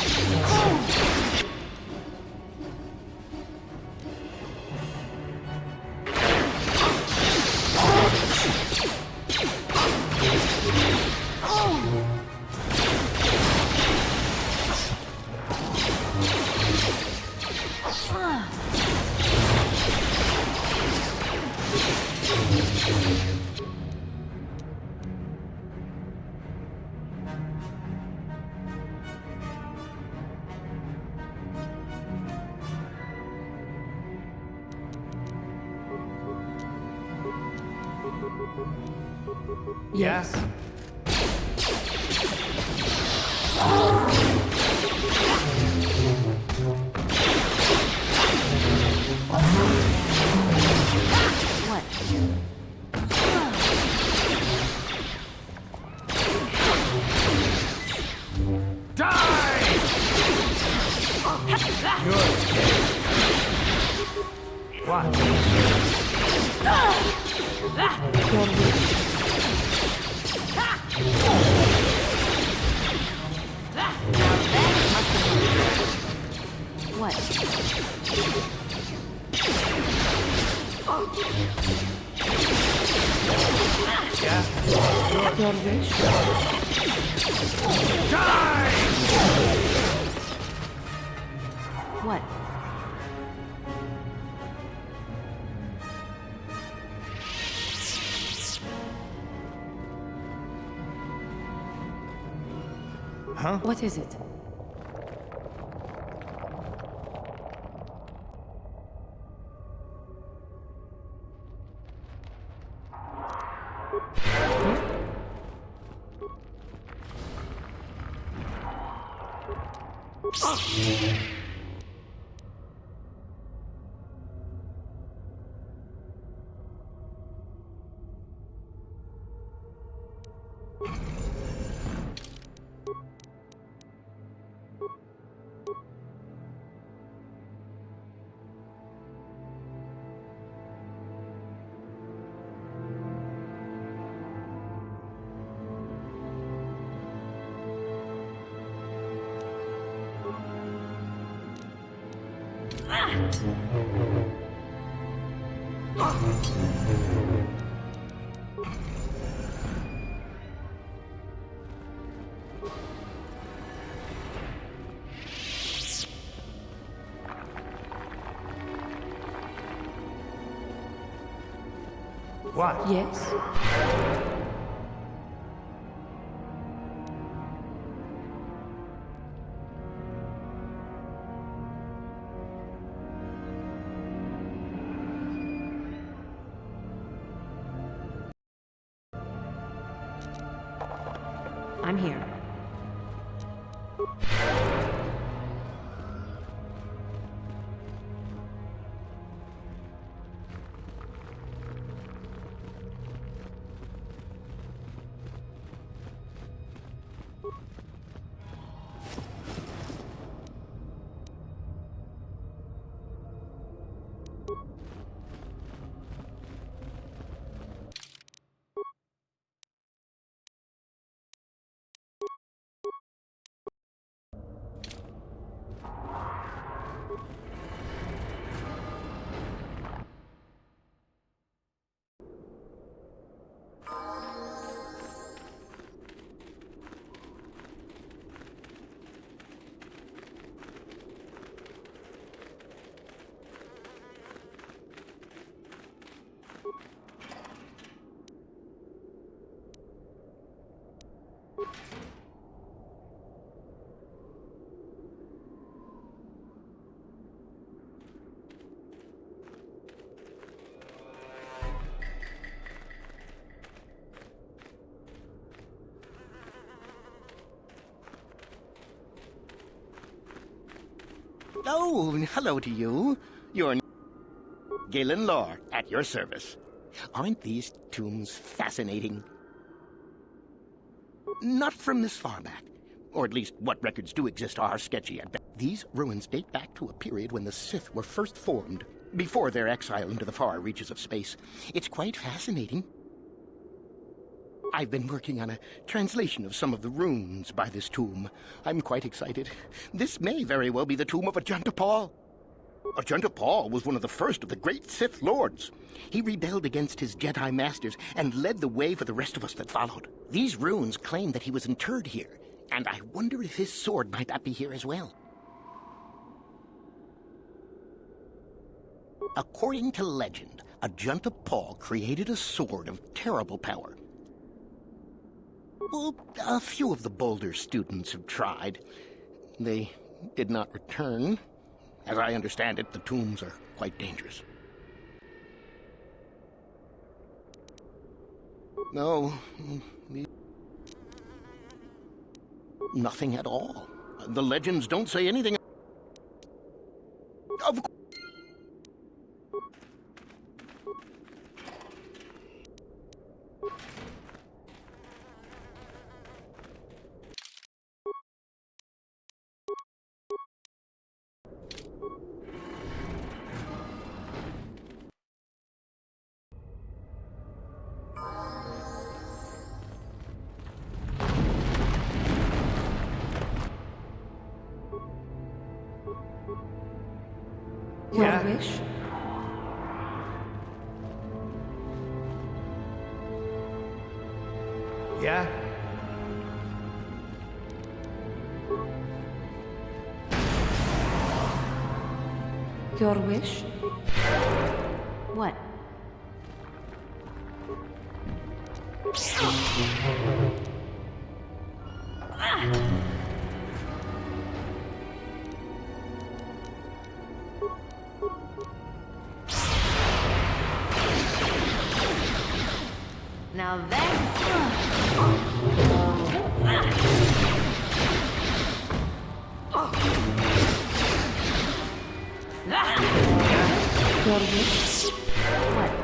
Yes. What? Die! Good. What? Your wish? What? Yeah? Your wish? Die! What? Huh? What is it? What? Yes? I'm here. Oh, hello to you. You're Galen Lore, at your service. Aren't these tombs fascinating? Not from this far back, or at least what records do exist are sketchy. These ruins date back to a period when the Sith were first formed, before their exile into the far reaches of space. It's quite fascinating. I've been working on a translation of some of the runes by this tomb. I'm quite excited. This may very well be the tomb of Ajanta Paul. Ajanta Paul was one of the first of the great Sith lords. He rebelled against his Jedi masters and led the way for the rest of us that followed. These runes claim that he was interred here, and I wonder if his sword might not be here as well. According to legend, Ajanta Paul created a sword of terrible power. Well, a few of the bolder students have tried. They did not return. As I understand it, the tombs are quite dangerous. No, nothing at all. The legends don't say anything. Of course. Your wish? Yeah? Your wish? What? Now then... Your wish? What?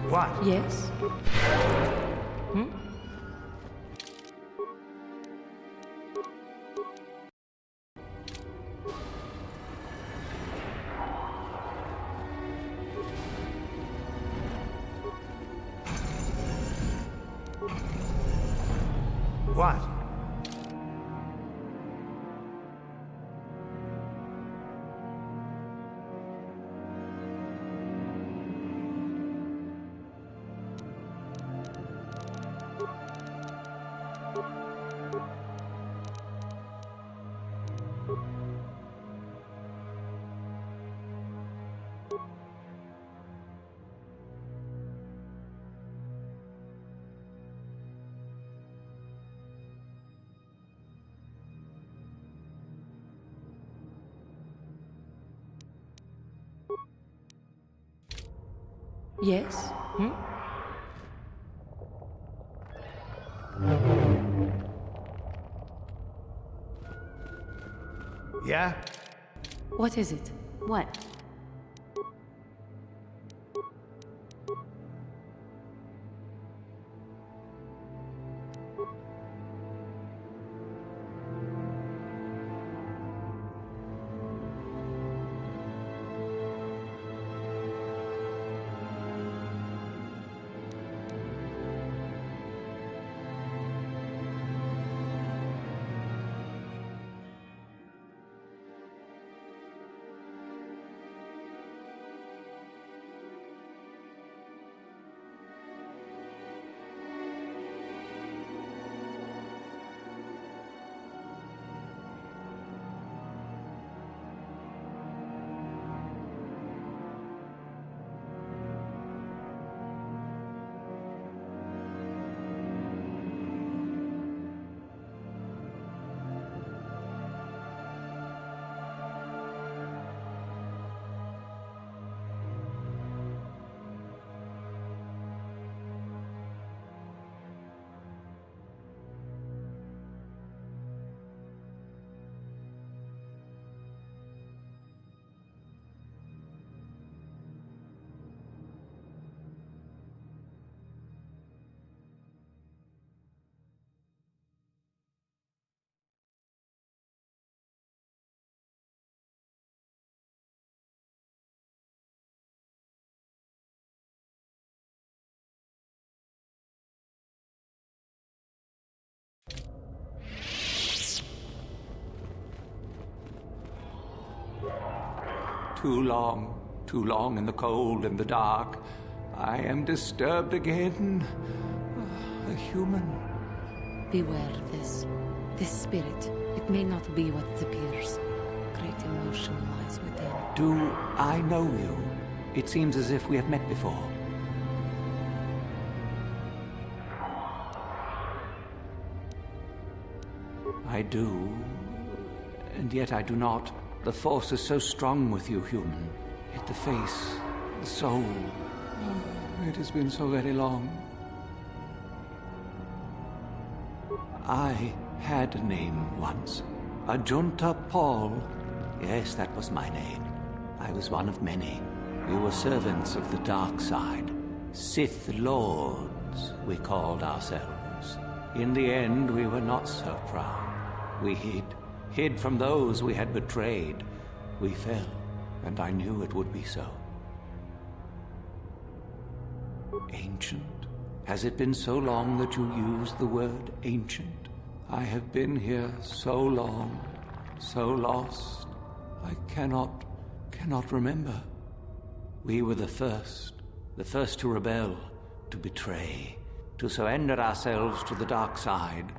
What? Yes? Hmm? What? Yes? Hmm? Yeah? What is it? What? Too long in the cold and the dark. I am disturbed again. A human. Beware of this. This spirit, it may not be what it appears. Great emotion lies within. Do I know you? It seems as if we have met before. I do, and yet I do not. The Force is so strong with you, human. Yet the face, the soul... it has been so very long. I had a name once. Ajunta Paul. Yes, that was my name. I was one of many. We were servants of the dark side. Sith Lords, we called ourselves. In the end, we were not so proud. We hid from those we had betrayed. We fell, and I knew it would be so. Ancient? Has it been so long that you used the word ancient? I have been here so long, so lost. I cannot remember. We were the first to rebel, to betray, to surrender ourselves to the dark side.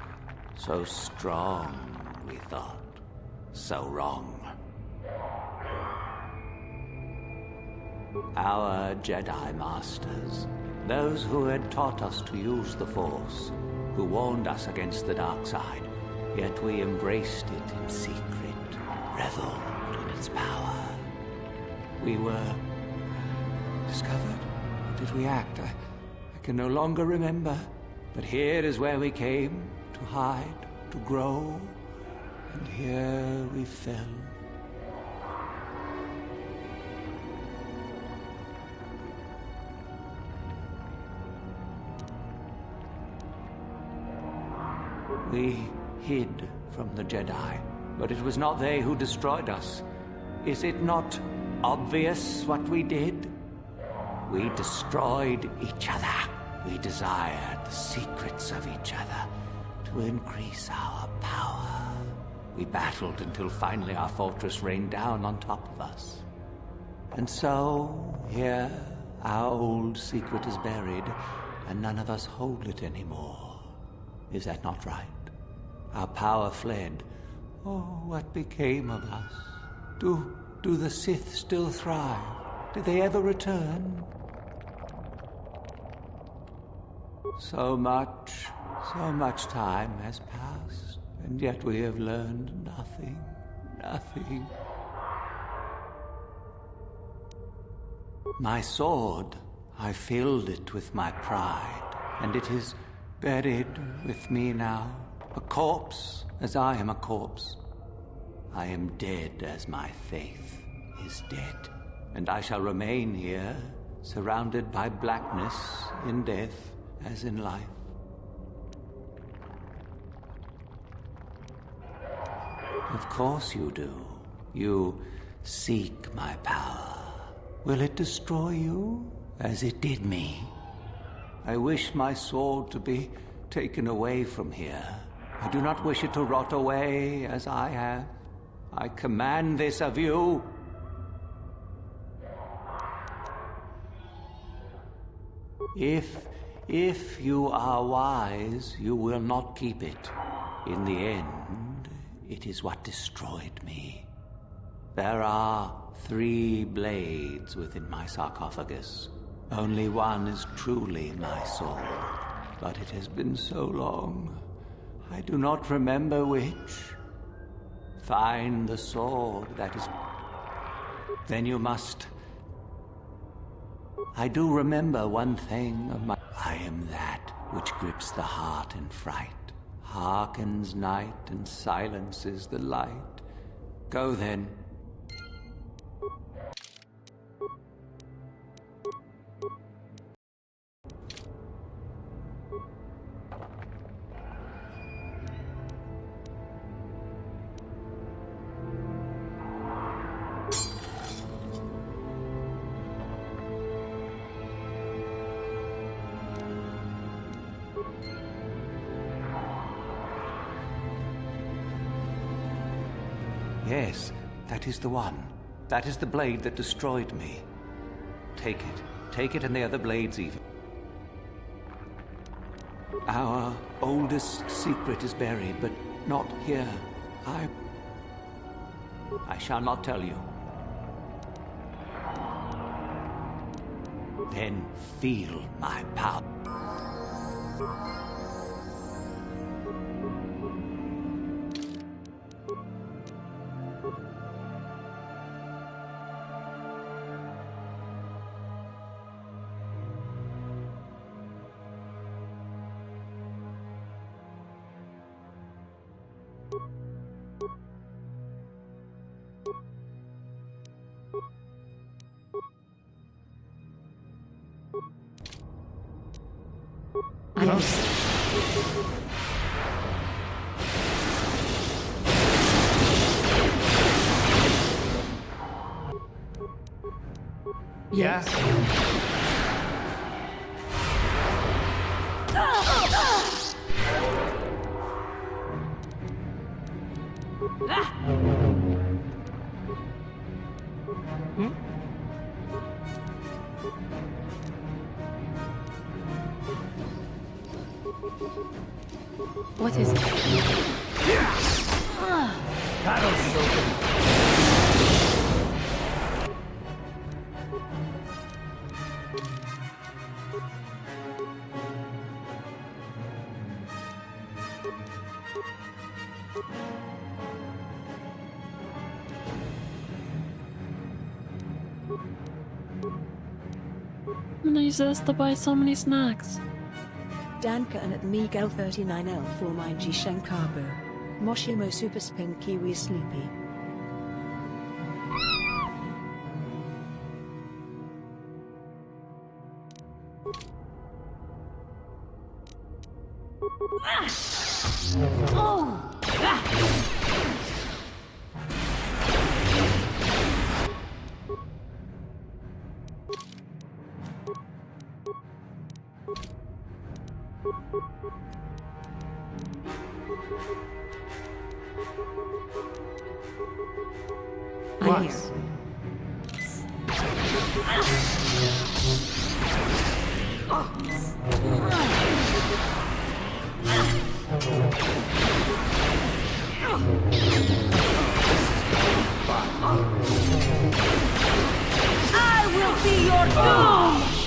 So strong, we thought. So wrong. Our Jedi Masters, those who had taught us to use the Force, who warned us against the dark side, yet we embraced it in secret, reveled in its power. We were discovered, did we act? I can no longer remember. But here is where we came to hide, to grow, and here we fell. We hid from the Jedi, but it was not they who destroyed us. Is it not obvious what we did? We destroyed each other. We desired the secrets of each other to increase our power. We battled until finally our fortress rained down on top of us. And so, here, our old secret is buried, and none of us hold it anymore. Is that not right? Our power fled. Oh, what became of us? Do the Sith still thrive? Did they ever return? So much time has passed, and yet we have learned nothing. Nothing. My sword, I filled it with my pride, and it is buried with me now. A corpse, as I am a corpse. I am dead as my faith is dead, and I shall remain here, surrounded by blackness in death as in life. Of course you do. You seek my power. Will it destroy you as it did me? I wish my sword to be taken away from here. I do not wish it to rot away as I have. I command this of you. If you are wise, you will not keep it. In the end, it is what destroyed me. There are 3 blades within my sarcophagus. Only one is truly my sword. But it has been so long, I do not remember which. Find the sword that is... Then you must... I do remember one thing of my... I am that which grips the heart in fright, hearkens night and silences the light. Go then. Yes, that is the one. That is the blade that destroyed me. Take it. Take it and the other blades even. Our oldest secret is buried, but not here. I shall not tell you. Then feel my power. Yes. What is it? Battle's open. I'm gonna use this to buy so many snacks. Danka and at Miguel 39L for mine SayachanQQ. Moshimo Super Spin Kiwi Sleepy. I'm here. I will be your doom!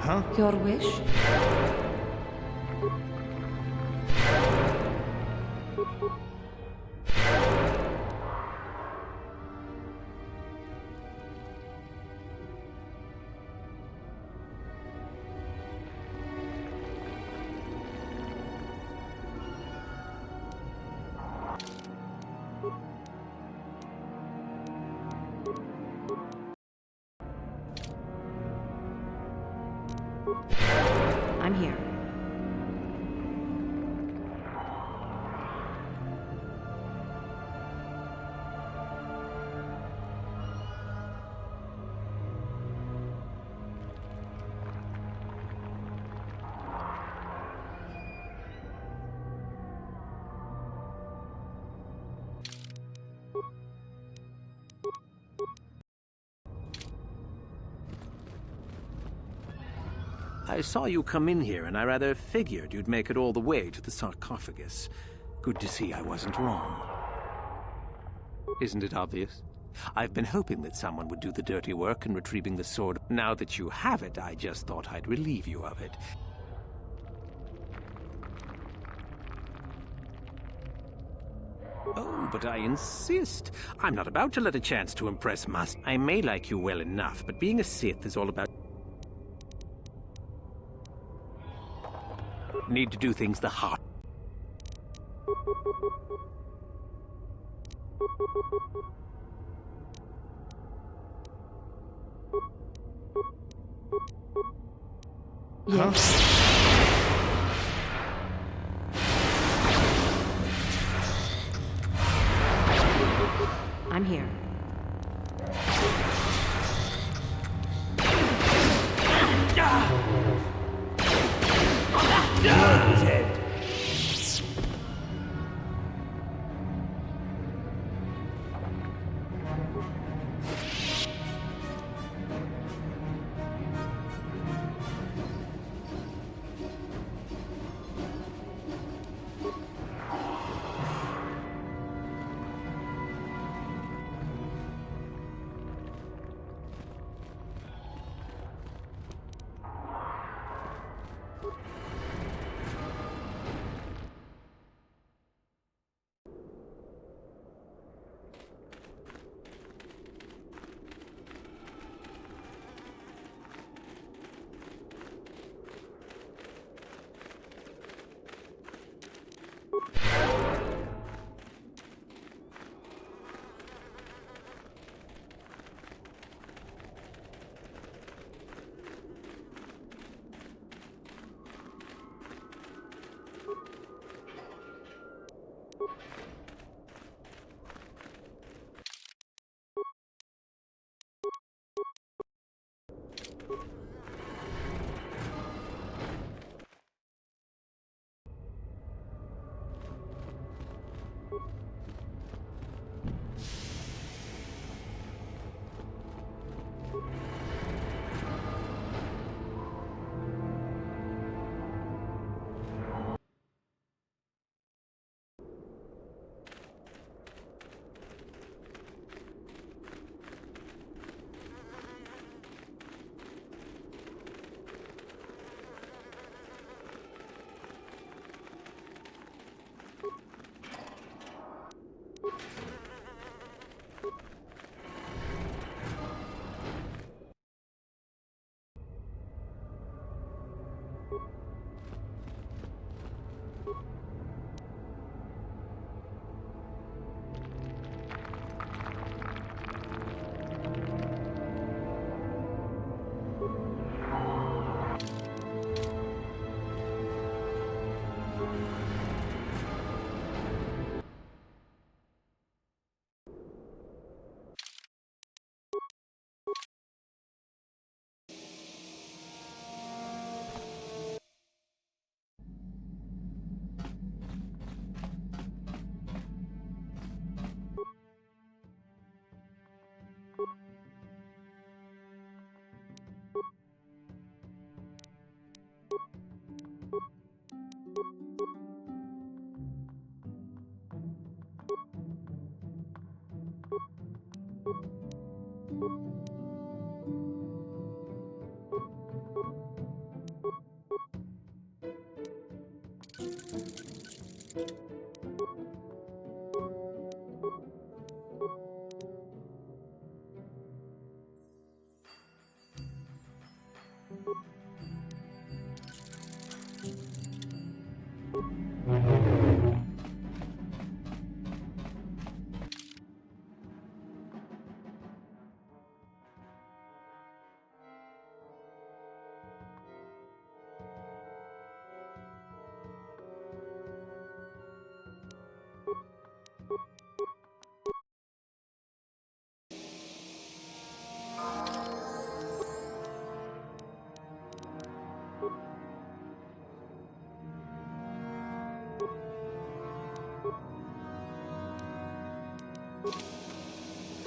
Huh? Your wish? I'm here. I saw you come in here, and I rather figured you'd make it all the way to the sarcophagus. Good to see I wasn't wrong. Isn't it obvious? I've been hoping that someone would do the dirty work in retrieving the sword. Now that you have it, I just thought I'd relieve you of it. Oh, but I insist. I'm not about to let a chance to impress Master. I may like you well enough, but being a Sith is all about... Need to do things the hard... Yes. I'm here. Bloodshed.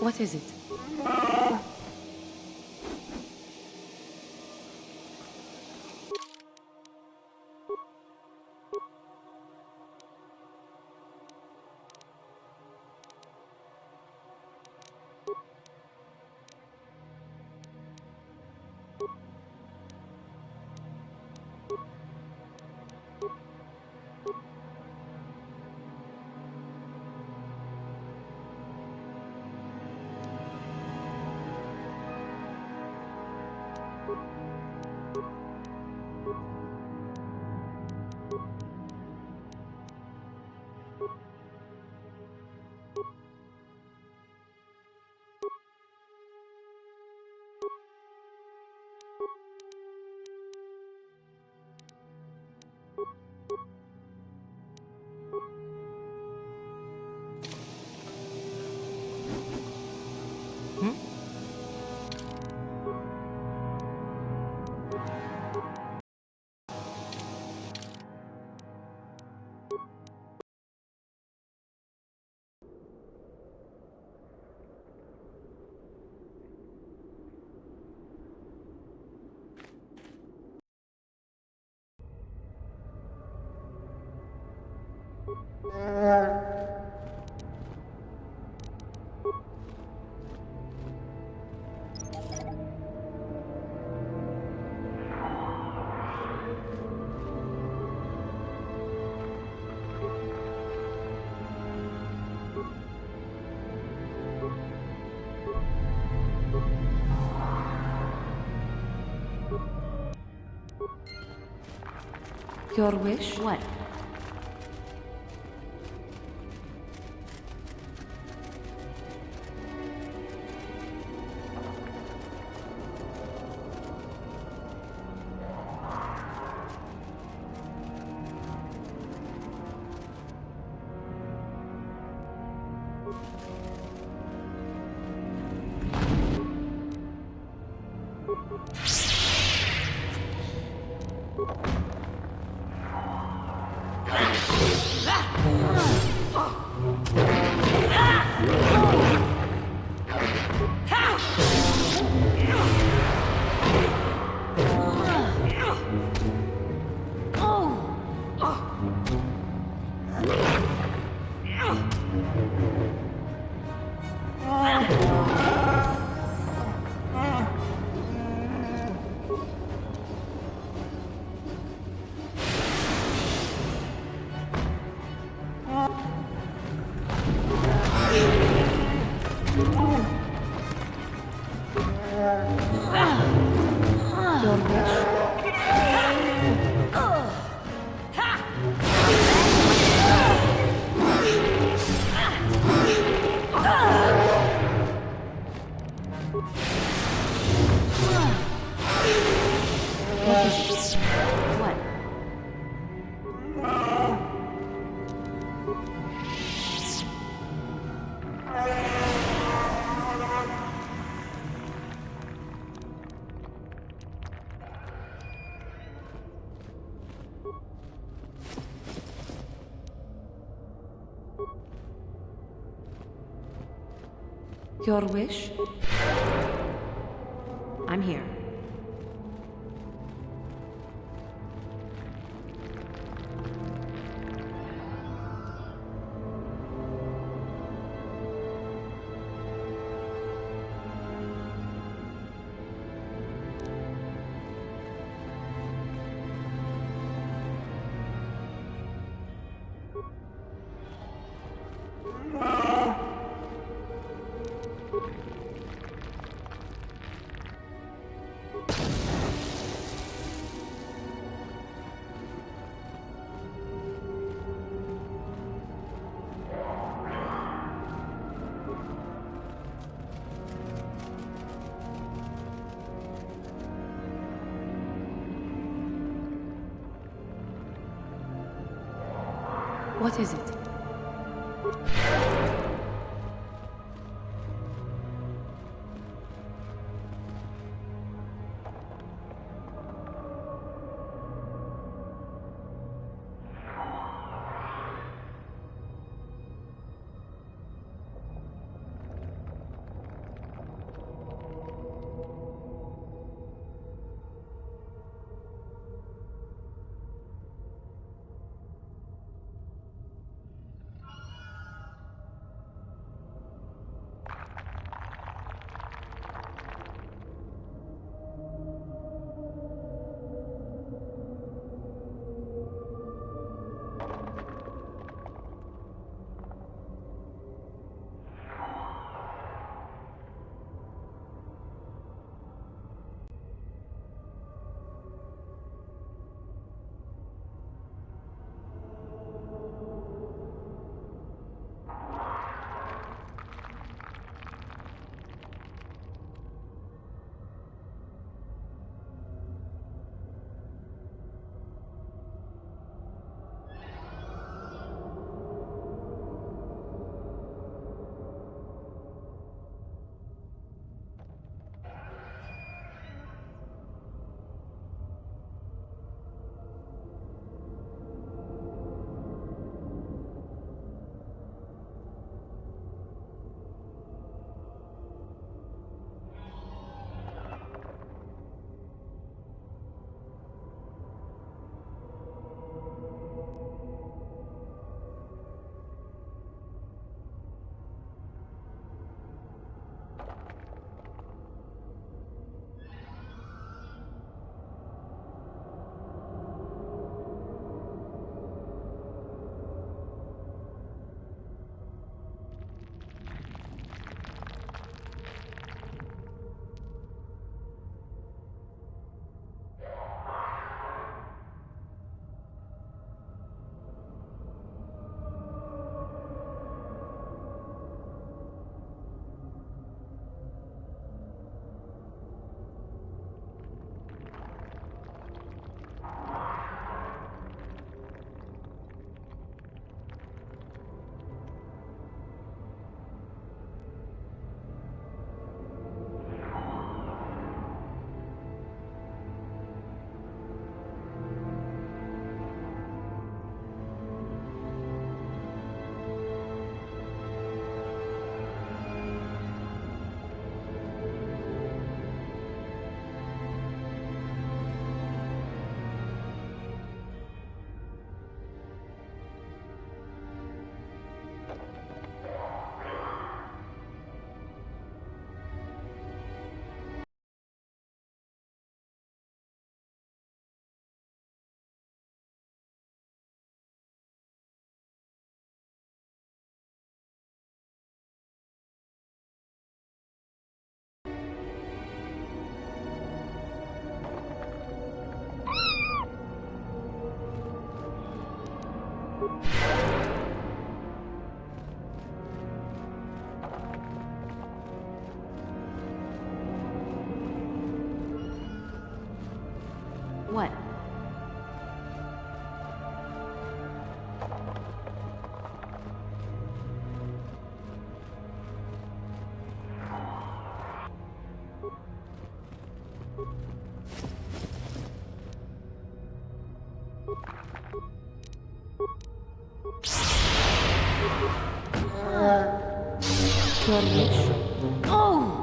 What is it? Your wish? What? Your wish? I'm here. What is it? What? Your wish? Oh!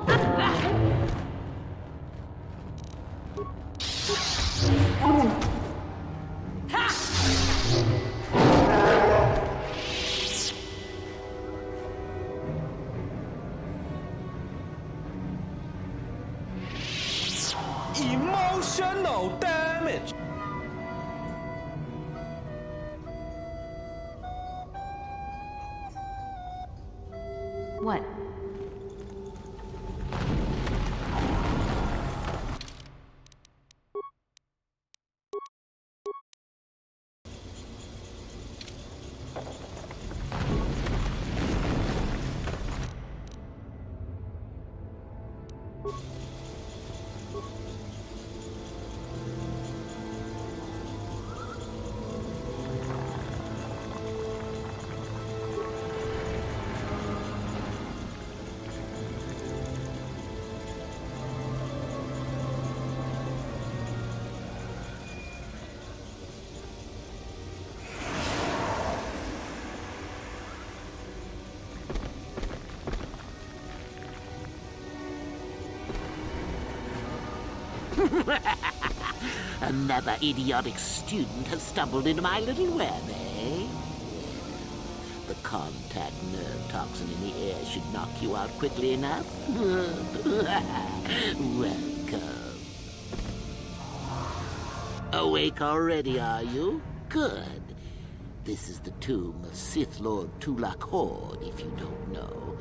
Emotional damage. What? Another idiotic student has stumbled into my little web, eh? The contact nerve toxin in the air should knock you out quickly enough. Welcome. Awake already, are you? Good. This is the tomb of Sith Lord Tulak Horde, if you don't know.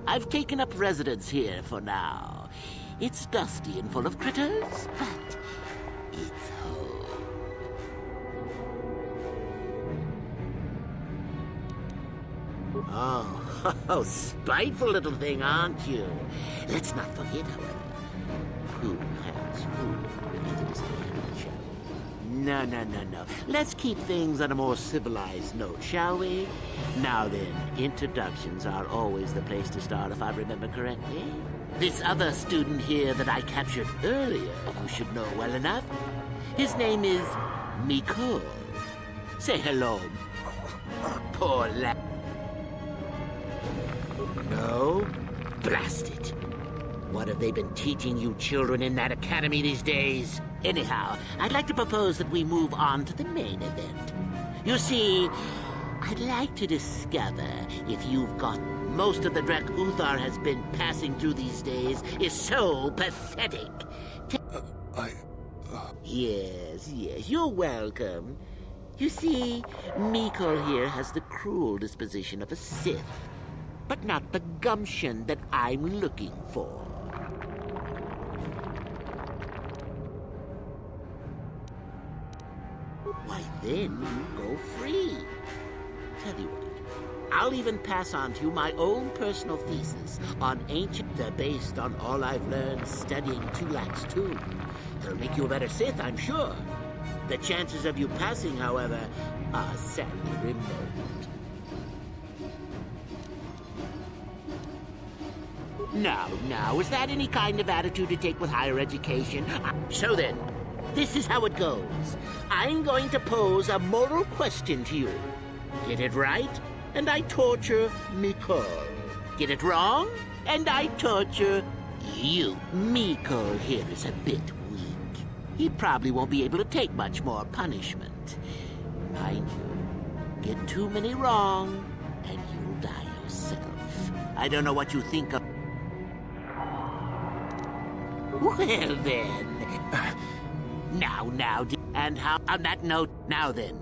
I've taken up residence here for now. It's dusty and full of critters, but it's home. Oh, spiteful little thing, aren't you? Let's not forget, however, who has ruled into this land, shall we? No. Let's keep things on a more civilized note, shall we? Now then, introductions are always the place to start, if I remember correctly. This other student here that I captured earlier, you should know well enough. His name is Miko. Say hello. Poor lad. No? Blast it. What have they been teaching you children in that academy these days? Anyhow, I'd like to propose that we move on to the main event. You see, I'd like to discover if you've got most of the dreck Uthar has been passing through these days is so pathetic. Yes, you're welcome. You see, Miko here has the cruel disposition of a Sith, but not the gumption that I'm looking for. Why then, you go free. Tell you what, I'll even pass on to you my own personal thesis on ancient... They're based on all I've learned studying Tulak's tomb. It'll make you a better Sith, I'm sure. The chances of you passing, however, are sadly remote. Now, is that any kind of attitude to take with higher education? So then, this is how it goes. I'm going to pose a moral question to you. Get it right, and I torture Miko. Get it wrong, and I torture you. Miko here is a bit weak. He probably won't be able to take much more punishment. Mind you, get too many wrong, and you'll die yourself. I don't know what you think of... Well then... Now, and how... On that note, now then...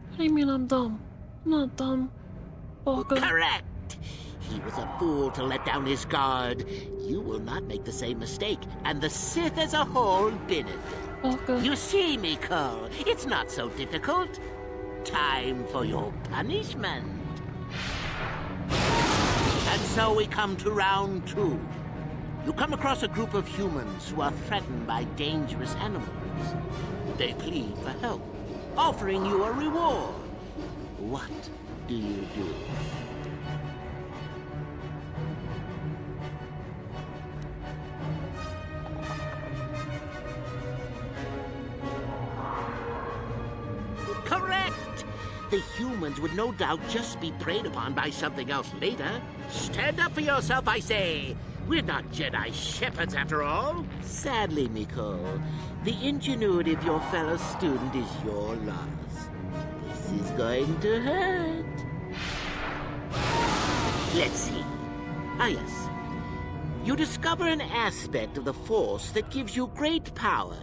What do you mean I'm dumb? I'm not dumb. Walker. Correct! He was a fool to let down his guard. You will not make the same mistake, and the Sith as a whole benefit. Walker. You see, Miko, it's not so difficult. Time for your punishment. And so we come to round 2. You come across a group of humans who are threatened by dangerous animals. They plead for help, offering you a reward. What do you do? Correct! The humans would no doubt just be preyed upon by something else later. Stand up for yourself, I say! We're not Jedi shepherds, after all. Sadly, Miko, the ingenuity of your fellow student is your loss. This is going to hurt. Let's see. Ah, yes. You discover an aspect of the Force that gives you great power.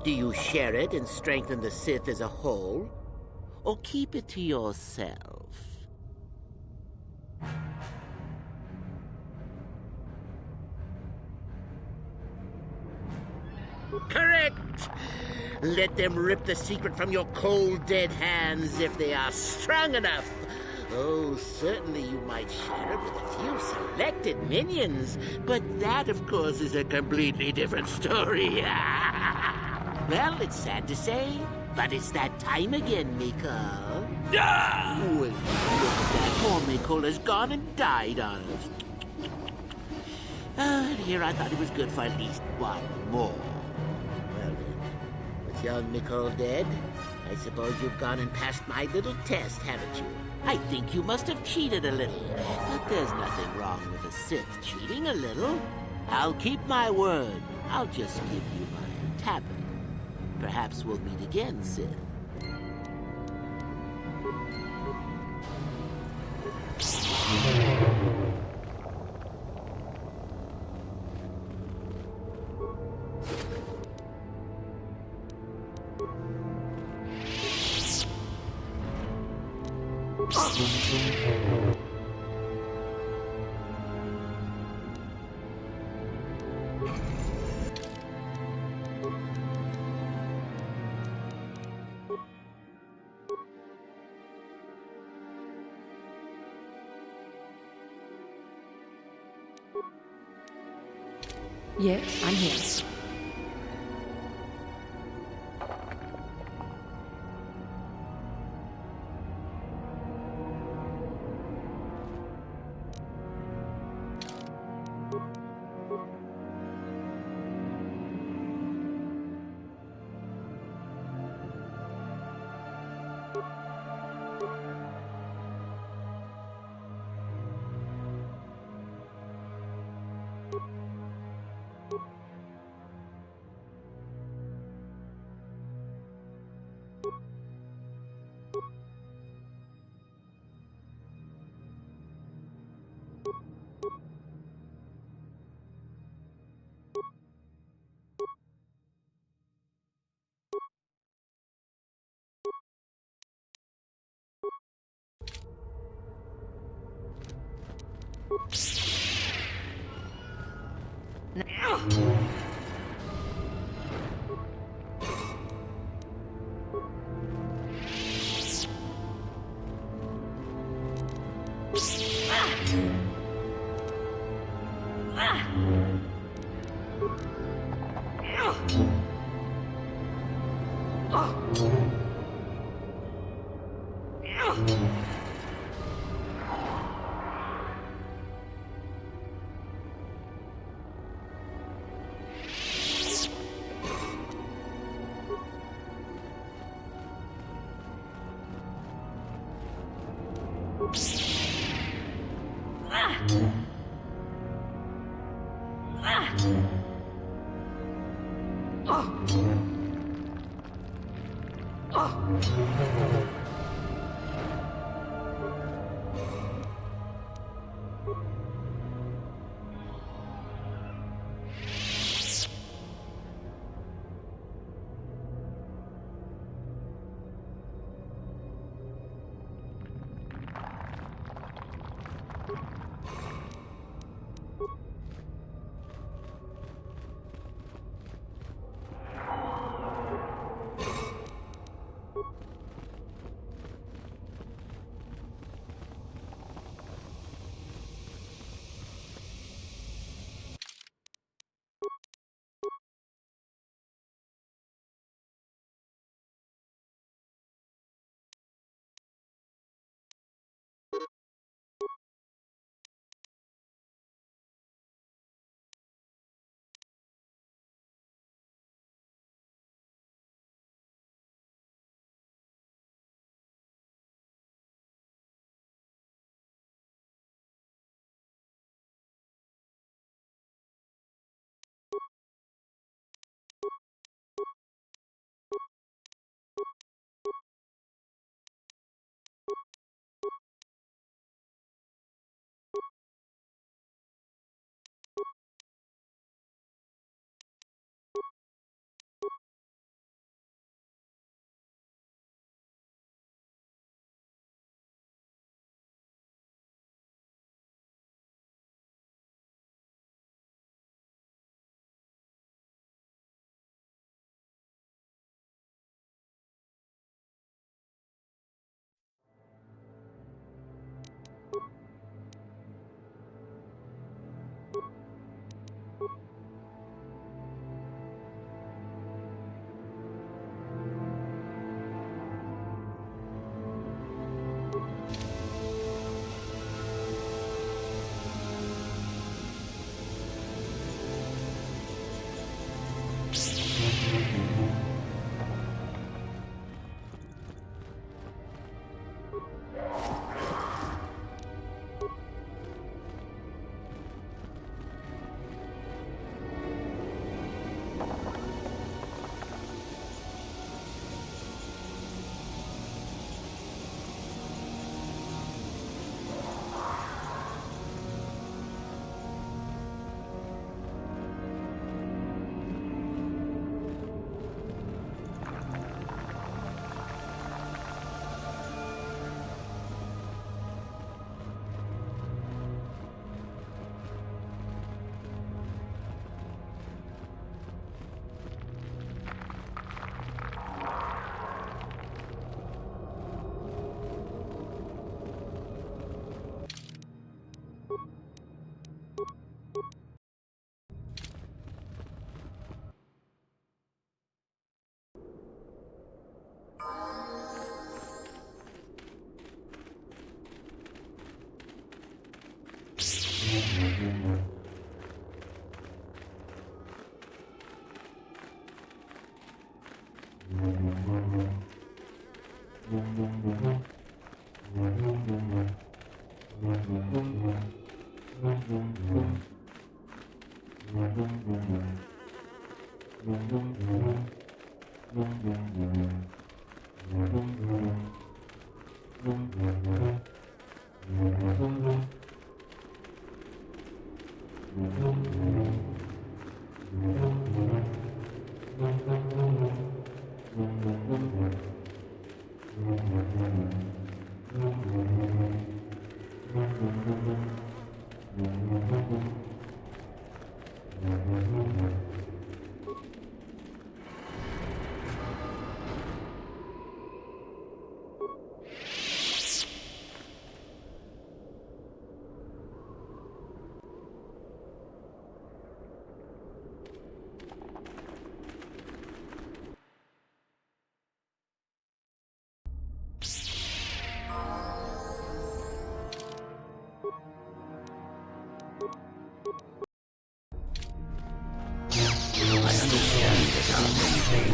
Do you share it and strengthen the Sith as a whole? Or keep it to yourself? Correct! Let them rip the secret from your cold, dead hands if they are strong enough. Oh, certainly you might share it with a few selected minions, but that, of course, is a completely different story. Well, it's sad to say, but it's that time again, Miko. Well, look at that. Poor Miko has gone and died on us. And here I thought it was good for at least one more. Well then, with young Miko dead, I suppose you've gone and passed my little test, haven't you? I think you must have cheated a little, but there's nothing wrong with a Sith cheating a little. I'll keep my word. I'll just give you my tablet. Perhaps we'll meet again, Sith. Yes, I'm here.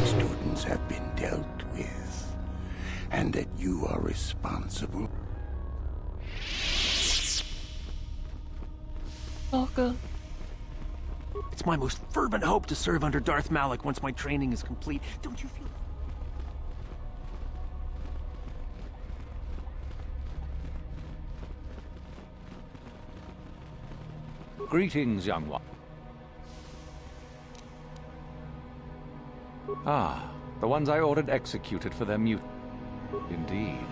Students have been dealt with, and that you are responsible. Parker. It's my most fervent hope to serve under Darth Malak once my training is complete. Don't you feel... Greetings, young one. Ah, the ones I ordered executed for their mut... Indeed.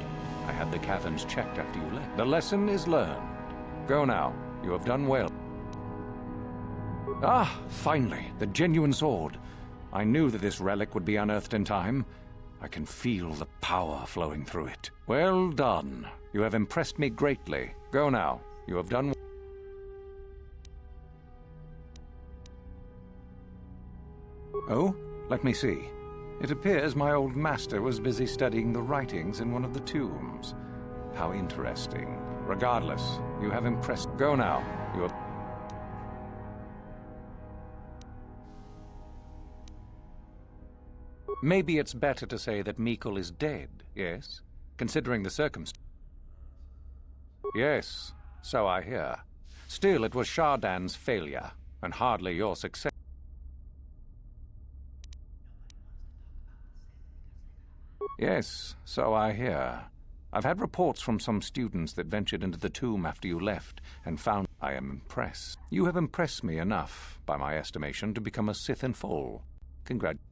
I had the caverns checked after you left. The lesson is learned. Go now. You have done well. Ah, finally, the genuine sword. I knew that this relic would be unearthed in time. I can feel the power flowing through it. Well done. You have impressed me greatly. Go now. You have done well. Oh? Let me see. It appears my old master was busy studying the writings in one of the tombs. How interesting. Regardless, you have impressed... Go now. You have... Maybe it's better to say that Mikul is dead, yes? Considering the circumstances. Yes, so I hear. Still, it was Shardan's failure, and hardly your success. Yes, so I hear. I've had reports from some students that ventured into the tomb after you left, and found I am impressed. You have impressed me enough, by my estimation, to become a Sith in full.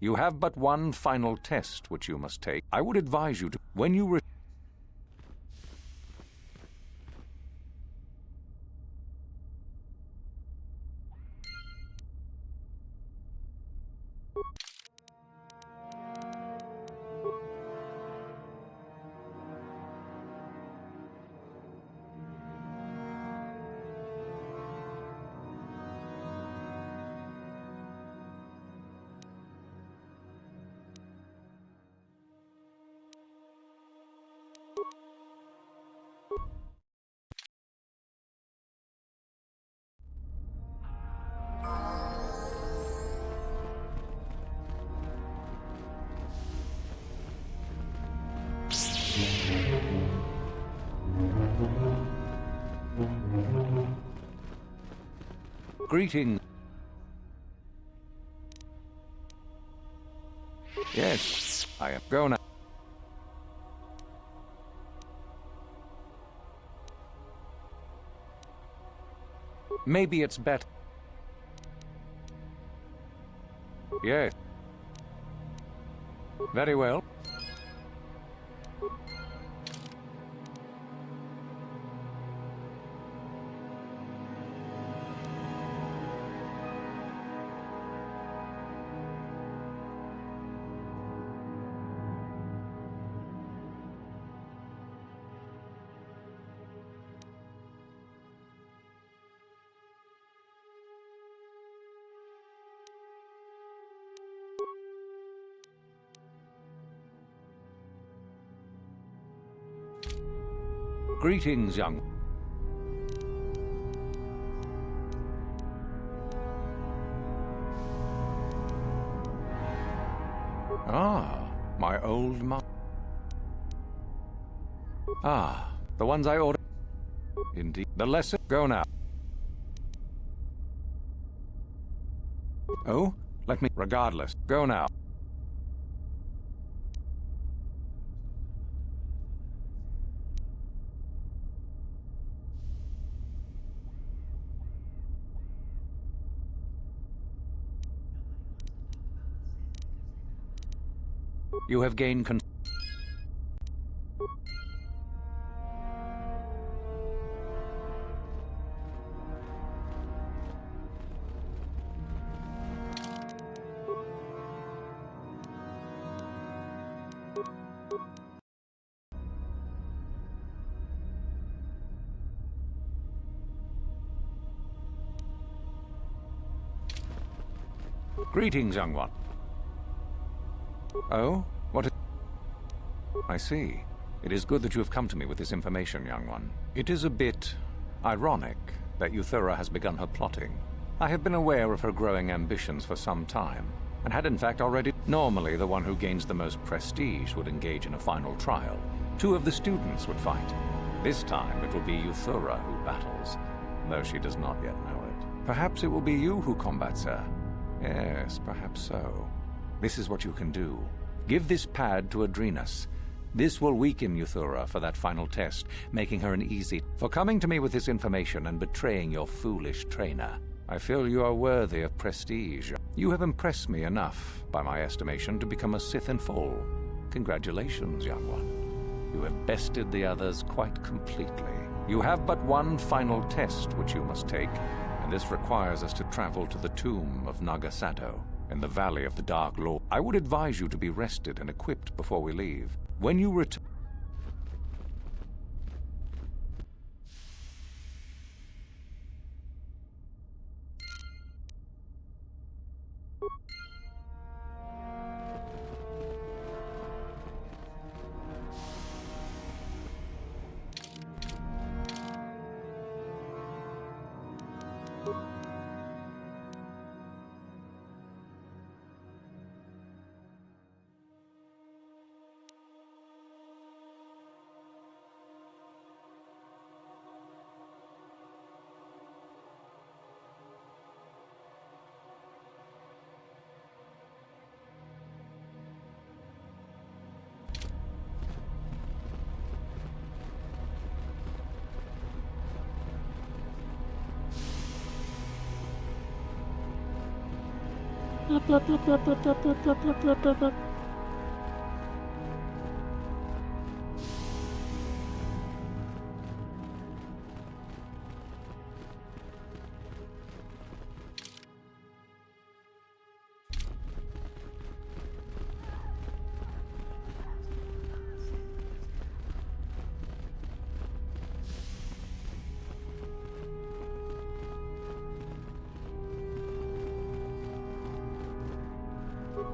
You have but one final test which you must take. I would advise you to, when you Greetings. Yes, I am. Go now. Maybe it's better. Yes. Very well. Greetings, young. Ah, my old Ah, the ones I ordered. Indeed. The lesson. Go now. Oh? Let me... Regardless. Go now. You have gained Greetings, young one. Oh? What is... I see. It is good that you have come to me with this information, young one. It is a bit ironic that Euthura has begun her plotting. I have been aware of her growing ambitions for some time, and had in fact already... Normally, the one who gains the most prestige would engage in a final trial. 2 of the students would fight. This time, it will be Euthura who battles, though she does not yet know it. Perhaps it will be you who combats her. Yes, perhaps so. This is what you can do. Give this pad to Adrenus. This will weaken Euthura for that final test, making her an easy... For coming to me with this information and betraying your foolish trainer, I feel you are worthy of prestige. You have impressed me enough, by my estimation, to become a Sith in full. Congratulations, young one. You have bested the others quite completely. You have but one final test which you must take, and this requires us to travel to the tomb of Nagasato, in the Valley of the Dark Lord. I would advise you to be rested and equipped before we leave. When you return... Blah, blah, blah, blah, blah, blah, blah, blah, blah, blah, blah.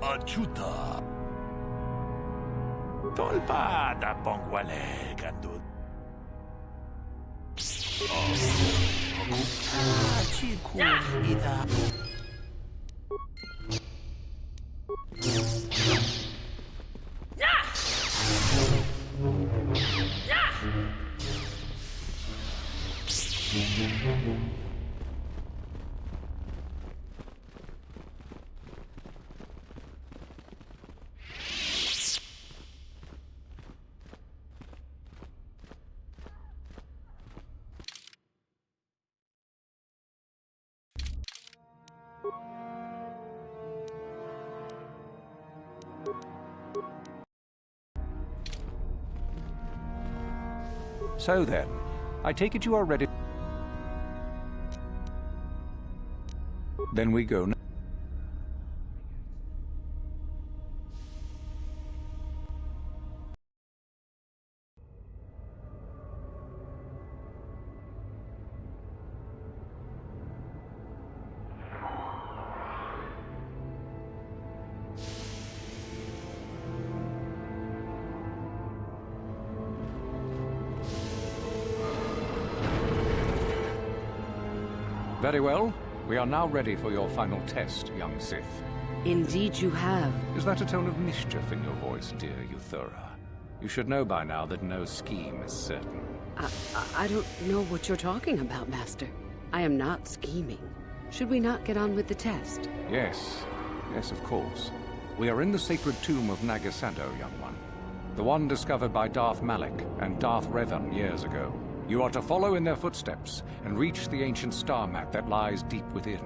Achuta. Tolpa da Bongwale Gandu. So then, I take it you are ready. Then we go now. Very well. We are now ready for your final test, young Sith. Indeed you have. Is that a tone of mischief in your voice, dear Euthura? You should know by now that no scheme is certain. I don't know what you're talking about, Master. I am not scheming. Should we not get on with the test? Yes. Yes, of course. We are in the sacred tomb of Nagasado, young one. The one discovered by Darth Malak and Darth Revan years ago. You are to follow in their footsteps and reach the ancient star map that lies deep within.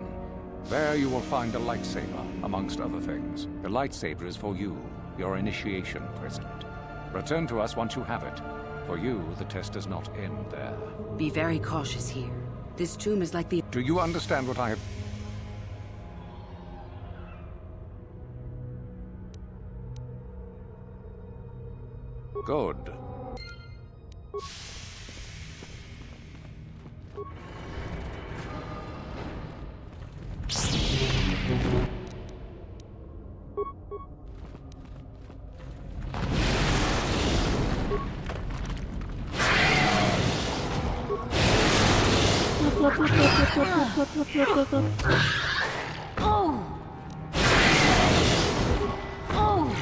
There you will find a lightsaber, amongst other things. The lightsaber is for you, your initiation present. Return to us once you have it. For you, the test does not end there. Be very cautious here. This tomb is like the... Do you understand what I have... Good. Oh! Oh!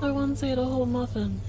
I once ate a whole muffin.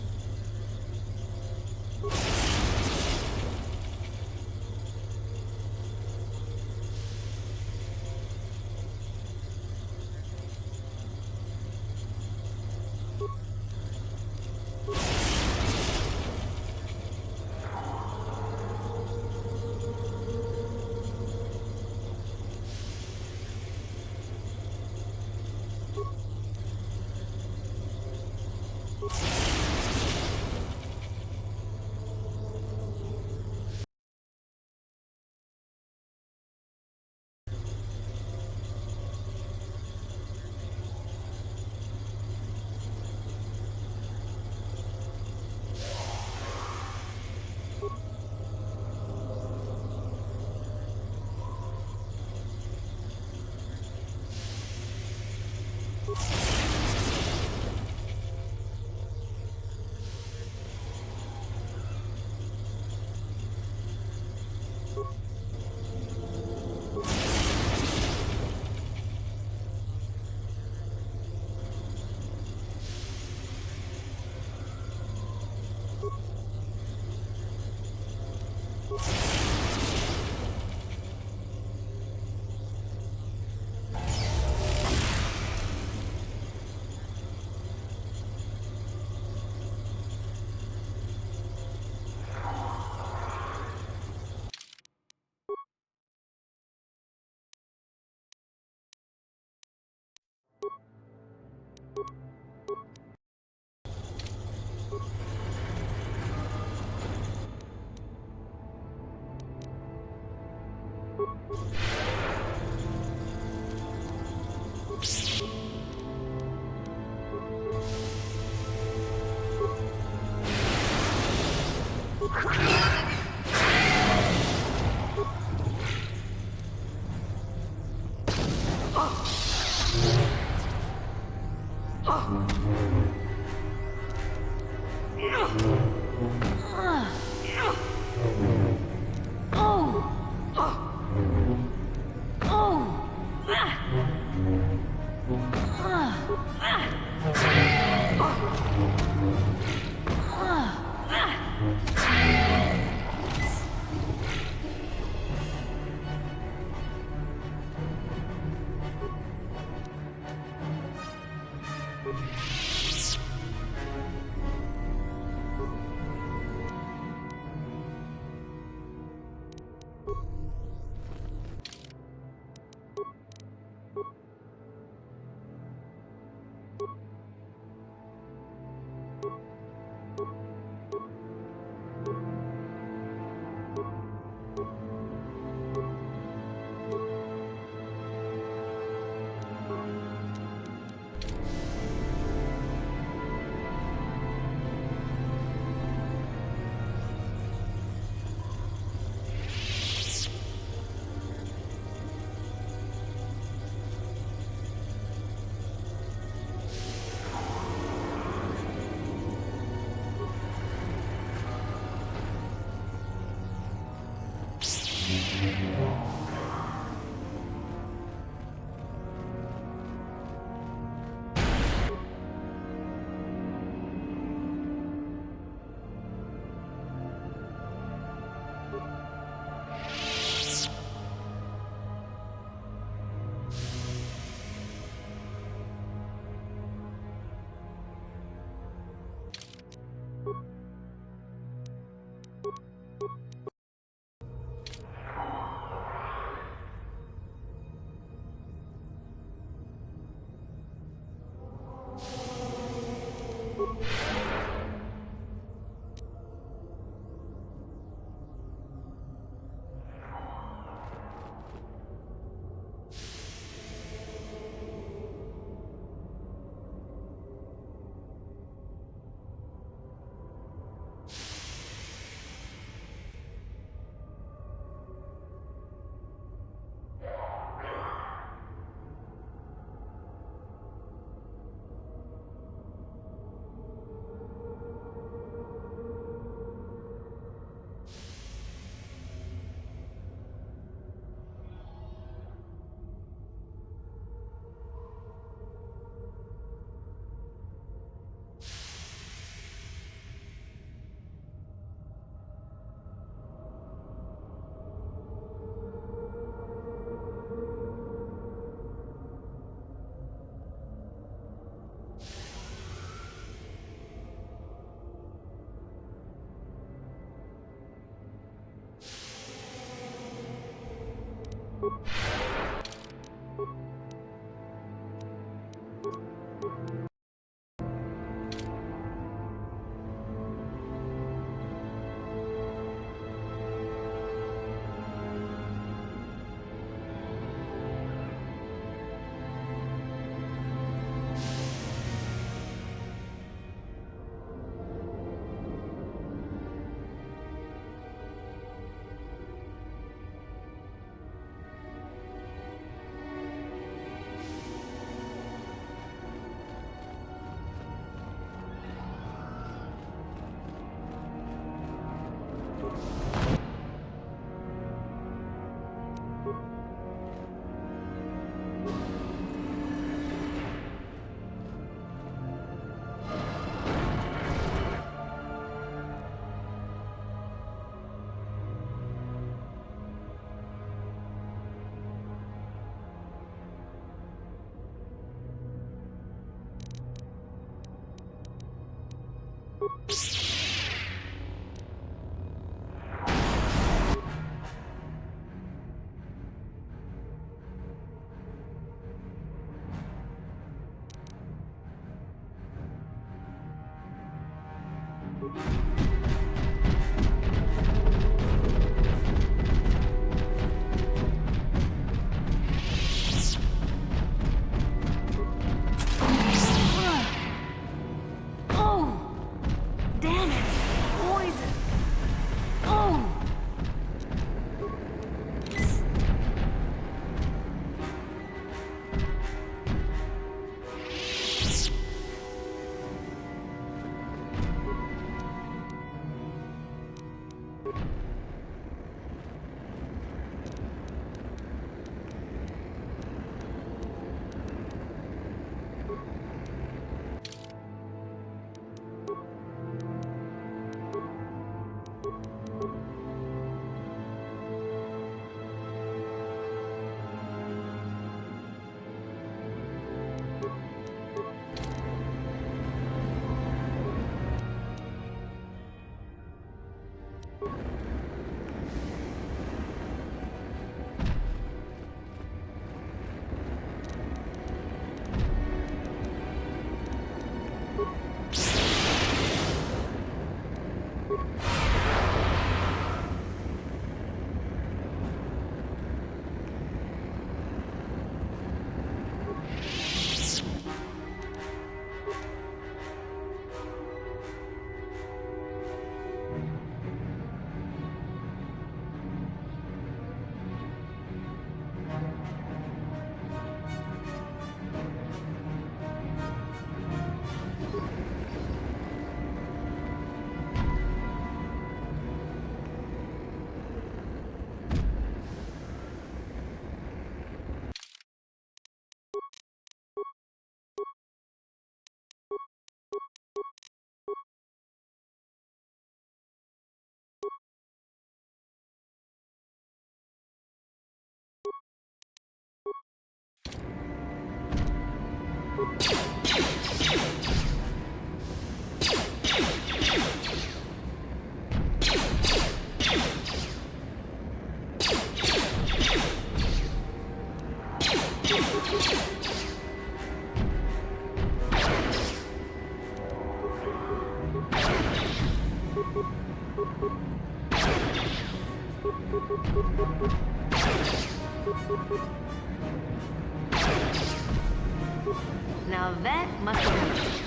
Now that must have hurt.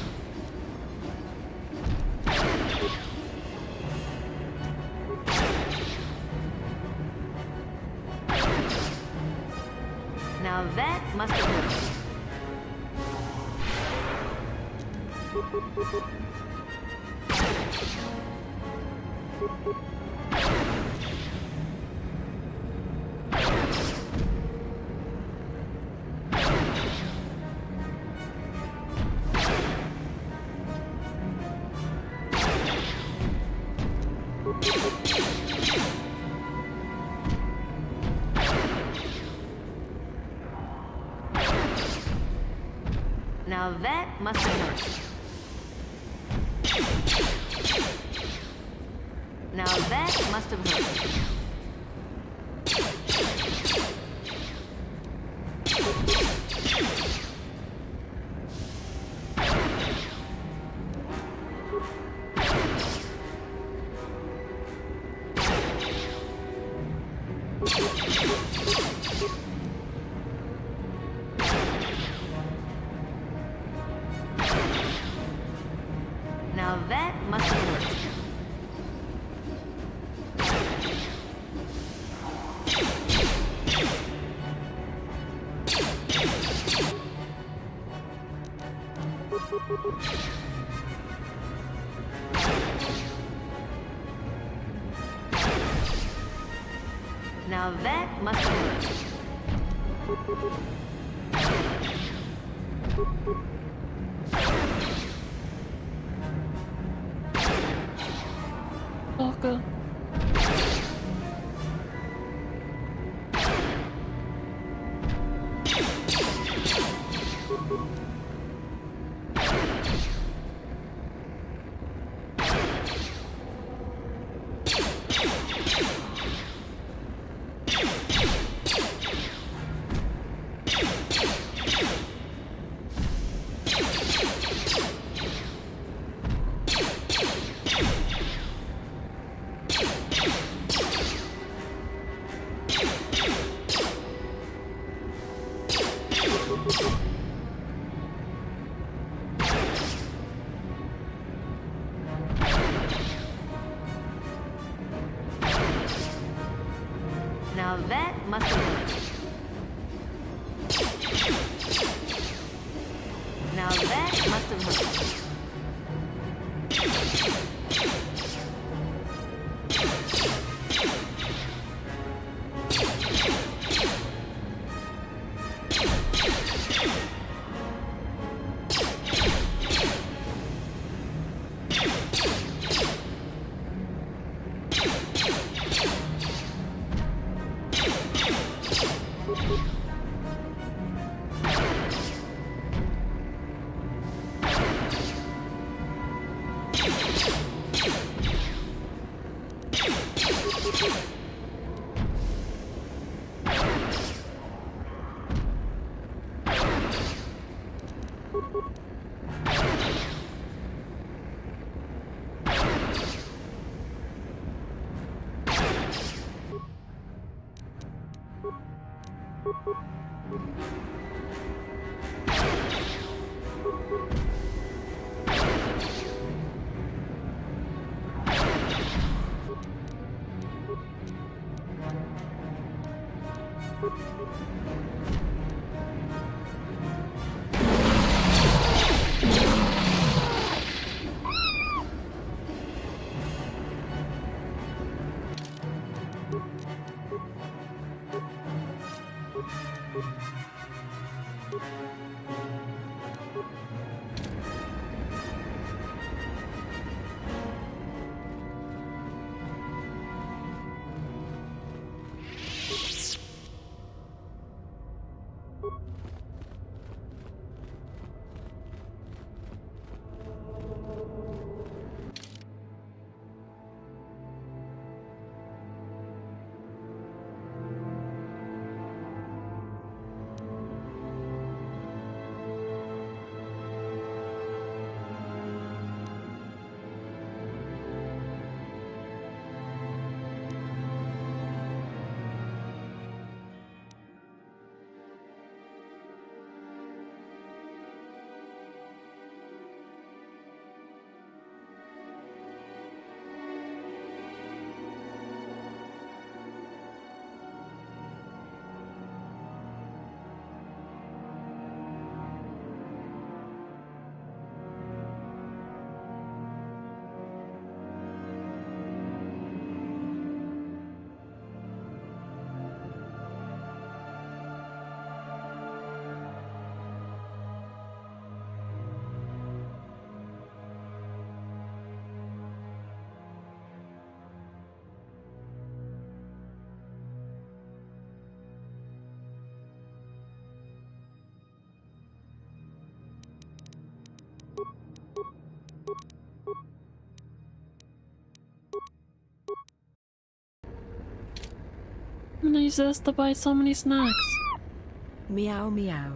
Now that must have hurt. Now that must have hurt. Now that must have hurt. Now that must have hurt. Now that must have hurt. Parker. Now that must have hurt. Now that must have hurt. I'm gonna use this to buy so many snacks. Meow meow.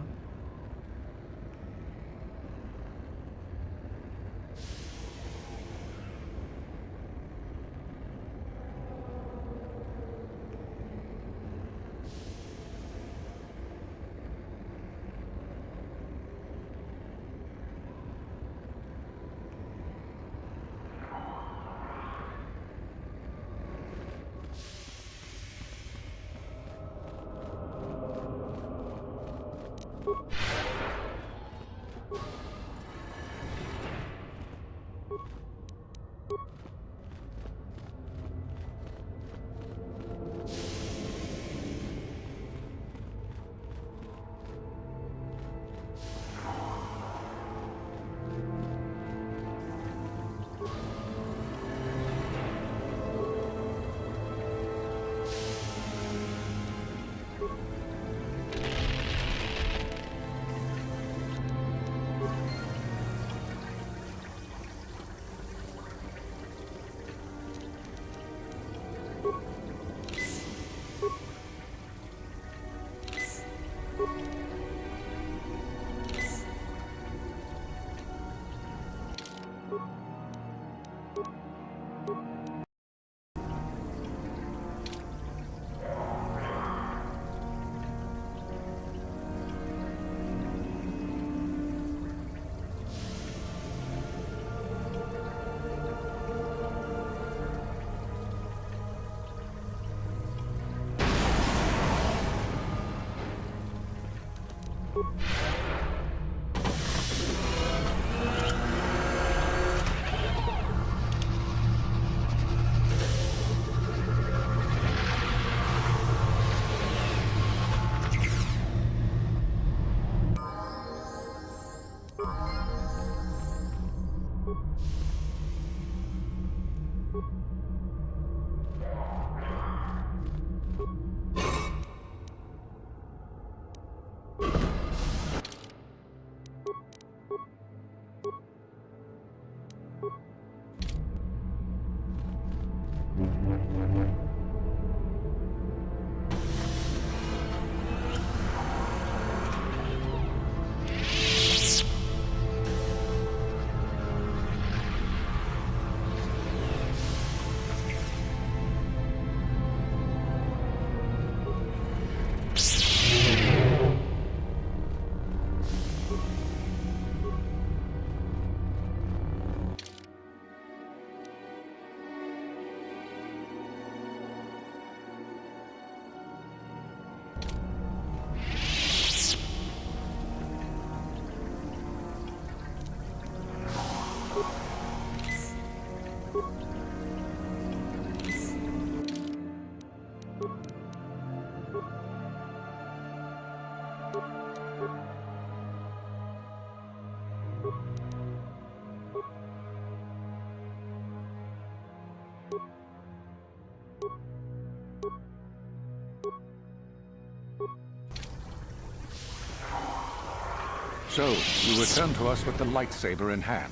So, you return to us with the lightsaber in hand,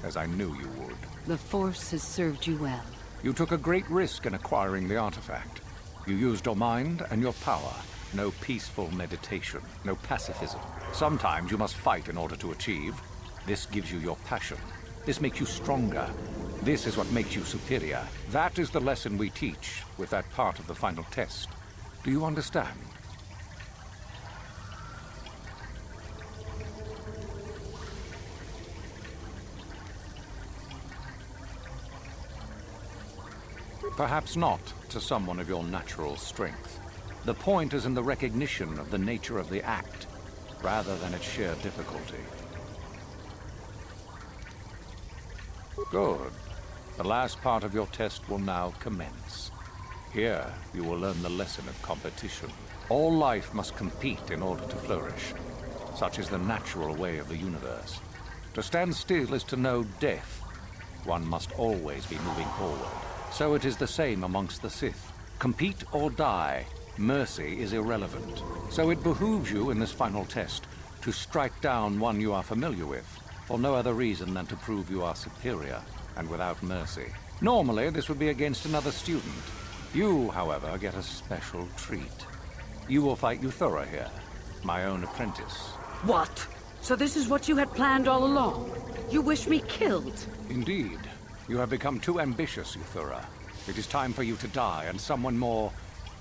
as I knew you would. The Force has served you well. You took a great risk in acquiring the artifact. You used your mind and your power. No peaceful meditation, no pacifism. Sometimes you must fight in order to achieve. This gives you your passion. This makes you stronger. This is what makes you superior. That is the lesson we teach with that part of the final test. Do you understand? Perhaps not to someone of your natural strength. The point is in the recognition of the nature of the act, rather than its sheer difficulty. Good. The last part of your test will now commence. Here, you will learn the lesson of competition. All life must compete in order to flourish. Such is the natural way of the universe. To stand still is to know death. One must always be moving forward. So it is the same amongst the Sith. Compete or die. Mercy is irrelevant. So it behooves you in this final test to strike down one you are familiar with, for no other reason than to prove you are superior and without mercy. Normally, this would be against another student. You, however, get a special treat. You will fight Euthura here, my own apprentice. What? So this is what you had planned all along? You wish me killed? Indeed. You have become too ambitious, Euthura. It is time for you to die, and someone more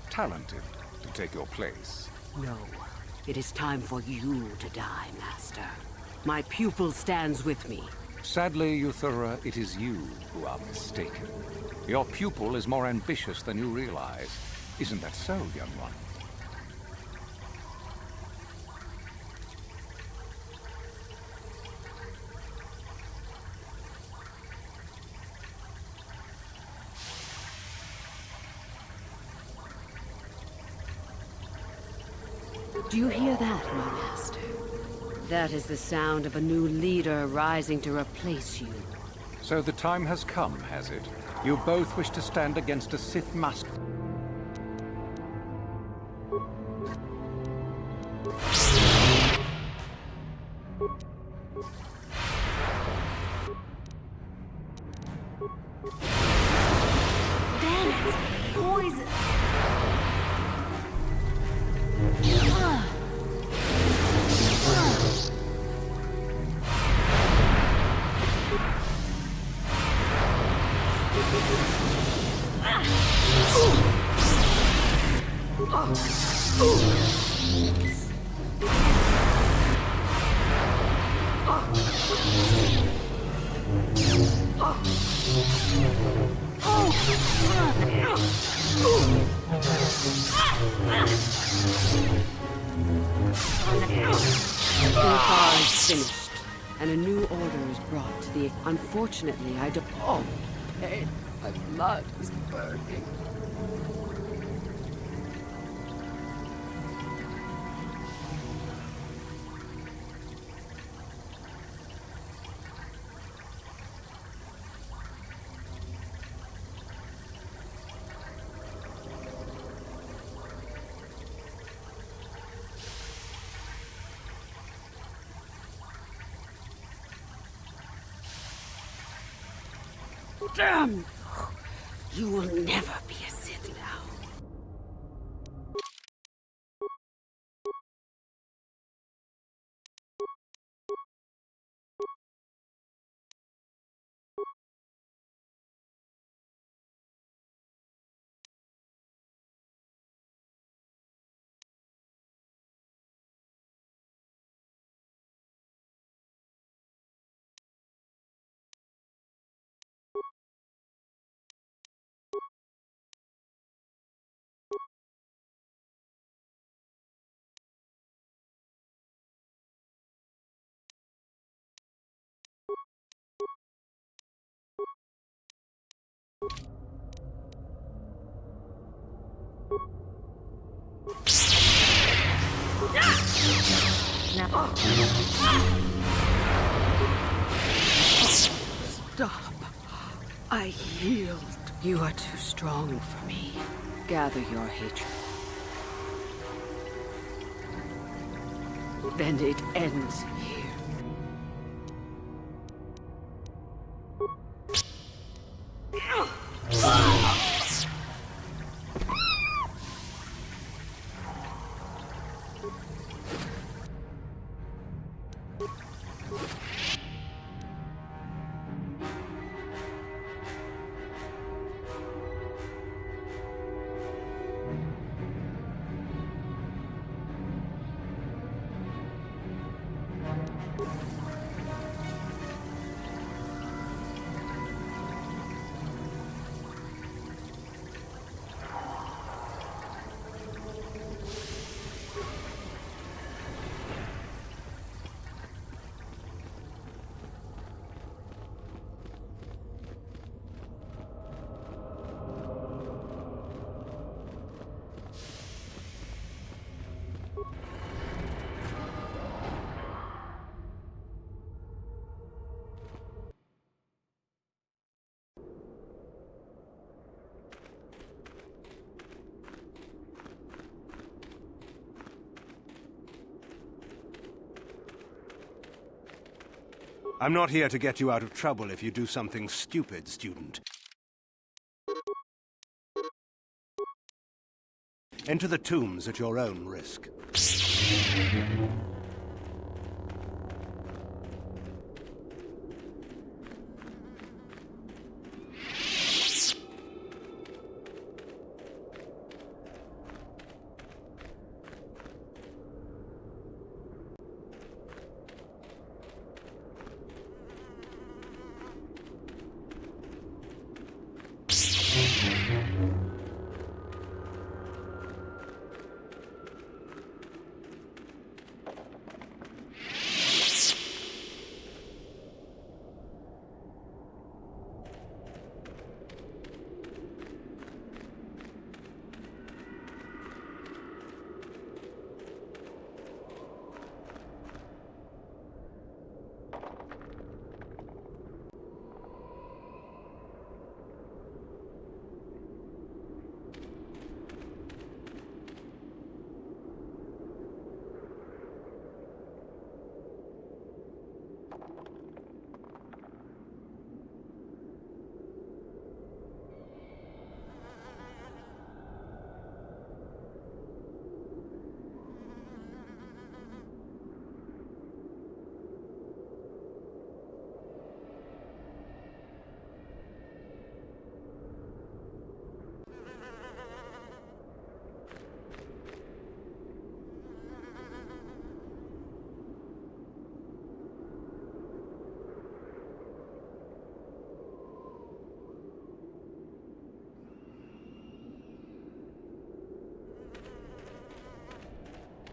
talented to take your place. No. It is time for you to die, Master. My pupil stands with me. Sadly, Euthura, it is you who are mistaken. Your pupil is more ambitious than you realize. Isn't that so, young one? Do you hear that, my master? That is the sound of a new leader rising to replace you. So the time has come, has it? You both wish to stand against a Sith master. Damn it! Poison! Empire is finished, and a new order is brought to the... Unfortunately, Oh, pain. My blood is burning. Damn! You will never be a Sith now. Stop. I yield. You are too strong for me. Gather your hatred. Then it ends here. I'm not here to get you out of trouble if you do something stupid, student. Enter the tombs at your own risk.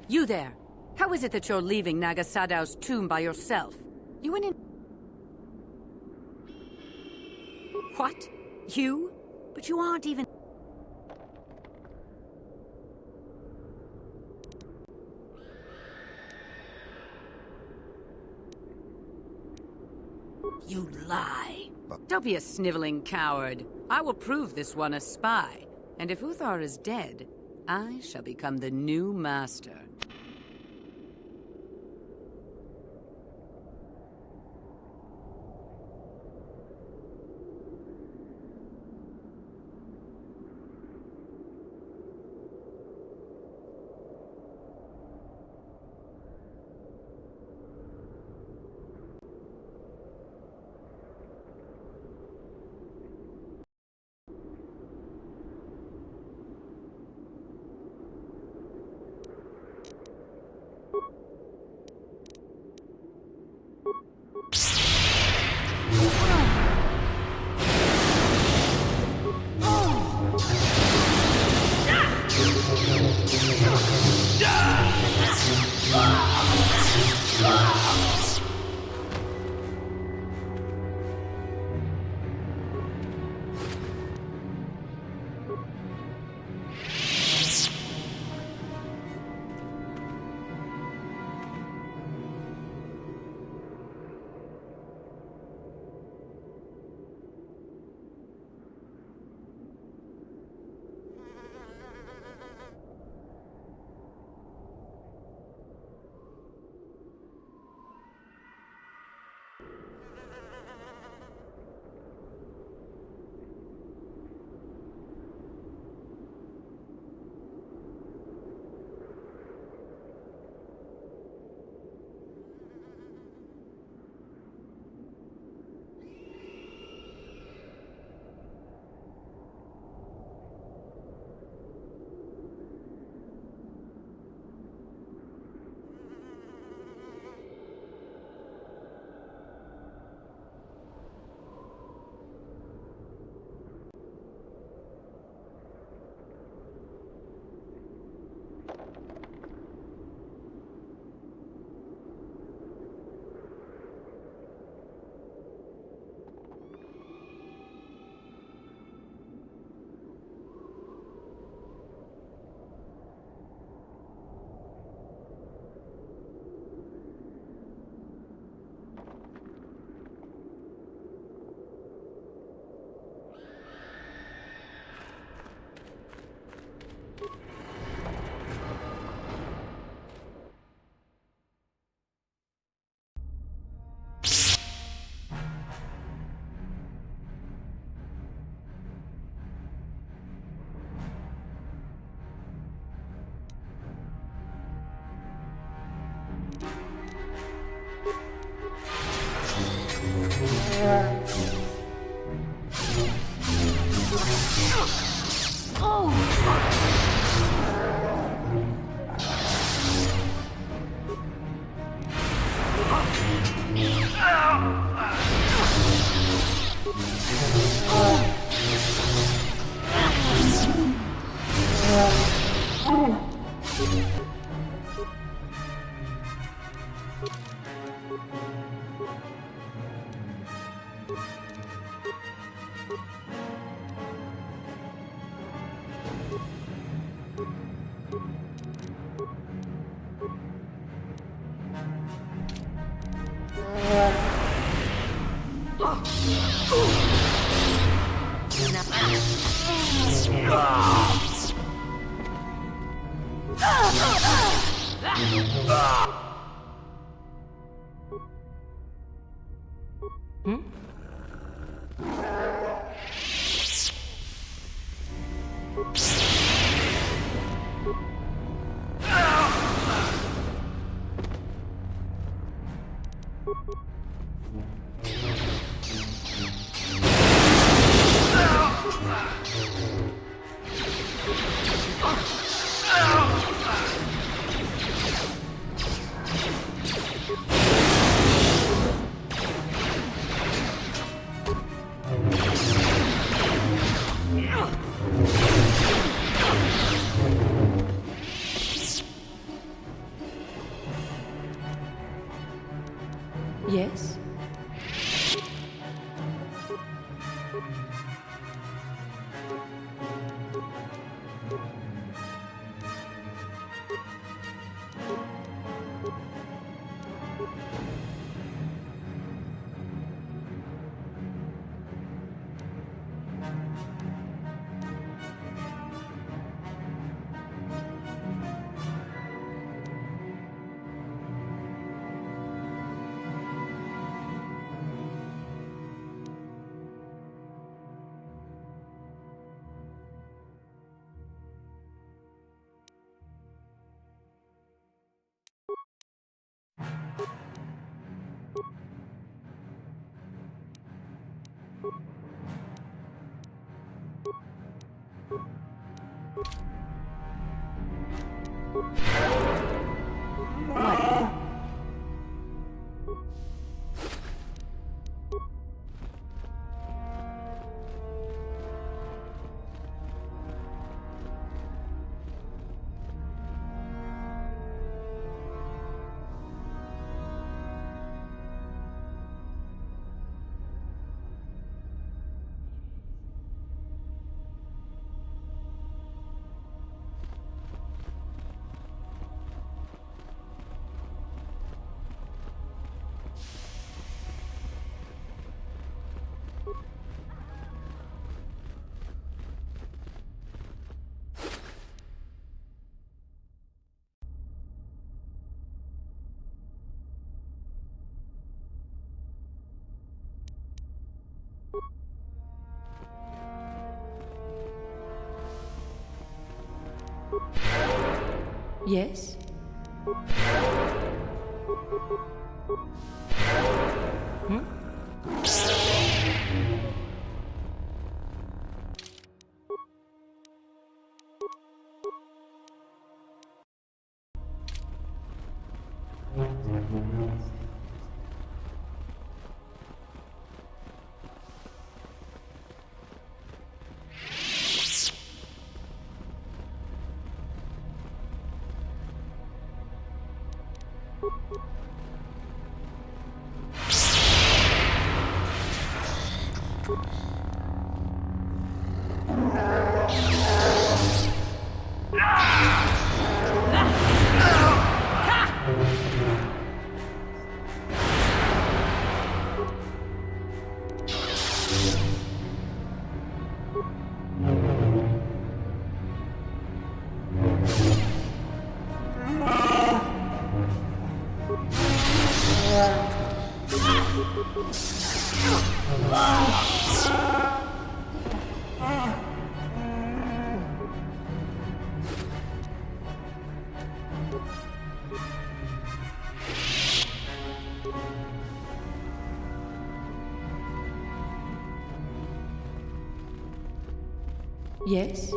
You there! How is it that you're leaving Nagasadow's tomb by yourself? You went in... What? You? But you aren't even... You lie. Don't be a sniveling coward. I will prove this one a spy. And if Uthar is dead, I shall become the new master. Yes? Yes? Yes?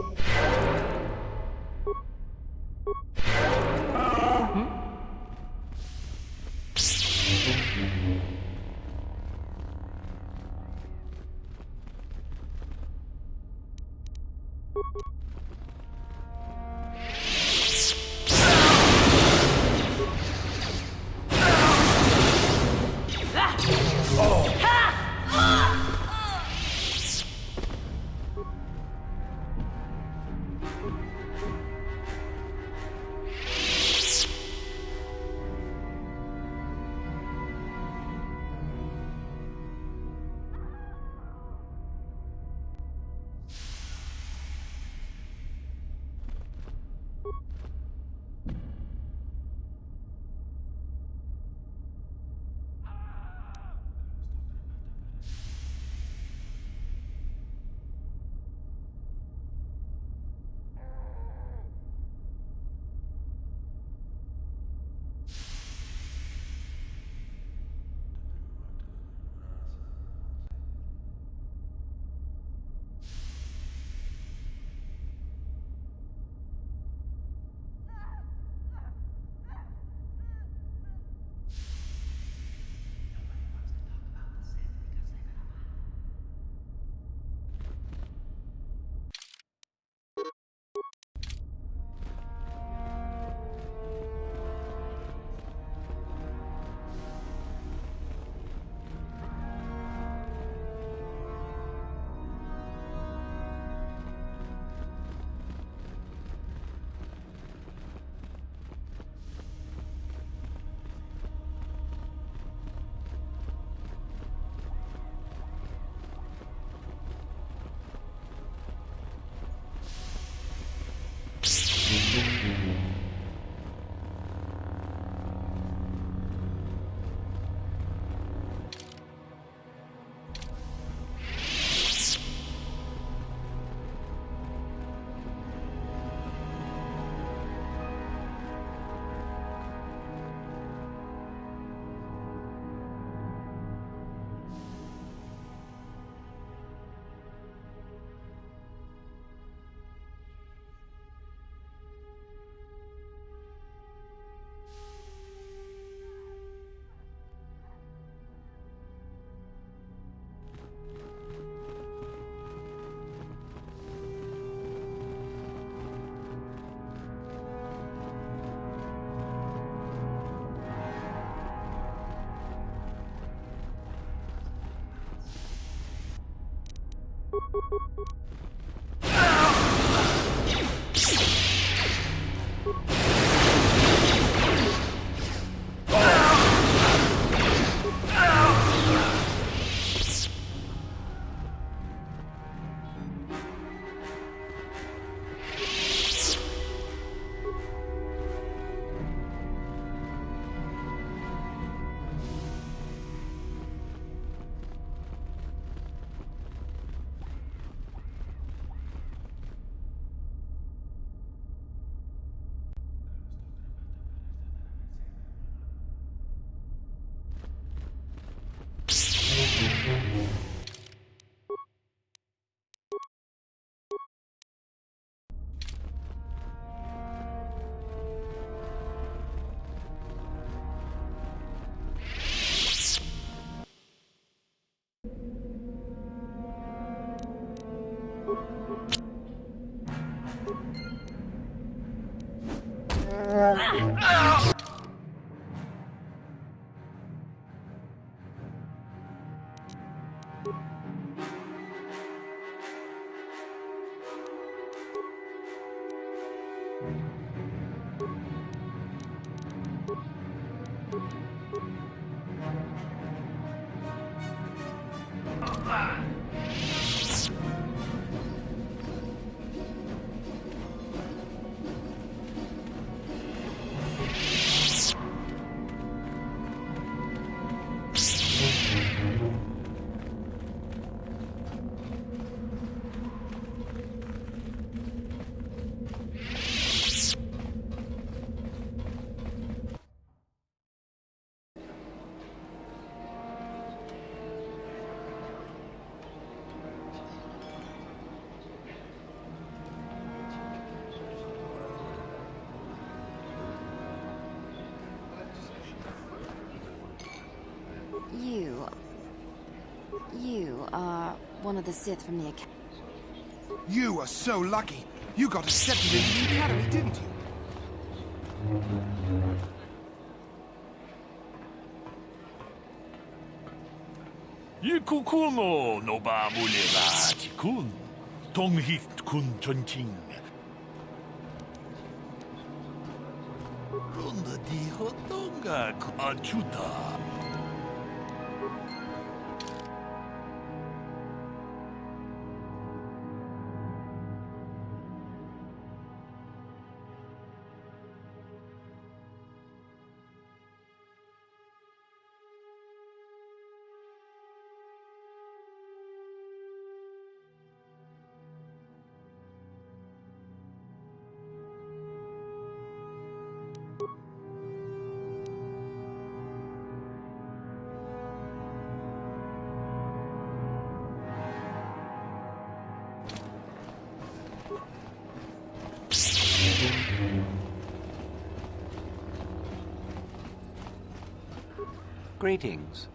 You are one of the Sith from the Academy. You are so lucky. You got accepted into the Academy, didn't you? 이쿠쿠노 노바물레라지군 동히군 전칭 론드디 호똥가 아주다 Greetings.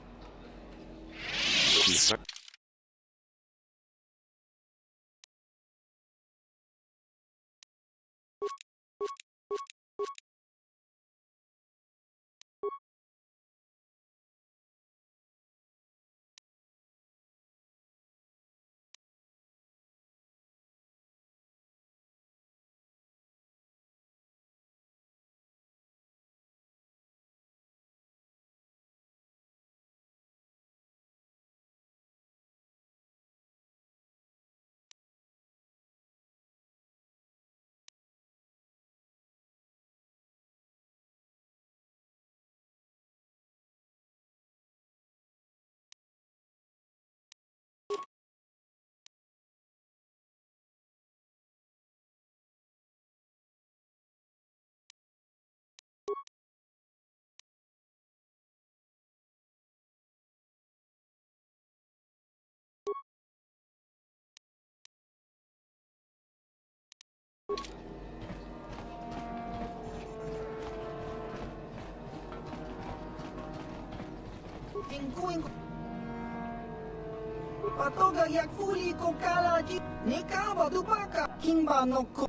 Patoga yak fuli ko kalaji. Nekaba dubaka. Kimba no ko.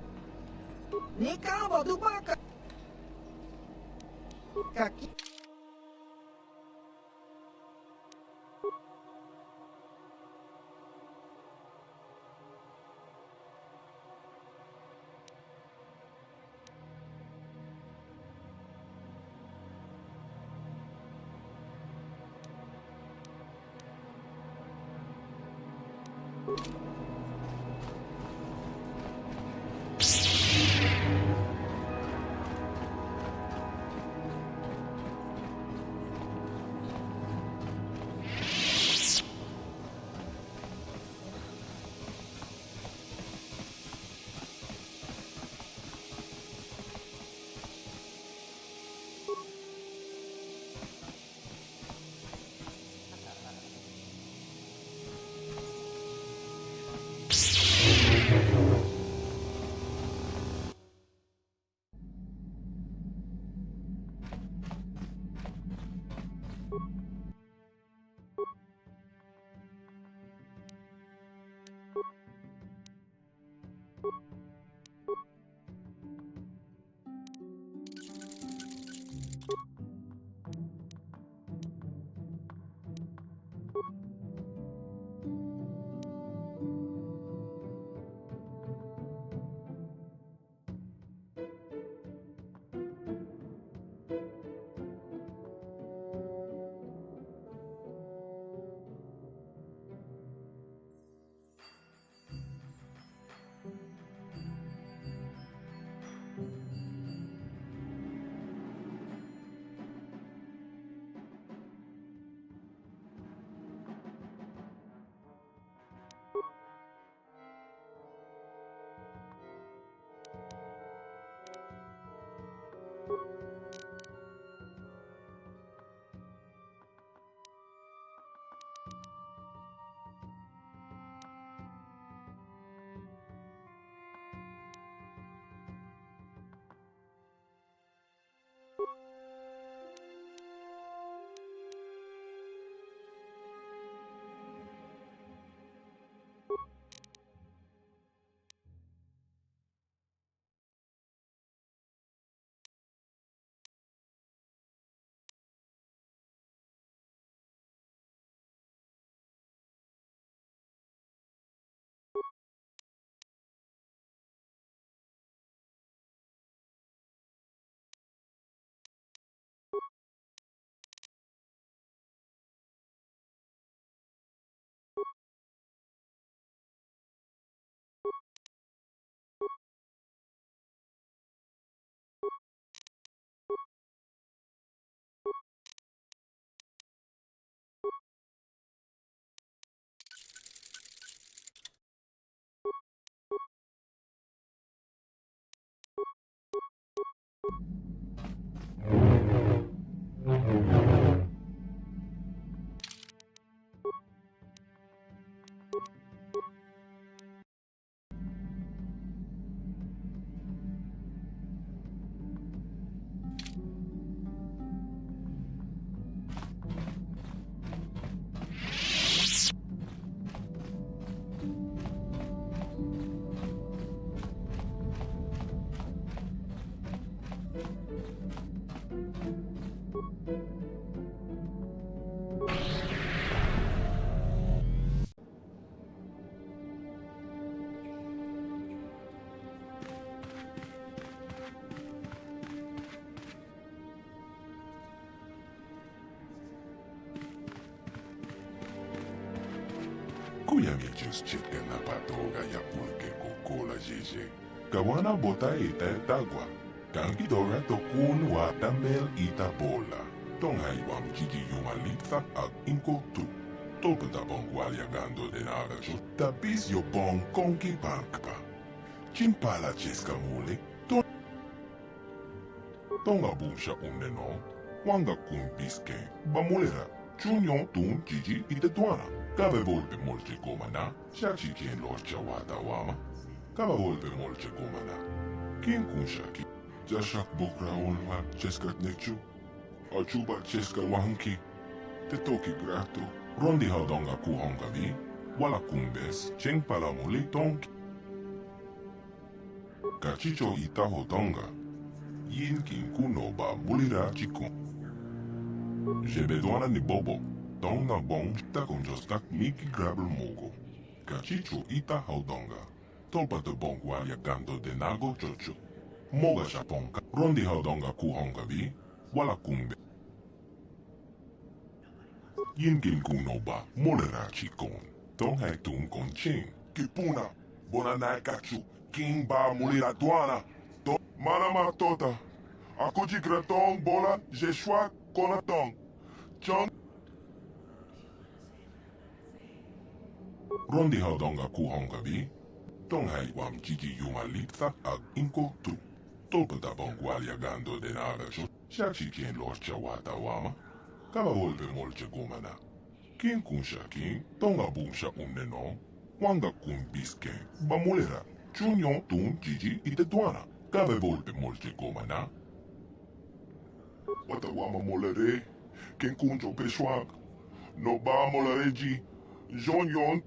Nekaba dubaka. Kaki. Kuyamichus chicken na patoga ya pulke kokola jeje. Kawana bota ita tagwa. Kanki dora tokun watamel ita bola. Tonghai wam chiji yumalitha ag inko tu. Tolpenta bongwalia gando de naga jo. Tapis yo bong konki pankpa. Chimpala cheska mule. Tonga bumsha uneno. Wanga kumpiske. Bamulera. Chunyon tun jiji ite tuana. Kaba volpe molche komana, shachi kien lorcha wata wama. Kaba volpe molche komana. Kien kun shaki. Jashak bukra olma cheskat nechu. Achuba cheska wanki. Te toki grato. Rondi haudonga kuhonga vi. Wala kumbes. Cheng pala muli tonki. Kachicho ita hodonga. Yin kin kunoba mulira chikon. Jebedwana ni bobo. Tonga bong ta kon jostak miki grabel mogo. Kachicho ita haudonga. Tolpa de bong walia gando de nago chocho. Moga shaponka. Rondi haudonga kuhonga vi. Wala kumbe. Yinkin kunoba. Molera chikon. Tong hai tun kon ching. Kipuna. Bonanai kachu. King ba mulira tuana. To malama tota. Akoji gratong bola. Jeshua konatong. Chong. Rondi haudonga kuhonga vi. Tonghai wam jiji yumalitha ag inko tu. Tolpenta bongwalia gando de naga jo. Shachi kien lorcha wata wama. Kaba volpe molche gomana. Kien kun shakin. Tonga bumsha uneno. Wanga kun biske. Bamulera. Chunyon tun jiji ite tuana. Kaba volpe molche gomana. Wata wama molere. Kien kun jo peshwag. No ba molereji. Jonyon.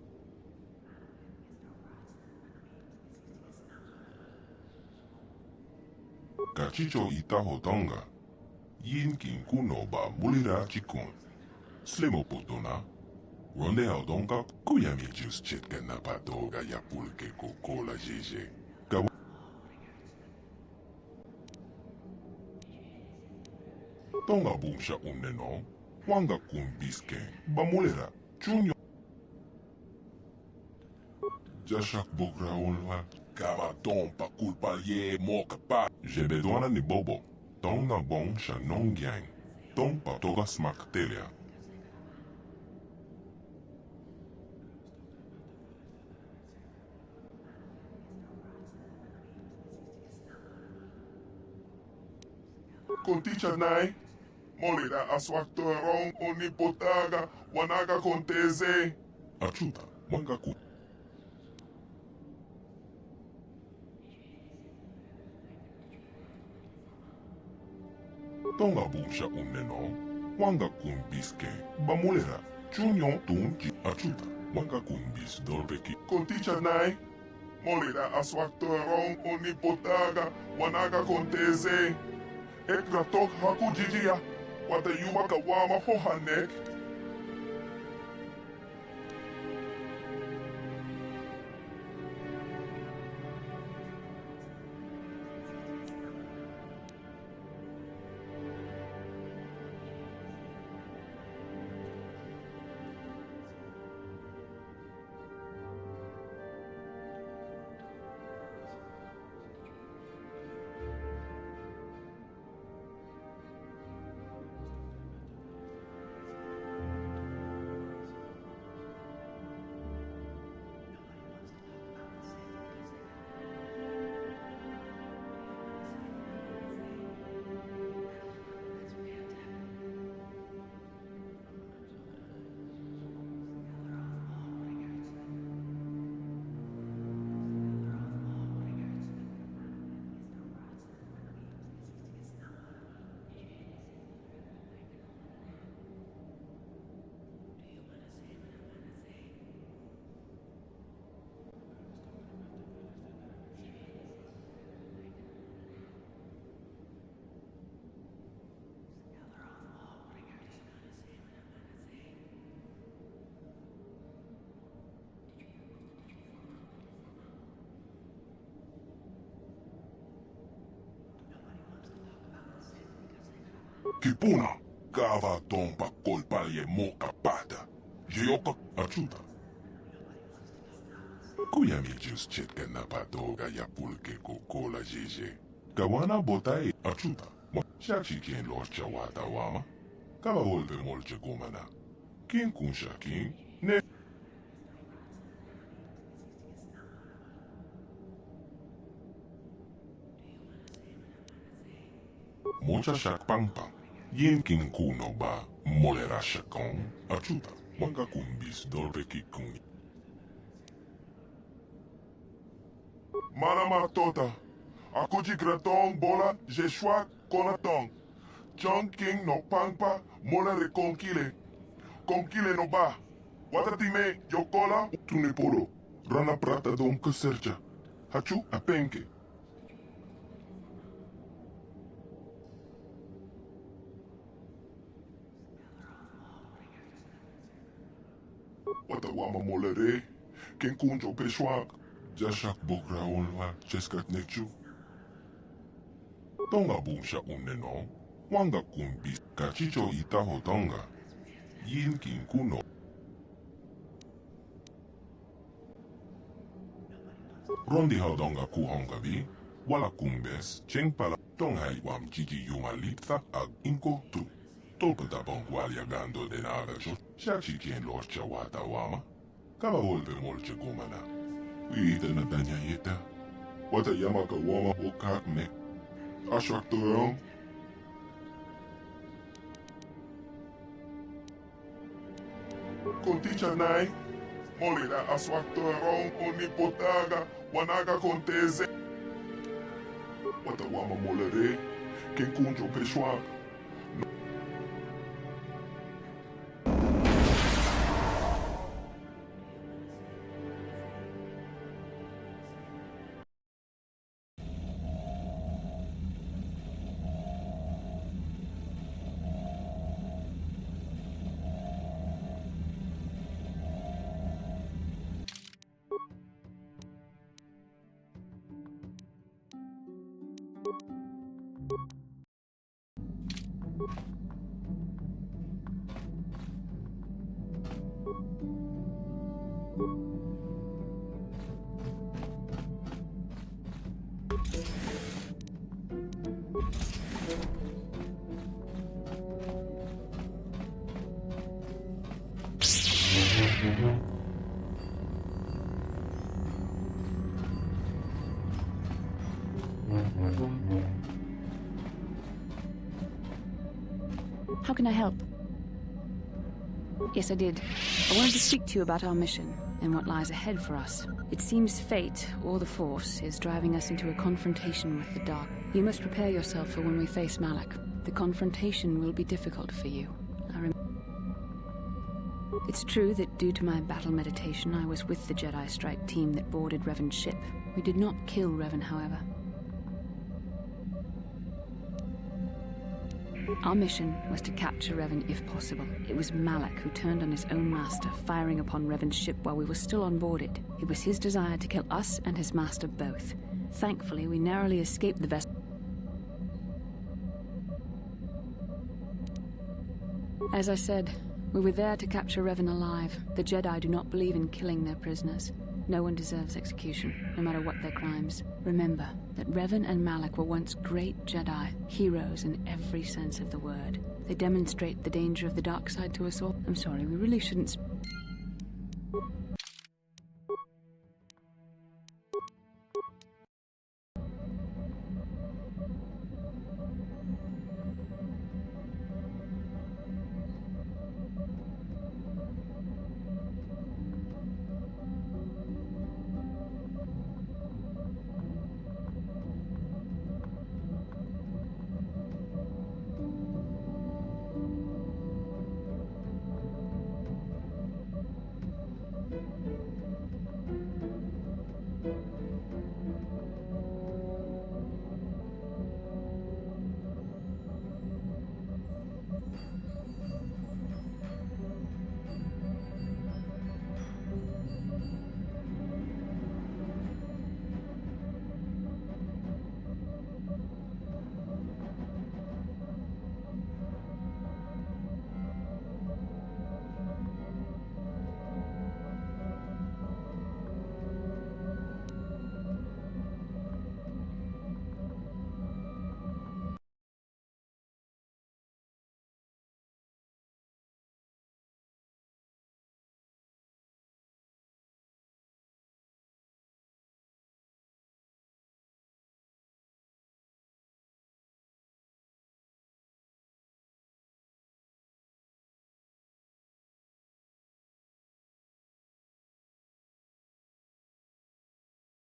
Kachicho ita hodonga. Yin kin kunoba mulira chikon. Slemo potona. Ronde hodonga kuyami jus chitka na patoga ya pulke kokola jeje. Kawa. Tonga bumsha uneno. Wanga kumbiske. Bamulera. Chunyo. Jashak bukra olwa. Kama tompa culpa ye moka pa. Jebedwana ni bobo. Tonga bong shanong yang. Tompa toga smak telia. Conticha nai. Molira aswaktorong onipotaga. Wanaga konteze. Achuta. Wanga ku. Tonga bumsha uneno. Wanga kumbiske. Bamulera. Chunyon tunji. Achuta. Wanga kumbis dolbeki. Conticha nai. Molira aswaktorong onipotaga. Wanaga konteze. Ekratok haku jijia. Wata yuma kawama hohanek. Kipuna, kava tompa kolpalje moka pata. Jeoka achuta. Kuya mi just chetka na patoga ya pulke kokola jeje. Kawana botai achuta. Shachi kien lorcha wata wama. Kava volve molche gomana. Kin kunsha kin. Ne. Mocha shak pang pang. Yin kin kuno ba molera shakon achuta. Wanga kumbis dolpe kikuni. Manama tota. Akuji gratong bola jeshwa konatong. Chong king no pangpa mola reconkile. Konkile no ba. Watatime yokola tuniporo. Rana prata dom kasercha. Hachu apenke. Watawama molere. Ken kunjo peshwak. Jashak bogra olwa cheskat nekchu. Tonga bumsha uneno. Wanga kumbis kachicho itaho tonga. Yin kin kuno. Rondi haudonga kuhonga vi. Wala kumbes. Cheng pala. Tonga iwam jiji yumalitha ag inko tu. Tolpata bongwalia gando de nagacho. Shachi kien lorcha wata wama. Kama volve molche gomana. Uita na tanya yeta. Wata yamaka wama okak me. Ashak torong. Conticha nai. Molira aswak torong onipotaga. Wanaga conteze. Wata wama molere. Ken kunjo peshwak. How can I help? Yes, I did. I wanted to speak to you about our mission and what lies ahead for us. It seems fate, or the Force, is driving us into a confrontation with the Dark. You must prepare yourself for when we face Malak. The confrontation will be difficult for you. It's true that due to my battle meditation, I was with the Jedi strike team that boarded Revan's ship. We did not kill Revan, however. Our mission was to capture Revan if possible. It was Malak who turned on his own master, firing upon Revan's ship while we were still on board it. It was his desire to kill us and his master both. Thankfully, we narrowly escaped the vessel. As I said, we were there to capture Revan alive. The Jedi do not believe in killing their prisoners. No one deserves execution, no matter what their crimes. Remember that Revan and Malak were once great Jedi, heroes in every sense of the word. They demonstrate the danger of the dark side to us all. I'm sorry, we really shouldn't